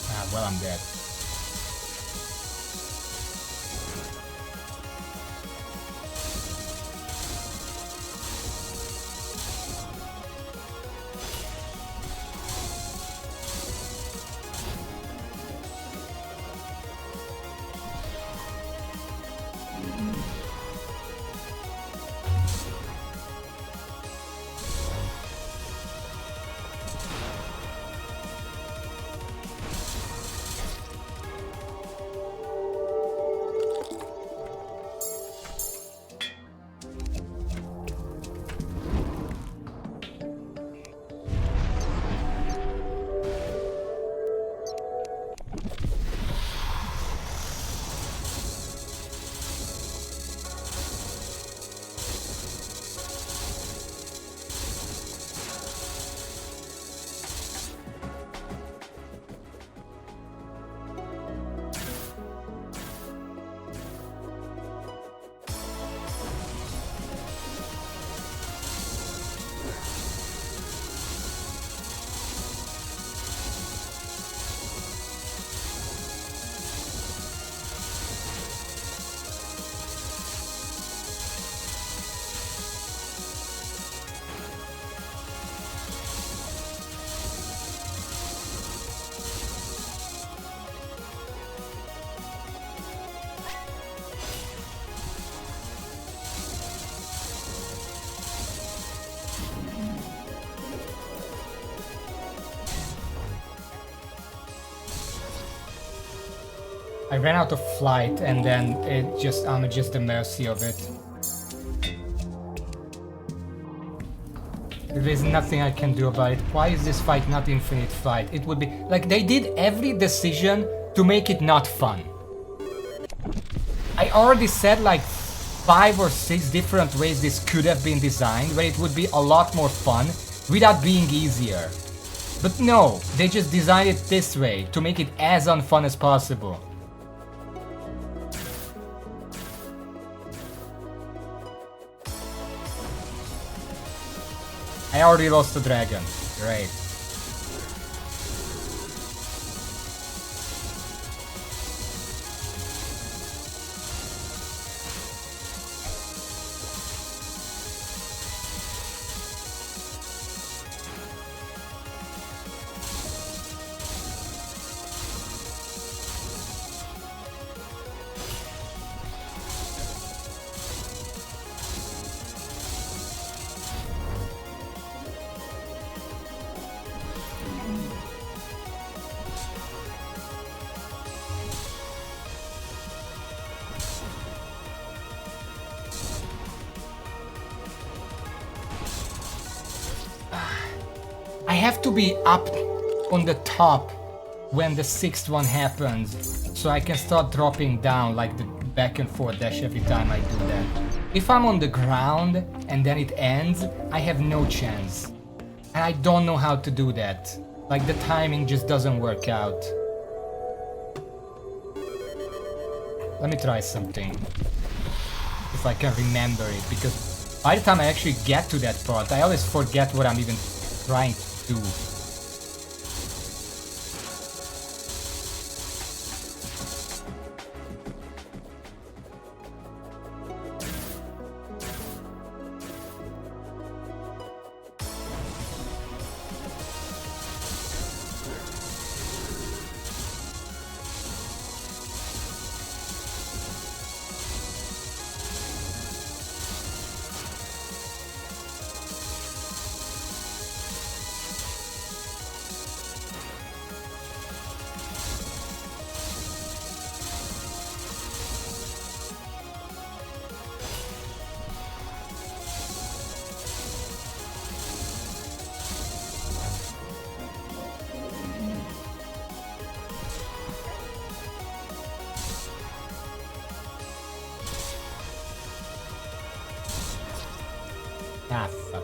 Ah, well, I'm dead. I ran out of flight and then I'm just the mercy of it. There is nothing I can do about it. Why is this fight not infinite flight? It would be like they did every decision to make it not fun. I already said like 5 or 6 different ways this could have been designed where it would be a lot more fun without being easier. But no, they just designed it this way to make it as unfun as possible. I already lost the dragon. Great. I have to be up on the top when the 6th one happens, so I can start dropping down like the back and forth dash every time I do that. If I'm on the ground and then it ends, I have no chance. And I don't know how to do that. Like the timing just doesn't work out. Let me try something. If I can remember it, because by the time I actually get to that part, I always forget what I'm even trying to do. Ah, fuck.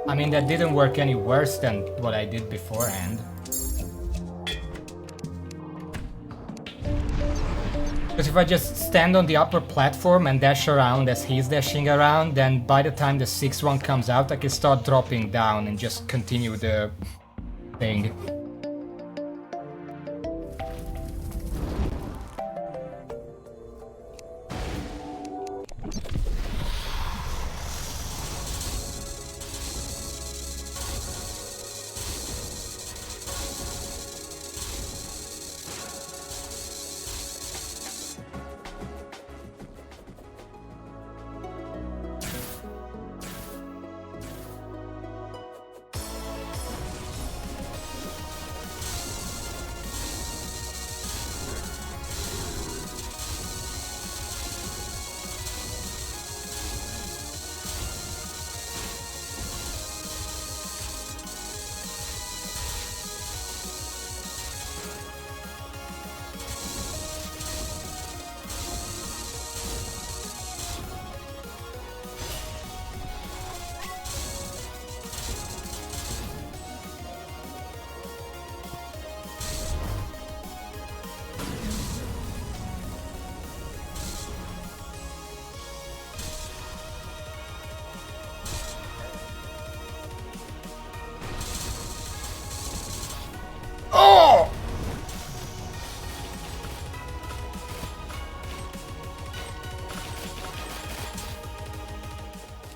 I mean, that didn't work any worse than what I did beforehand. Because if I just stand on the upper platform and dash around as he's dashing around, then by the time the 6th one comes out, I can start dropping down and just continue the thing.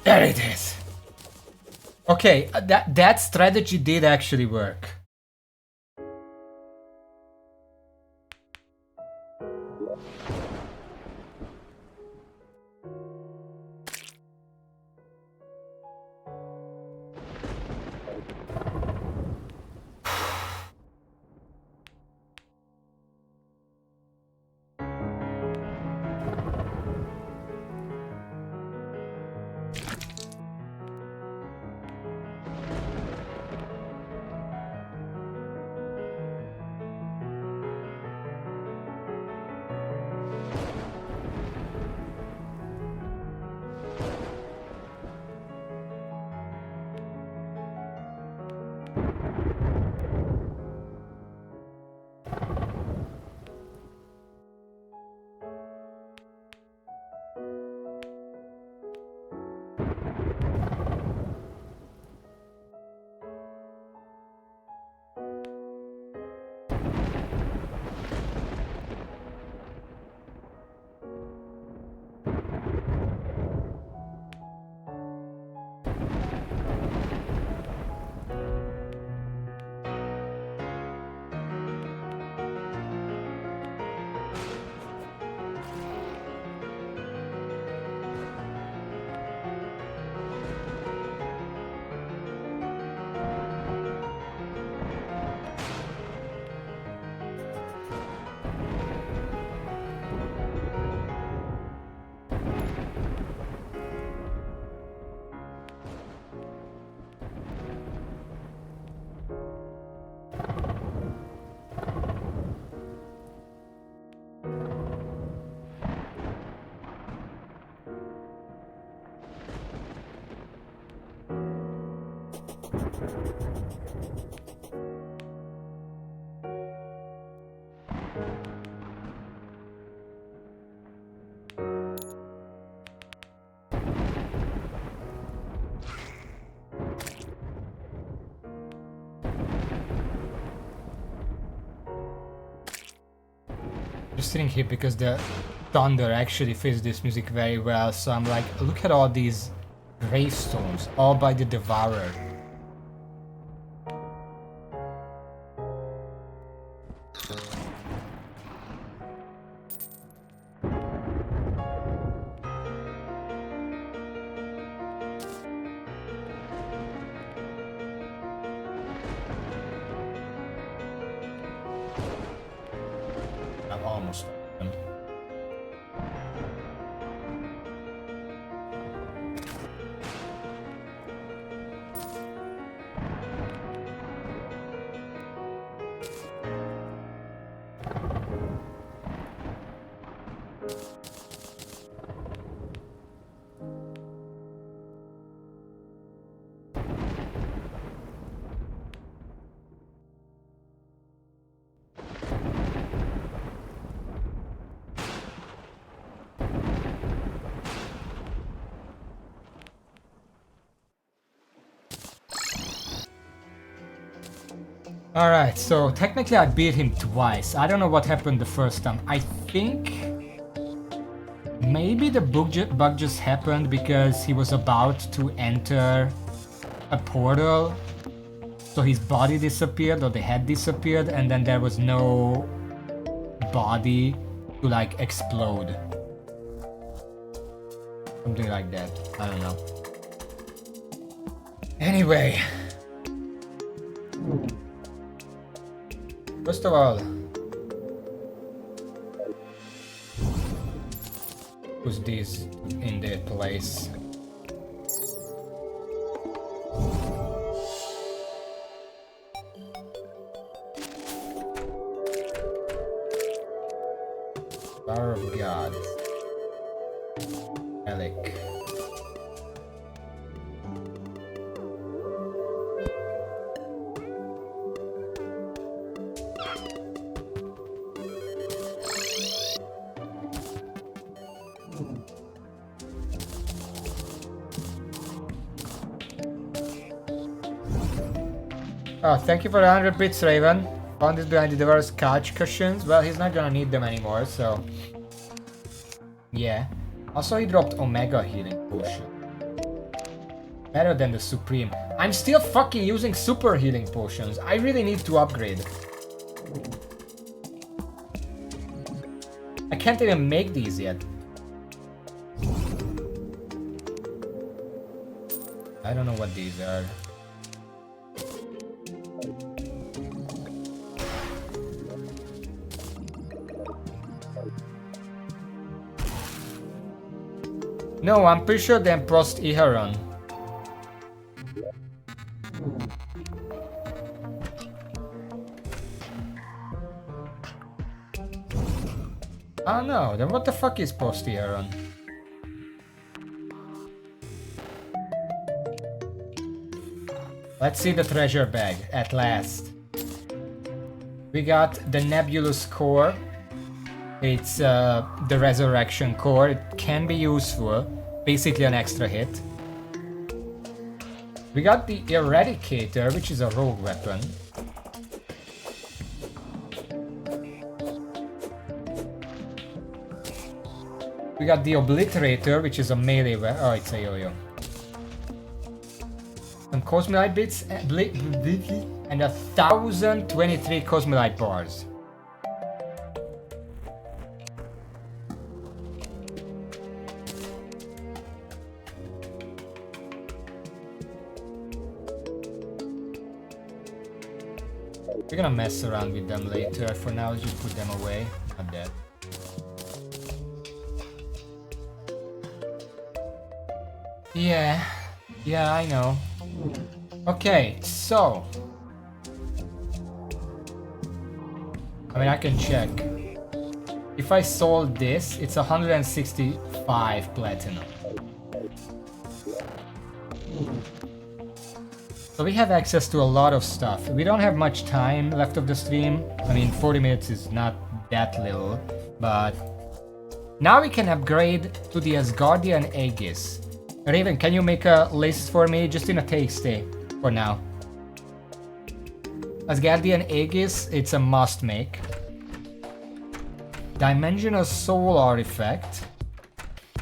There it is. Okay, that strategy did actually work. Just sitting here because the thunder actually fits this music very well. So I'm like, look at all these gravestones, all by the Devourer. I'm almost done. Alright, so technically I beat him twice. I don't know what happened the first time. I think maybe the bug just happened because he was about to enter a portal. So his body disappeared, or the head disappeared, and then there was no body to like explode. Something like that. I don't know. Anyway. First of all, put these in their place. Power of God. Relic. Oh, thank you for the 100 bits, Raven. Found this behind the Devourer's couch cushions. Well, he's not gonna need them anymore, so... yeah. Also, he dropped Omega Healing Potion. Better than the Supreme. I'm still fucking using Super Healing Potions. I really need to upgrade. I can't even make these yet. I don't know what these are. No, I'm pretty sure they're Prost Iharon. Oh no, then what the fuck is Prost Iharon? Let's see the treasure bag, at last. We got the Nebulous Core. It's the Resurrection Core. It can be useful. Basically an extra hit. We got the Eradicator, which is a rogue weapon. We got the Obliterator, which is a melee weapon. Oh, it's a yo-yo. Some Cosmolite bits and 1,023 Cosmolite bars. We're gonna mess around with them later. For now, let's just put them away. Not dead. Yeah, I know. Okay, so... I mean, I can check. If I sold this, it's 165 platinum. So we have access to a lot of stuff. We don't have much time left of the stream. I mean, 40 minutes is not that little, but... Now we can upgrade to the Asgardian Aegis. Raven, can you make a list for me, just in a tasty, for now? Asgardian Aegis, it's a must make. Dimensional Soul Artifact.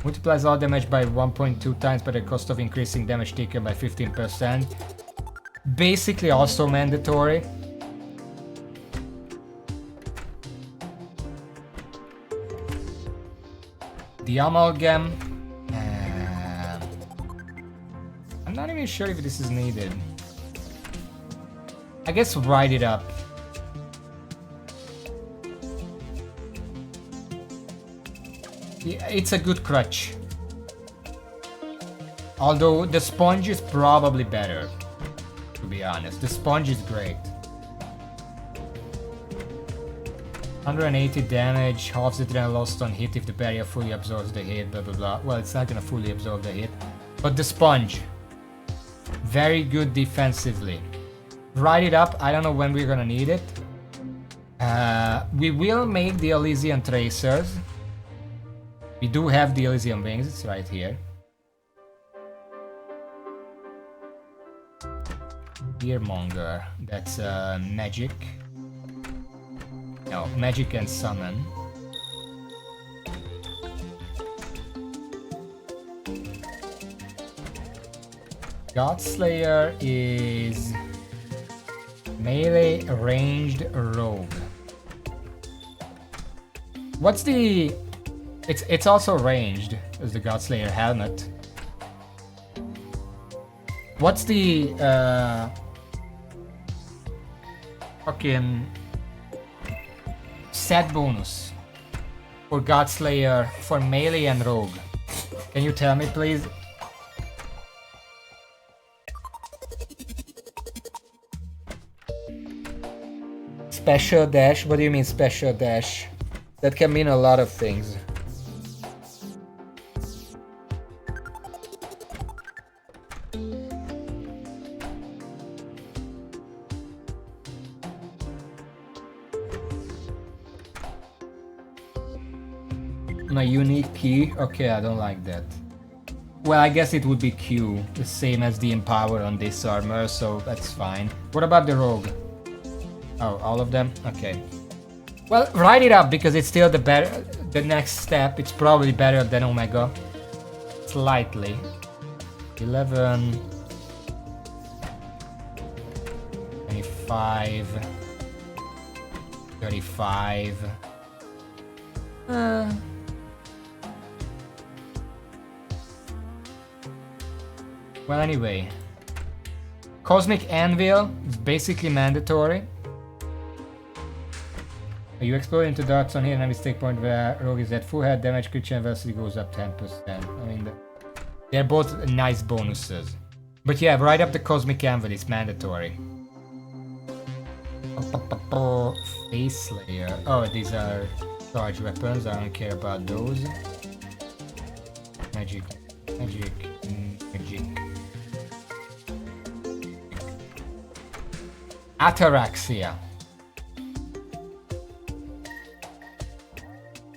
Multiplies all damage by 1.2 times by the cost of increasing damage taken by 15%. Basically also mandatory. The Amalgam. I'm not even sure if this is needed. I guess write it up. It's a good crutch. Although the sponge is probably better, to be honest. The sponge is great. 180 damage, halves the adrenaline lost on hit if the barrier fully absorbs the hit, blah blah blah. Well, it's not gonna fully absorb the hit. But the sponge, very good defensively. Write it up, I don't know when we're gonna need it. We will make the Elysian Tracers. We do have the Elysian Wings, it's right here. Earmonger, that's magic. No, magic and summon. Godslayer is melee ranged rogue. What's the... It's also ranged as the Godslayer helmet. What's the fucking set bonus for Godslayer for melee and rogue? Can you tell me, please? Special dash? What do you mean special dash? That can mean a lot of things. My unique key? Okay, I don't like that. Well, I guess it would be Q, the same as the Empower on this armor, so that's fine. What about the Rogue? Oh, all of them? Okay. Well, write it up because it's still the next step. It's probably better than Omega. Slightly. 11... 25... 35... Well, anyway. Cosmic Anvil is basically mandatory. You explode into dark zone here and have a stake point where Rogue is at full health, damage, creature and velocity goes up 10%. I mean, they're both nice bonuses. But yeah, write up the Cosmic Anvil, it's mandatory. Face Slayer. Oh, these are charge weapons, I don't care about those. Magic, magic, magic. Ataraxia.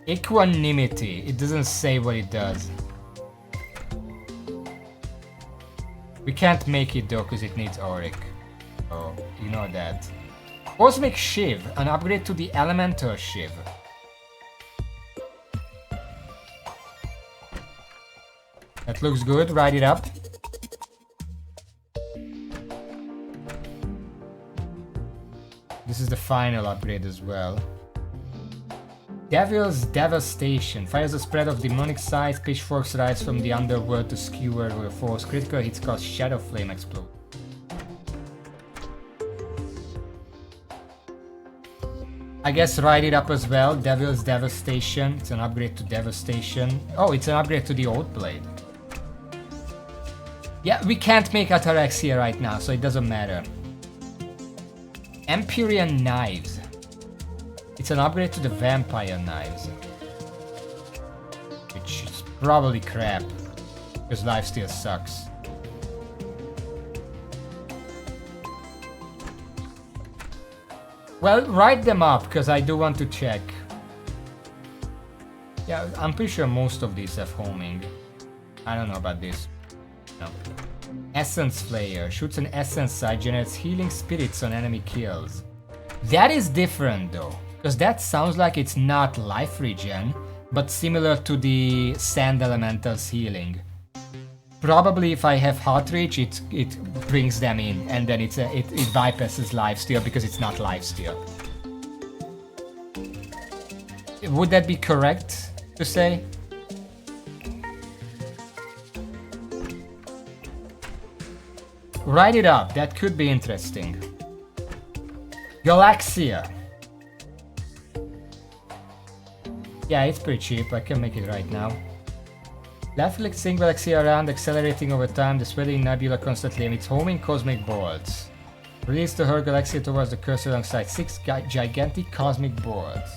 Equanimity. It doesn't say what it does. We can't make it though because it needs Auric. Oh, you know that. Cosmic Shiv. An upgrade to the Elemental Shiv. That looks good. Write it up. This is the final upgrade as well. Devil's Devastation. Fires a spread of demonic size. Pitchforks rise from the underworld to skewer with force. Critical hits cause Shadow Flame explode. I guess write it up as well. Devil's Devastation. It's an upgrade to Devastation. Oh, it's an upgrade to the Old Blade. Yeah, we can't make Ataraxia right now, so it doesn't matter. Empyrean Knives. It's an upgrade to the Vampire Knives. Which is probably crap, because lifesteal sucks. Well, write them up, because I do want to check. Yeah, I'm pretty sure most of these have homing. I don't know about this. No. Essence Flayer. Shoots an essence side, generates healing spirits on enemy kills. That is different though. Because that sounds like it's not life regen, but similar to the sand elementals healing. Probably if I have hot reach, it brings them in, and then it bypasses lifesteal because it's not lifesteal. Would that be correct to say? Write it up, that could be interesting. Galaxia. Yeah, it's pretty cheap, I can make it right now. Left-click sync Galaxia around, accelerating over time, the swelling nebula constantly emits homing cosmic bolts. Release to her Galaxia towards the cursor alongside 6 gigantic cosmic bolts.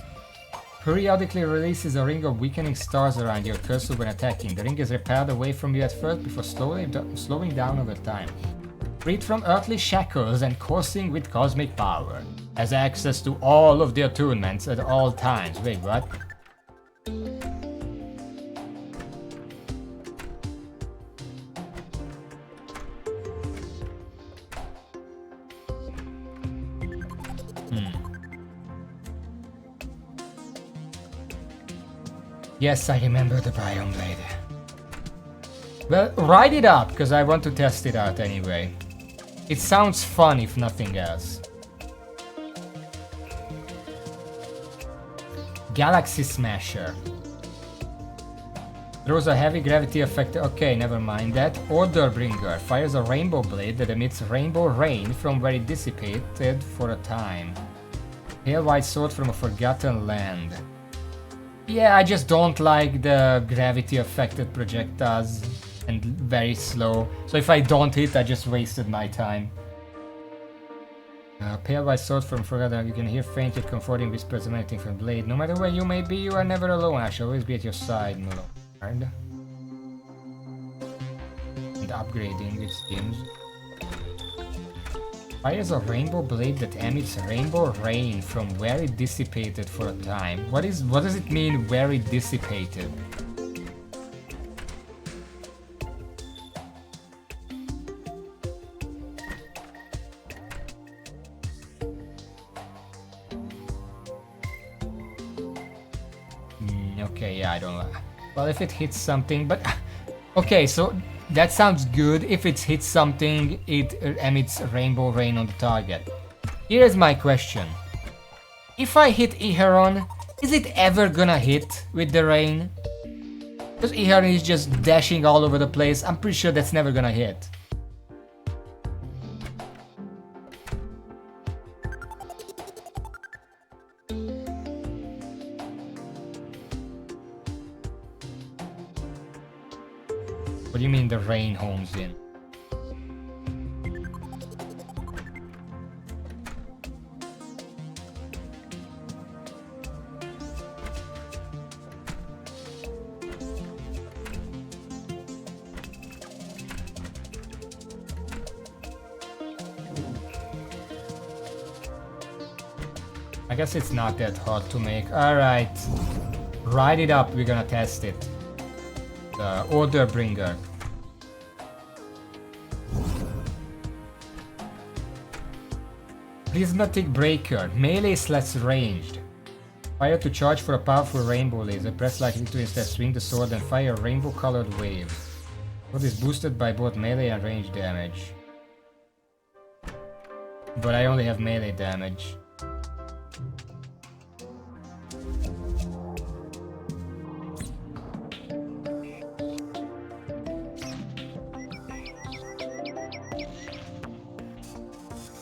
Periodically releases a ring of weakening stars around your cursor when attacking. The ring is repelled away from you at first before slowing down over time. Freed from earthly shackles and coursing with cosmic power. Has access to all of the attunements at all times. Wait, what? Yes, I remember the Biome Blade. Well, write it up, because I want to test it out anyway. It sounds fun if nothing else. Galaxy Smasher. Throws a heavy gravity effect. Okay, never mind that. Order Bringer. Fires a rainbow blade that emits rainbow rain from where it dissipated for a time. Pale white sword from a forgotten land. Yeah, I just don't like the gravity affected projectiles and very slow. So if I don't hit, I just wasted my time. Pale white sword from forgotten. You can hear faint yet comforting whispers emanating from blade. No matter where you may be, you are never alone. I shall always be at your side, Milo. And upgrading, it seems. Fires a rainbow blade that emits rainbow rain from where it dissipated for a time. What does it mean, where it dissipated? Okay, yeah, I don't know. Well, if it hits something, but okay, so that sounds good. If it hits something, it emits rainbow rain on the target. Here is my question. If I hit Iheron, is it ever gonna hit with the rain? Because Iheron is just dashing all over the place. I'm pretty sure that's never gonna hit. What do you mean the rain homes in? I guess it's not that hard to make. Alright. Write it up, we're gonna test it. The Order Bringer. Prismatic Breaker. Melee slash ranged. Fire to charge for a powerful rainbow laser. Press lightly to instead swing the sword and fire a rainbow colored wave. Sword is boosted by both melee and ranged damage. But I only have melee damage.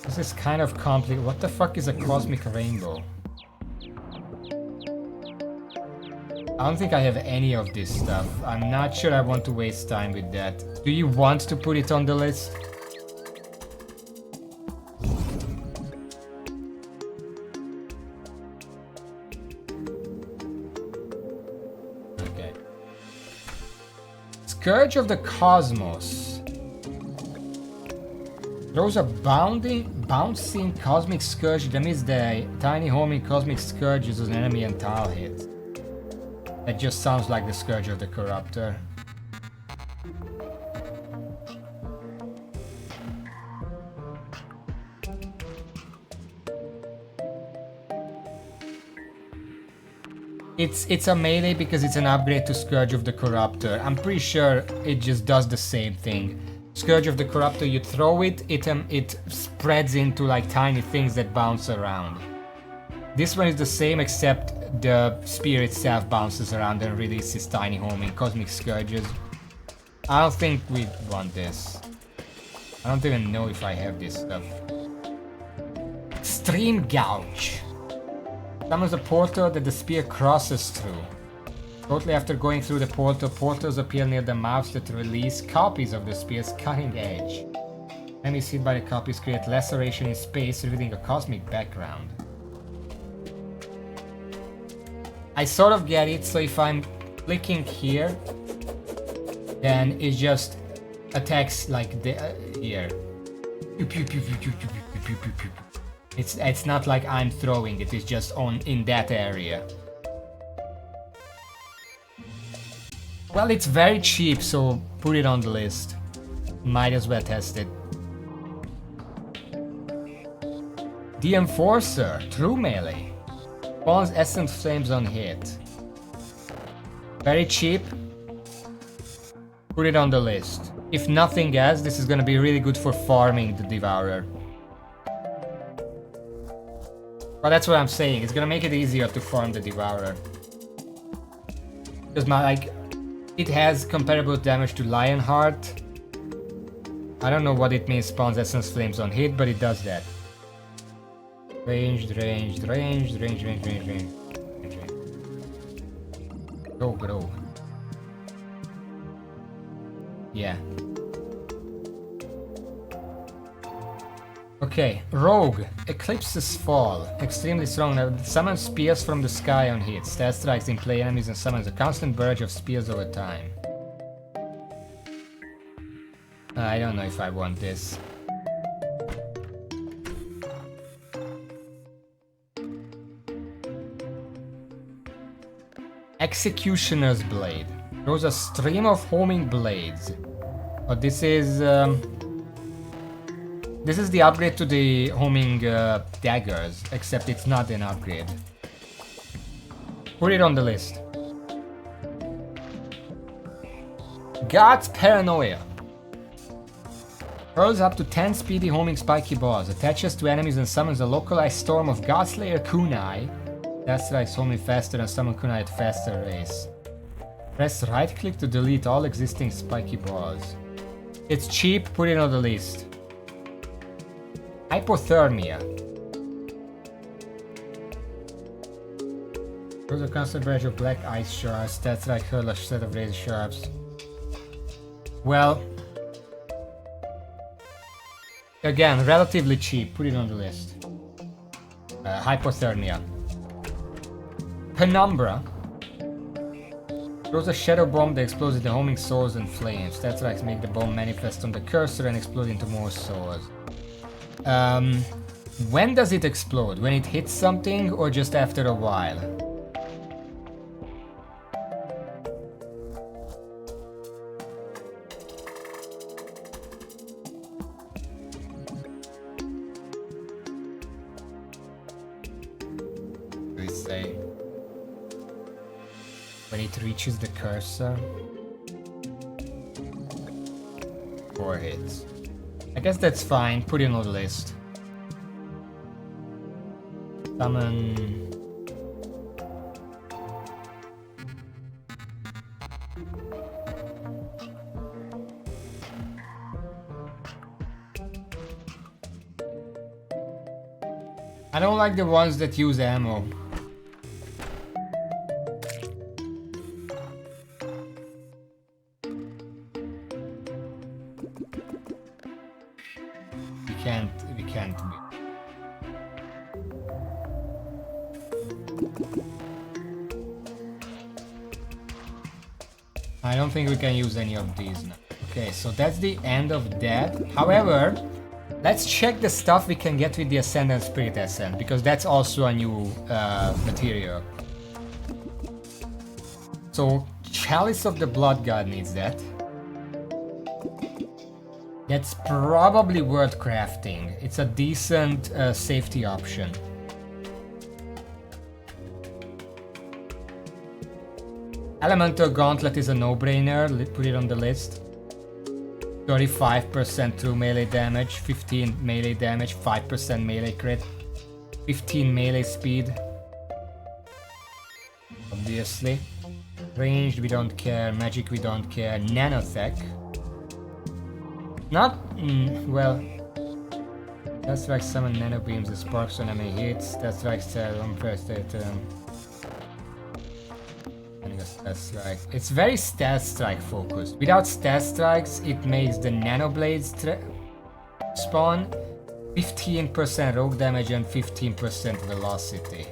This is kind of complicated. What the fuck is a cosmic rainbow? I don't think I have any of this stuff. I'm not sure I want to waste time with that. Do you want to put it on the list? Okay. Scourge of the Cosmos. Throws a bouncing cosmic scourge that emits the tiny homing cosmic scourge uses an enemy and tile hit. That just sounds like the Scourge of the Corruptor. It's a melee because it's an upgrade to Scourge of the Corruptor. I'm pretty sure it just does the same thing. Scourge of the Corruptor, you throw it, it spreads into like tiny things that bounce around. This one is the same except the spear itself bounces around and releases tiny homing cosmic scourges. I don't think we want this. I don't even know if I have this stuff. Extreme Gouge. Summons a portal that the spear crosses through. Shortly after going through the portal, portals appear near the mouths that release copies of the spear's cutting edge. Enemies hit by the copies create laceration in space, revealing a cosmic background. I sort of get it, so if I'm clicking here, then it just attacks like here. It's not like I'm throwing it, it's just in that area. Well, it's very cheap, so put it on the list. Might as well test it. The Enforcer, true melee. Spawns Essence Flames on hit. Very cheap. Put it on the list. If nothing else, this is gonna be really good for farming the Devourer. Well, that's what I'm saying. It's gonna make it easier to farm the Devourer. Because it has comparable damage to Lionheart. I don't know what it means, spawns Essence Flames on hit, but it does that. Ranged. Grow. Yeah. Okay, Rogue. Eclipse's Fall. Extremely strong. Now, summons spears from the sky on hit. Stat strikes in play enemies and summons a constant barrage of spears over time. I don't know if I want this. Executioner's Blade. Throws a stream of homing blades. Oh, this is the upgrade to the homing daggers, except it's not an upgrade. Put it on the list. God's Paranoia. Hurls up to 10 speedy homing spiky balls, attaches to enemies and summons a localized storm of Godslayer Kunai. That strikes homing faster and summon Kunai at faster race. Press right click to delete all existing spiky balls. It's cheap, put it on the list. Hypothermia. Those are constant barrage of black ice shards. Stats like hurl a set of razor sharps. Well, again, relatively cheap. Put it on the list. Hypothermia. Penumbra. Throws a shadow bomb that explodes into homing swords and flames. Stats like make the bomb manifest on the cursor and explode into more swords. When does it explode? When it hits something or just after a while? We say when it reaches the cursor. 4 hits. I guess that's fine, put it on the list. Summon... I don't like the ones that use ammo. We can't. I don't think we can use any of these now. Okay, so that's the end of that. However, let's check the stuff we can get with the Ascendant Spirit Essence, because that's also a new material. So, Chalice of the Blood God needs that. That's probably worth crafting. It's a decent safety option. Elemental Gauntlet is a no-brainer, put it on the list. 35% true melee damage, 15 melee damage, 5% melee crit, 15 melee speed. Obviously. Ranged we don't care, magic we don't care, nanotech. Not, well... That's like summon nano beams that sparks on enemy hits, that's like serum, first that's right. It's very stat strike focused. Without stat strikes, it makes the nano blades spawn 15% rogue damage and 15% velocity.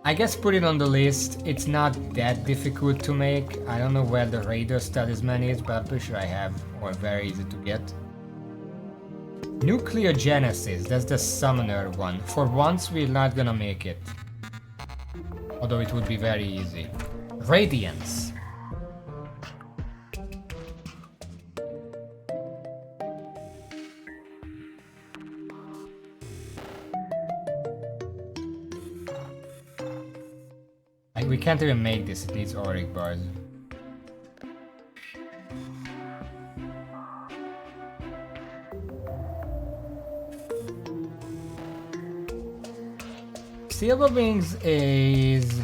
I guess put it on the list. It's not that difficult to make. I don't know where the Raider's talisman is, but I'm pretty sure I have, or very easy to get. Nuclear Genesis, that's the summoner one. For once we're not gonna make it. Although it would be very easy. Radiance. We can't even make this, it needs auric bars. Silver Wings is...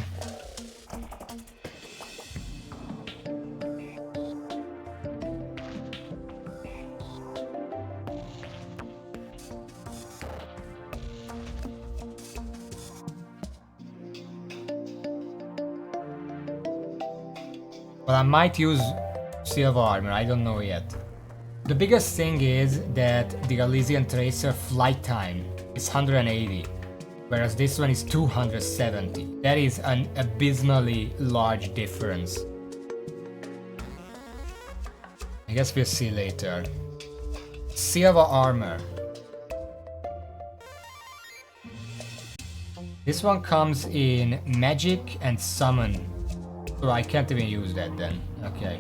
Well, I might use silver armor, I don't know yet. The biggest thing is that the Elysian Tracer flight time is 180, whereas this one is 270. That is an abysmally large difference. I guess we'll see later. Silver armor. This one comes in magic and summon. So I can't even use that then. Okay.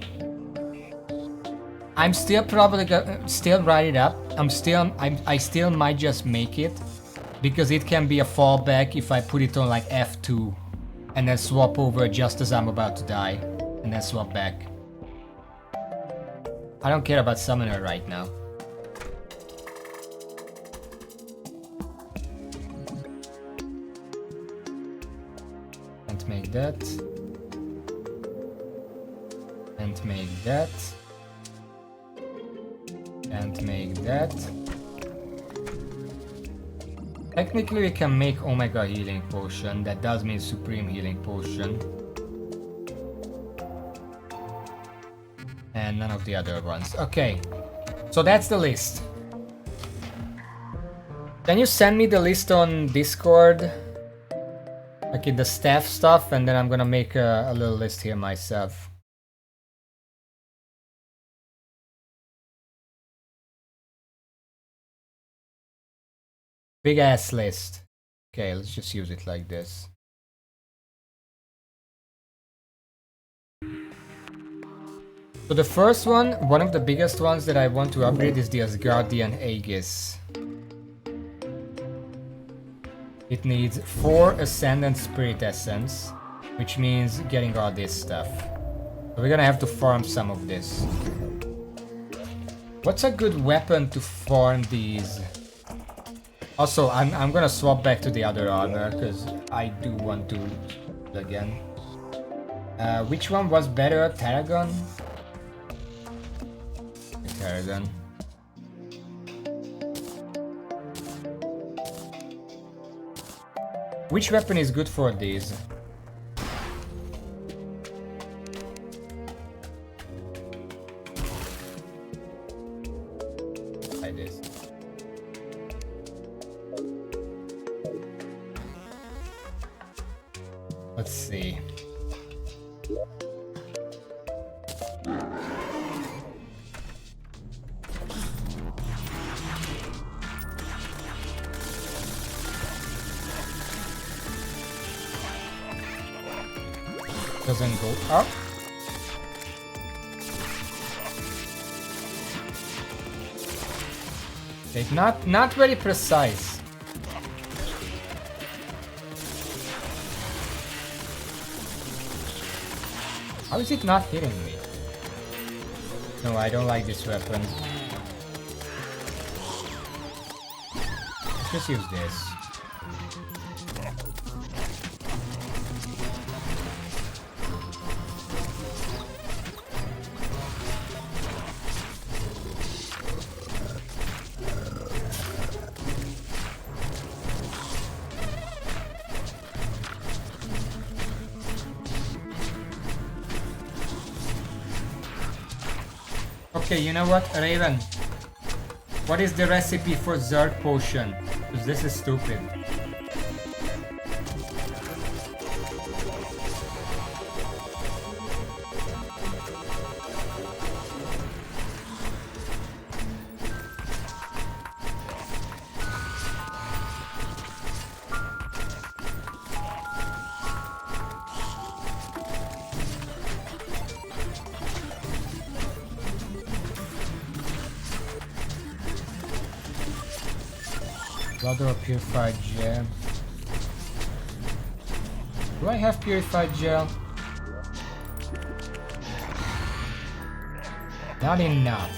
I'm still probably gonna still write it up. I still might just make it because it can be a fallback if I put it on like F2 and then swap over just as I'm about to die and then swap back. I don't care about summoner right now. Can't make that. Can't make that. Can't make that. Technically we can make Omega Healing Potion. That does mean Supreme Healing Potion. And none of the other ones. Okay. So that's the list. Can you send me the list on Discord? Like in the staff stuff, and then I'm gonna make a little list here myself. Big ass list. Okay, let's just use it like this. So the first one of the biggest ones that I want to upgrade is the Asgardian Aegis. It needs 4 Ascendant Spirit Essence, which means getting all this stuff. So we're gonna have to farm some of this. What's a good weapon to farm these? Also, I'm gonna swap back to the other armor, because I do want to again. Which one was better? Tarragon? Tarragon. Which weapon is good for these? Like this. Let's see. Doesn't go up. It's not very precise. How is it not hitting me? No, I don't like this weapon. Let's just use this. Okay, you know what, Raven? What is the recipe for Zerg potion? Because this is stupid. Blood or purified gel? Do I have purified gel? Not enough.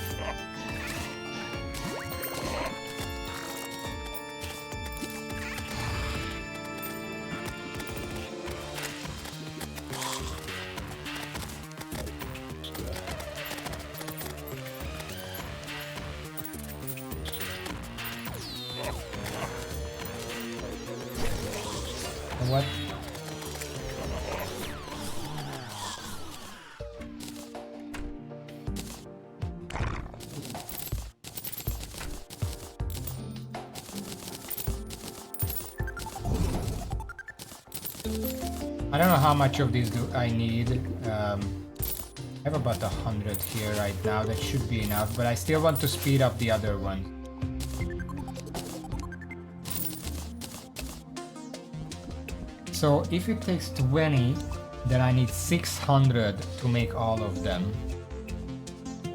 What? I don't know how much of these do I need. I have about 100 here right now. That should be enough, but I still want to speed up the other one. So if it takes 20, then I need 600 to make all of them.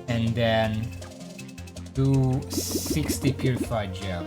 And then do 60 purified gel.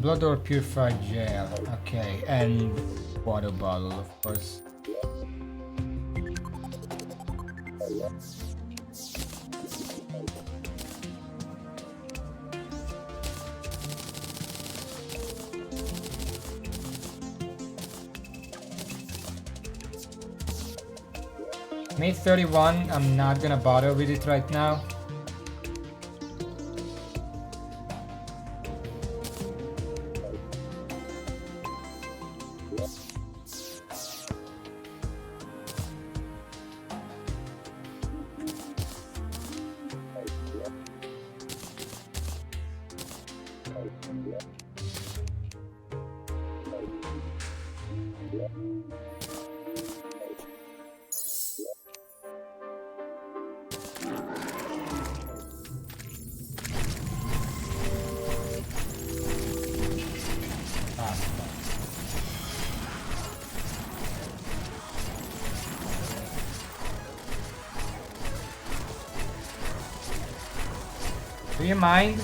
Blood or purified gel, okay, and water bottle, of course. Made 31, I'm not gonna bother with it right now. Do you mind?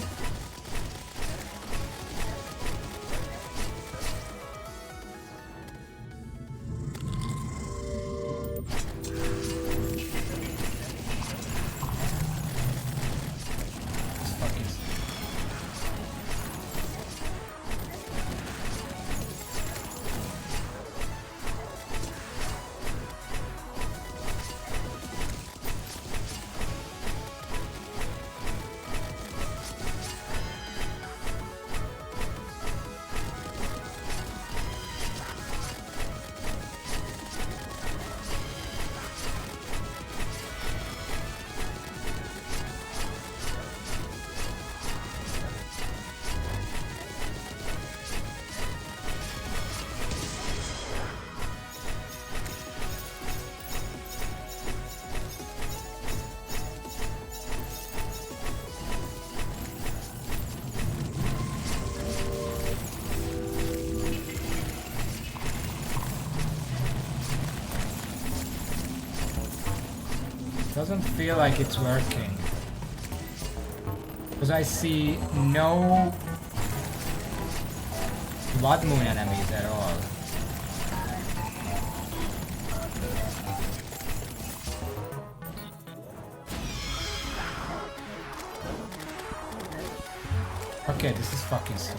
Doesn't feel like it's working. Because I see no Blood Moon enemies at all. Okay, this is fucking sick.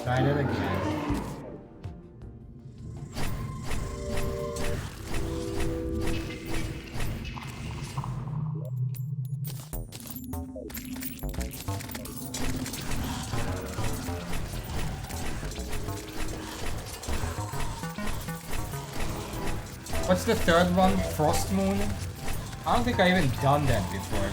Try it again. What's the third one? Frost Moon? I don't think I even done that before.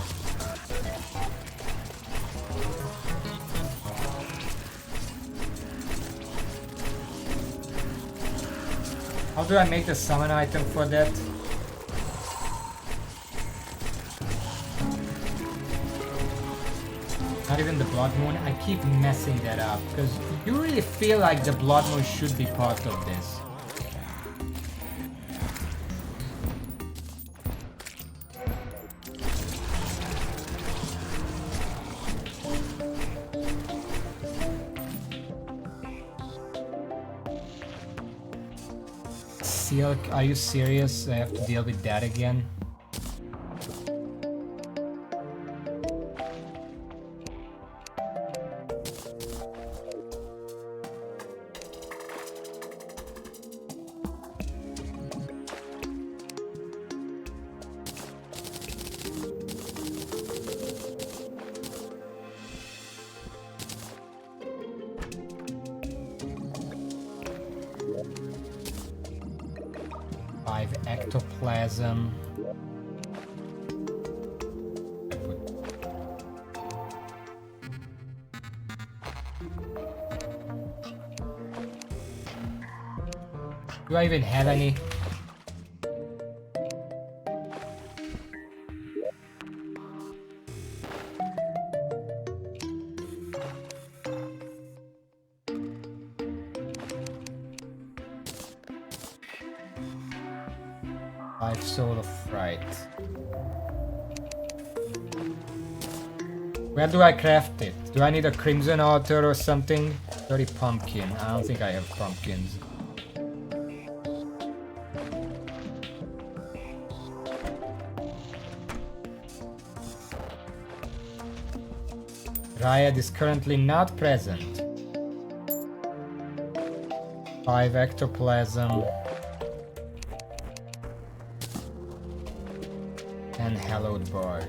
How do I make the summon item for that? Not even the Blood Moon? I keep messing that up because you really feel like the Blood Moon should be part of this. Silk, are you serious? I have to deal with that again? Ectoplasm. Do I even have any? Soul of Fright. Where do I craft it? Do I need a crimson altar or something? 30 pumpkin. I don't think I have pumpkins. Riot is currently not present. 5 ectoplasm. And hallowed bars.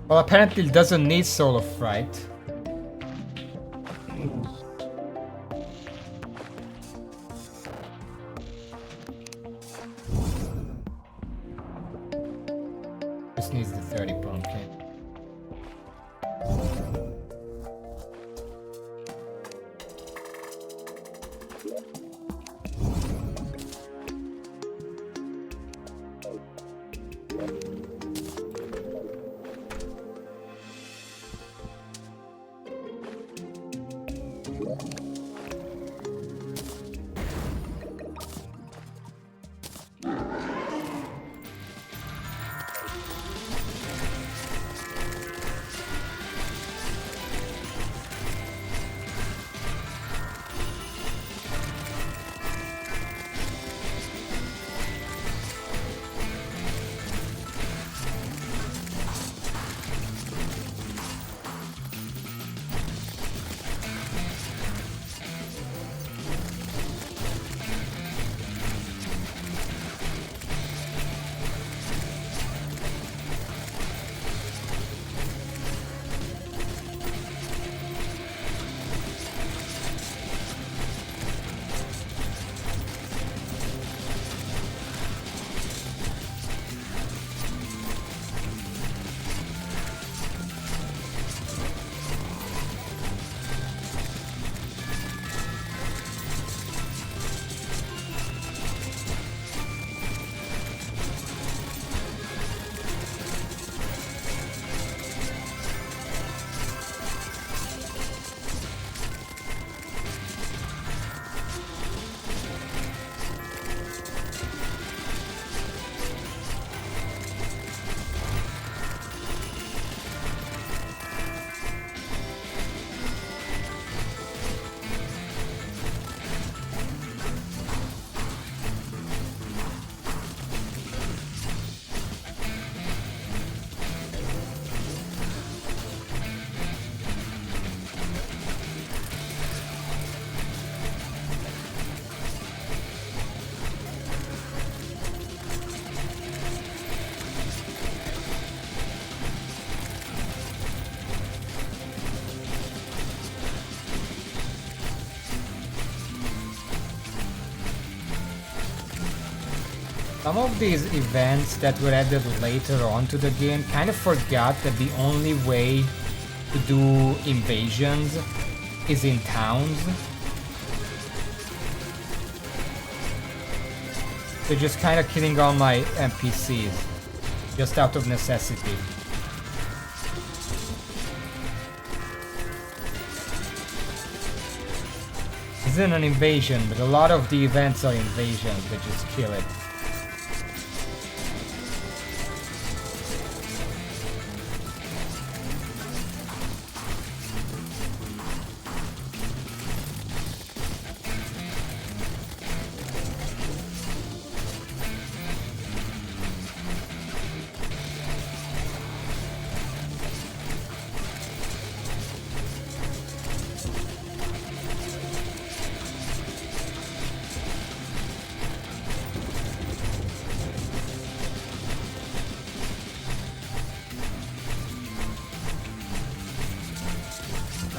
Well, apparently it doesn't need Soul of Fright. Just needs the 30 pumpkin. Some of these events that were added later on to the game kind of forgot that the only way to do invasions is in towns. They're just kind of killing all my NPCs, just out of necessity. This isn't an invasion, but a lot of the events are invasions that just kill it.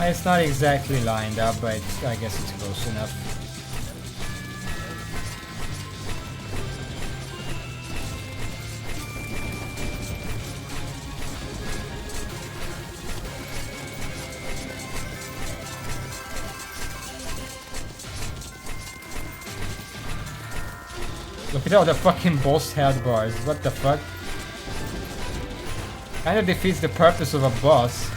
It's not exactly lined up, but I guess it's close enough. Look at all the fucking boss health bars, what the fuck? Kinda defeats the purpose of a boss.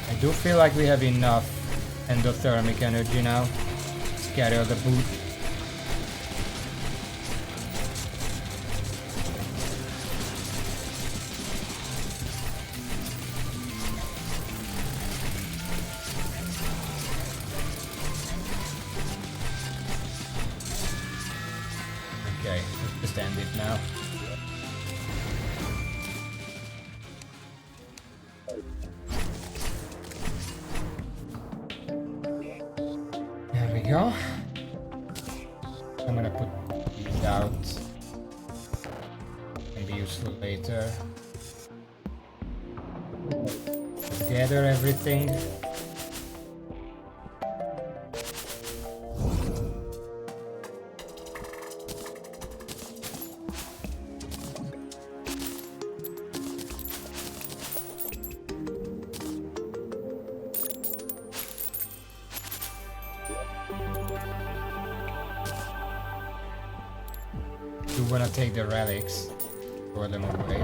I do feel like we have enough endothermic energy now to scatter the boot. Okay, let's just end it now. Go. I'm gonna put these out and be useful later. Gather everything. Do wanna take the relics, throw them away.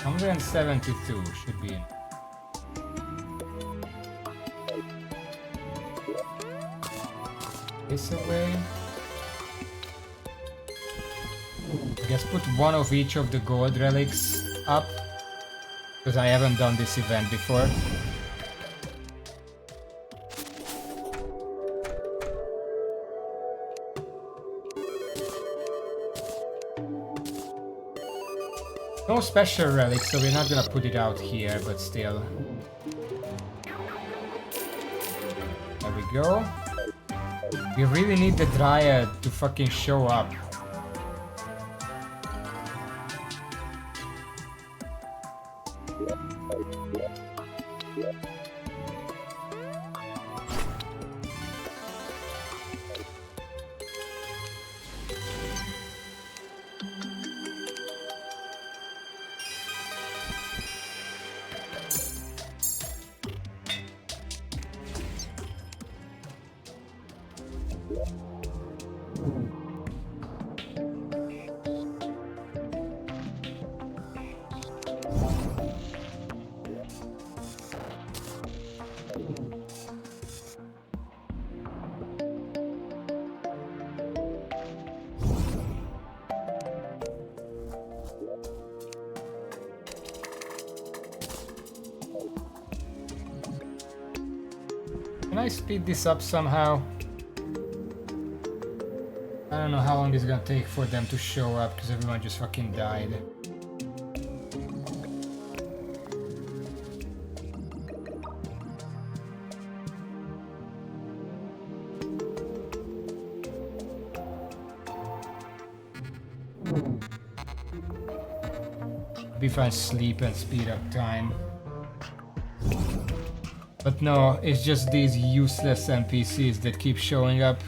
$172 should be in. This away. I guess put one of each of the gold relics up, because I haven't done this event before. No special relics, so we're not gonna put it out here, but still. There we go. We really need the Dryad to fucking show up. Can I speed this up somehow? I don't know how long it's gonna take for them to show up because everyone just fucking died. Maybe if I sleep and speed up time. But no, it's just these useless NPCs that keep showing up.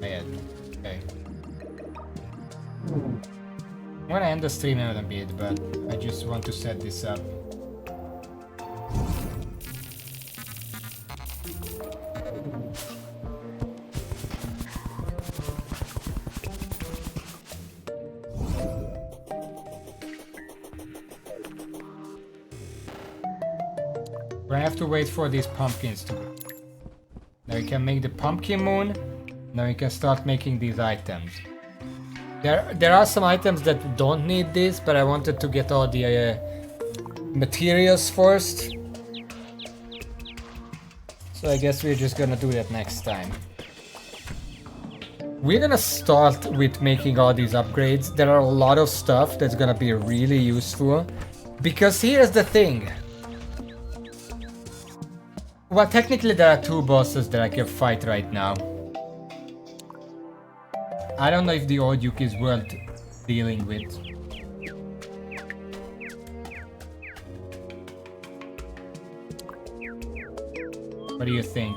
Bad. Okay. I'm gonna end the stream in a bit, but I just want to set this up. We're gonna have to wait for these pumpkins to grow. Now we can make the pumpkin moon. Now we can start making these items. There are some items that don't need this, but I wanted to get all the materials first. So I guess we're just gonna do that next time. We're gonna start with making all these upgrades. There are a lot of stuff that's gonna be really useful. Because here's the thing. Well, technically there are 2 bosses that I can fight right now. I don't know if the old Yuki is worth dealing with. What do you think?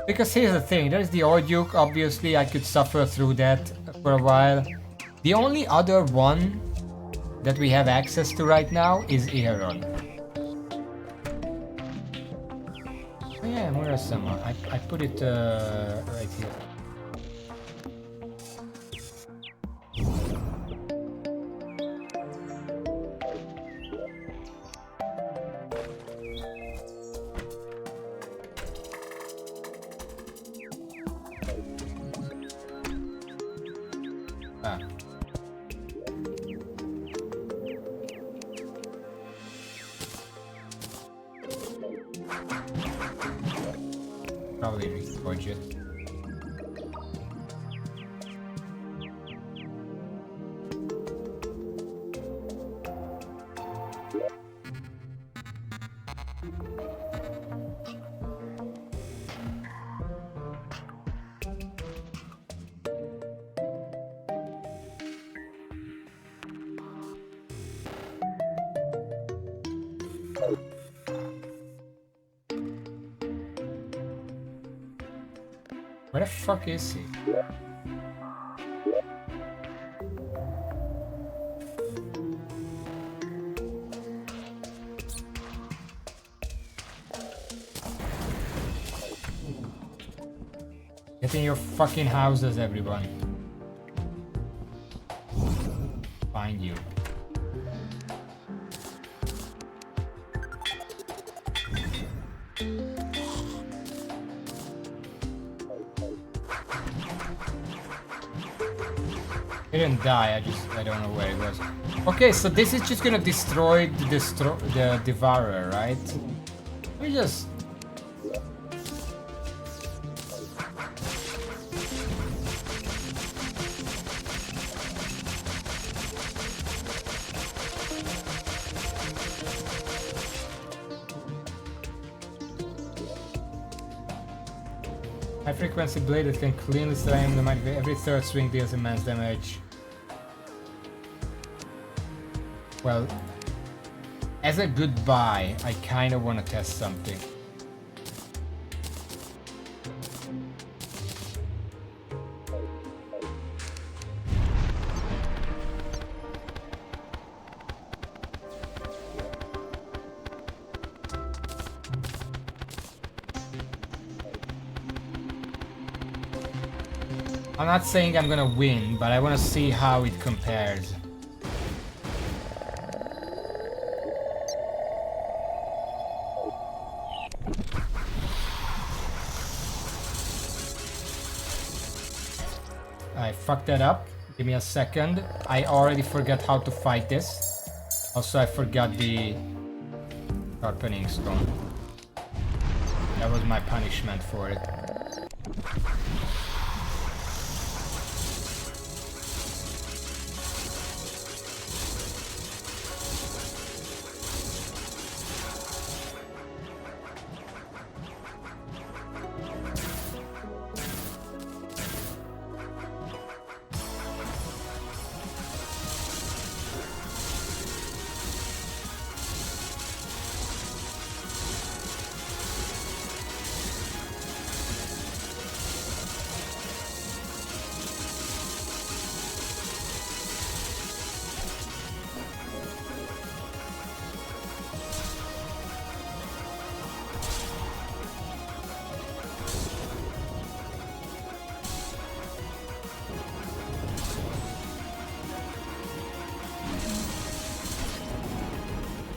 Because here's the thing, there's the old Yuke, obviously I could suffer through that for a while. The only other one that we have access to right now is Aaron. Oh yeah, Murasama. I put it right here. Probably reached budget. Where the fuck is he? Get in your fucking houses, everyone. Find you. He didn't die, I don't know where it was. Okay, so this is just gonna destroy the Devourer, right? Let me just... High frequency blade that can cleanly slam the might. Every third swing deals immense damage. Well, as a goodbye, I kinda wanna test something. I'm not saying I'm gonna win, but I wanna see how it compares. I fucked that up. Give me a second. I already forgot how to fight this. Also, I forgot the sharpening stone. That was my punishment for it.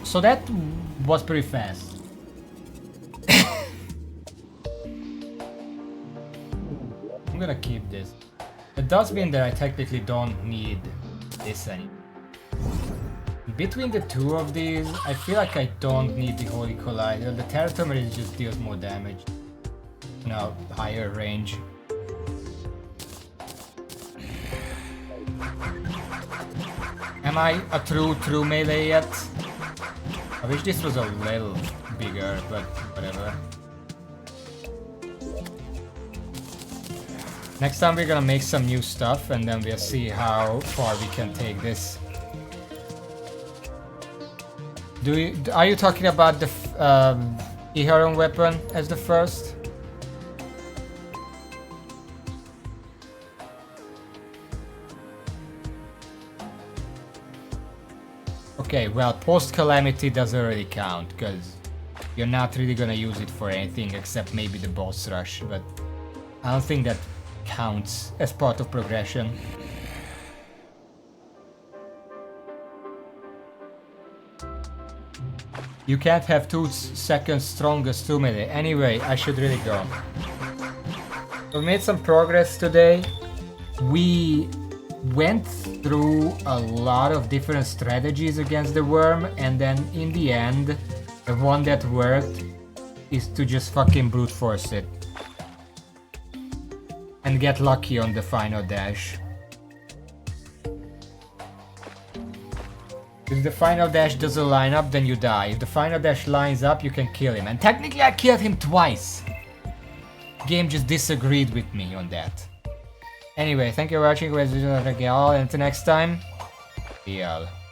So that was pretty fast. I'm gonna keep this. It does mean that I technically don't need this anymore. Between the two of these, I feel like I don't need the Holy Collider. The Terraria just deals more damage. No, higher range. Am I a true melee yet? I wish this was a little bigger, but whatever. Next time we're gonna make some new stuff and then we'll see how far we can take this. Are you talking about the Infernum weapon as the first? Okay, well, post-Calamity doesn't really count, because you're not really gonna use it for anything except maybe the boss rush, but I don't think that counts as part of progression. You can't have 2 seconds strongest 2 melee. Anyway, I should really go. We made some progress today. We went through a lot of different strategies against the worm, and then in the end, the one that worked is to just fucking brute force it. And get lucky on the final dash. If the final dash doesn't line up, then you die. If the final dash lines up, you can kill him. And technically I killed him twice. Game just disagreed with me on that. Anyway, thank you for watching, and until next time, BL.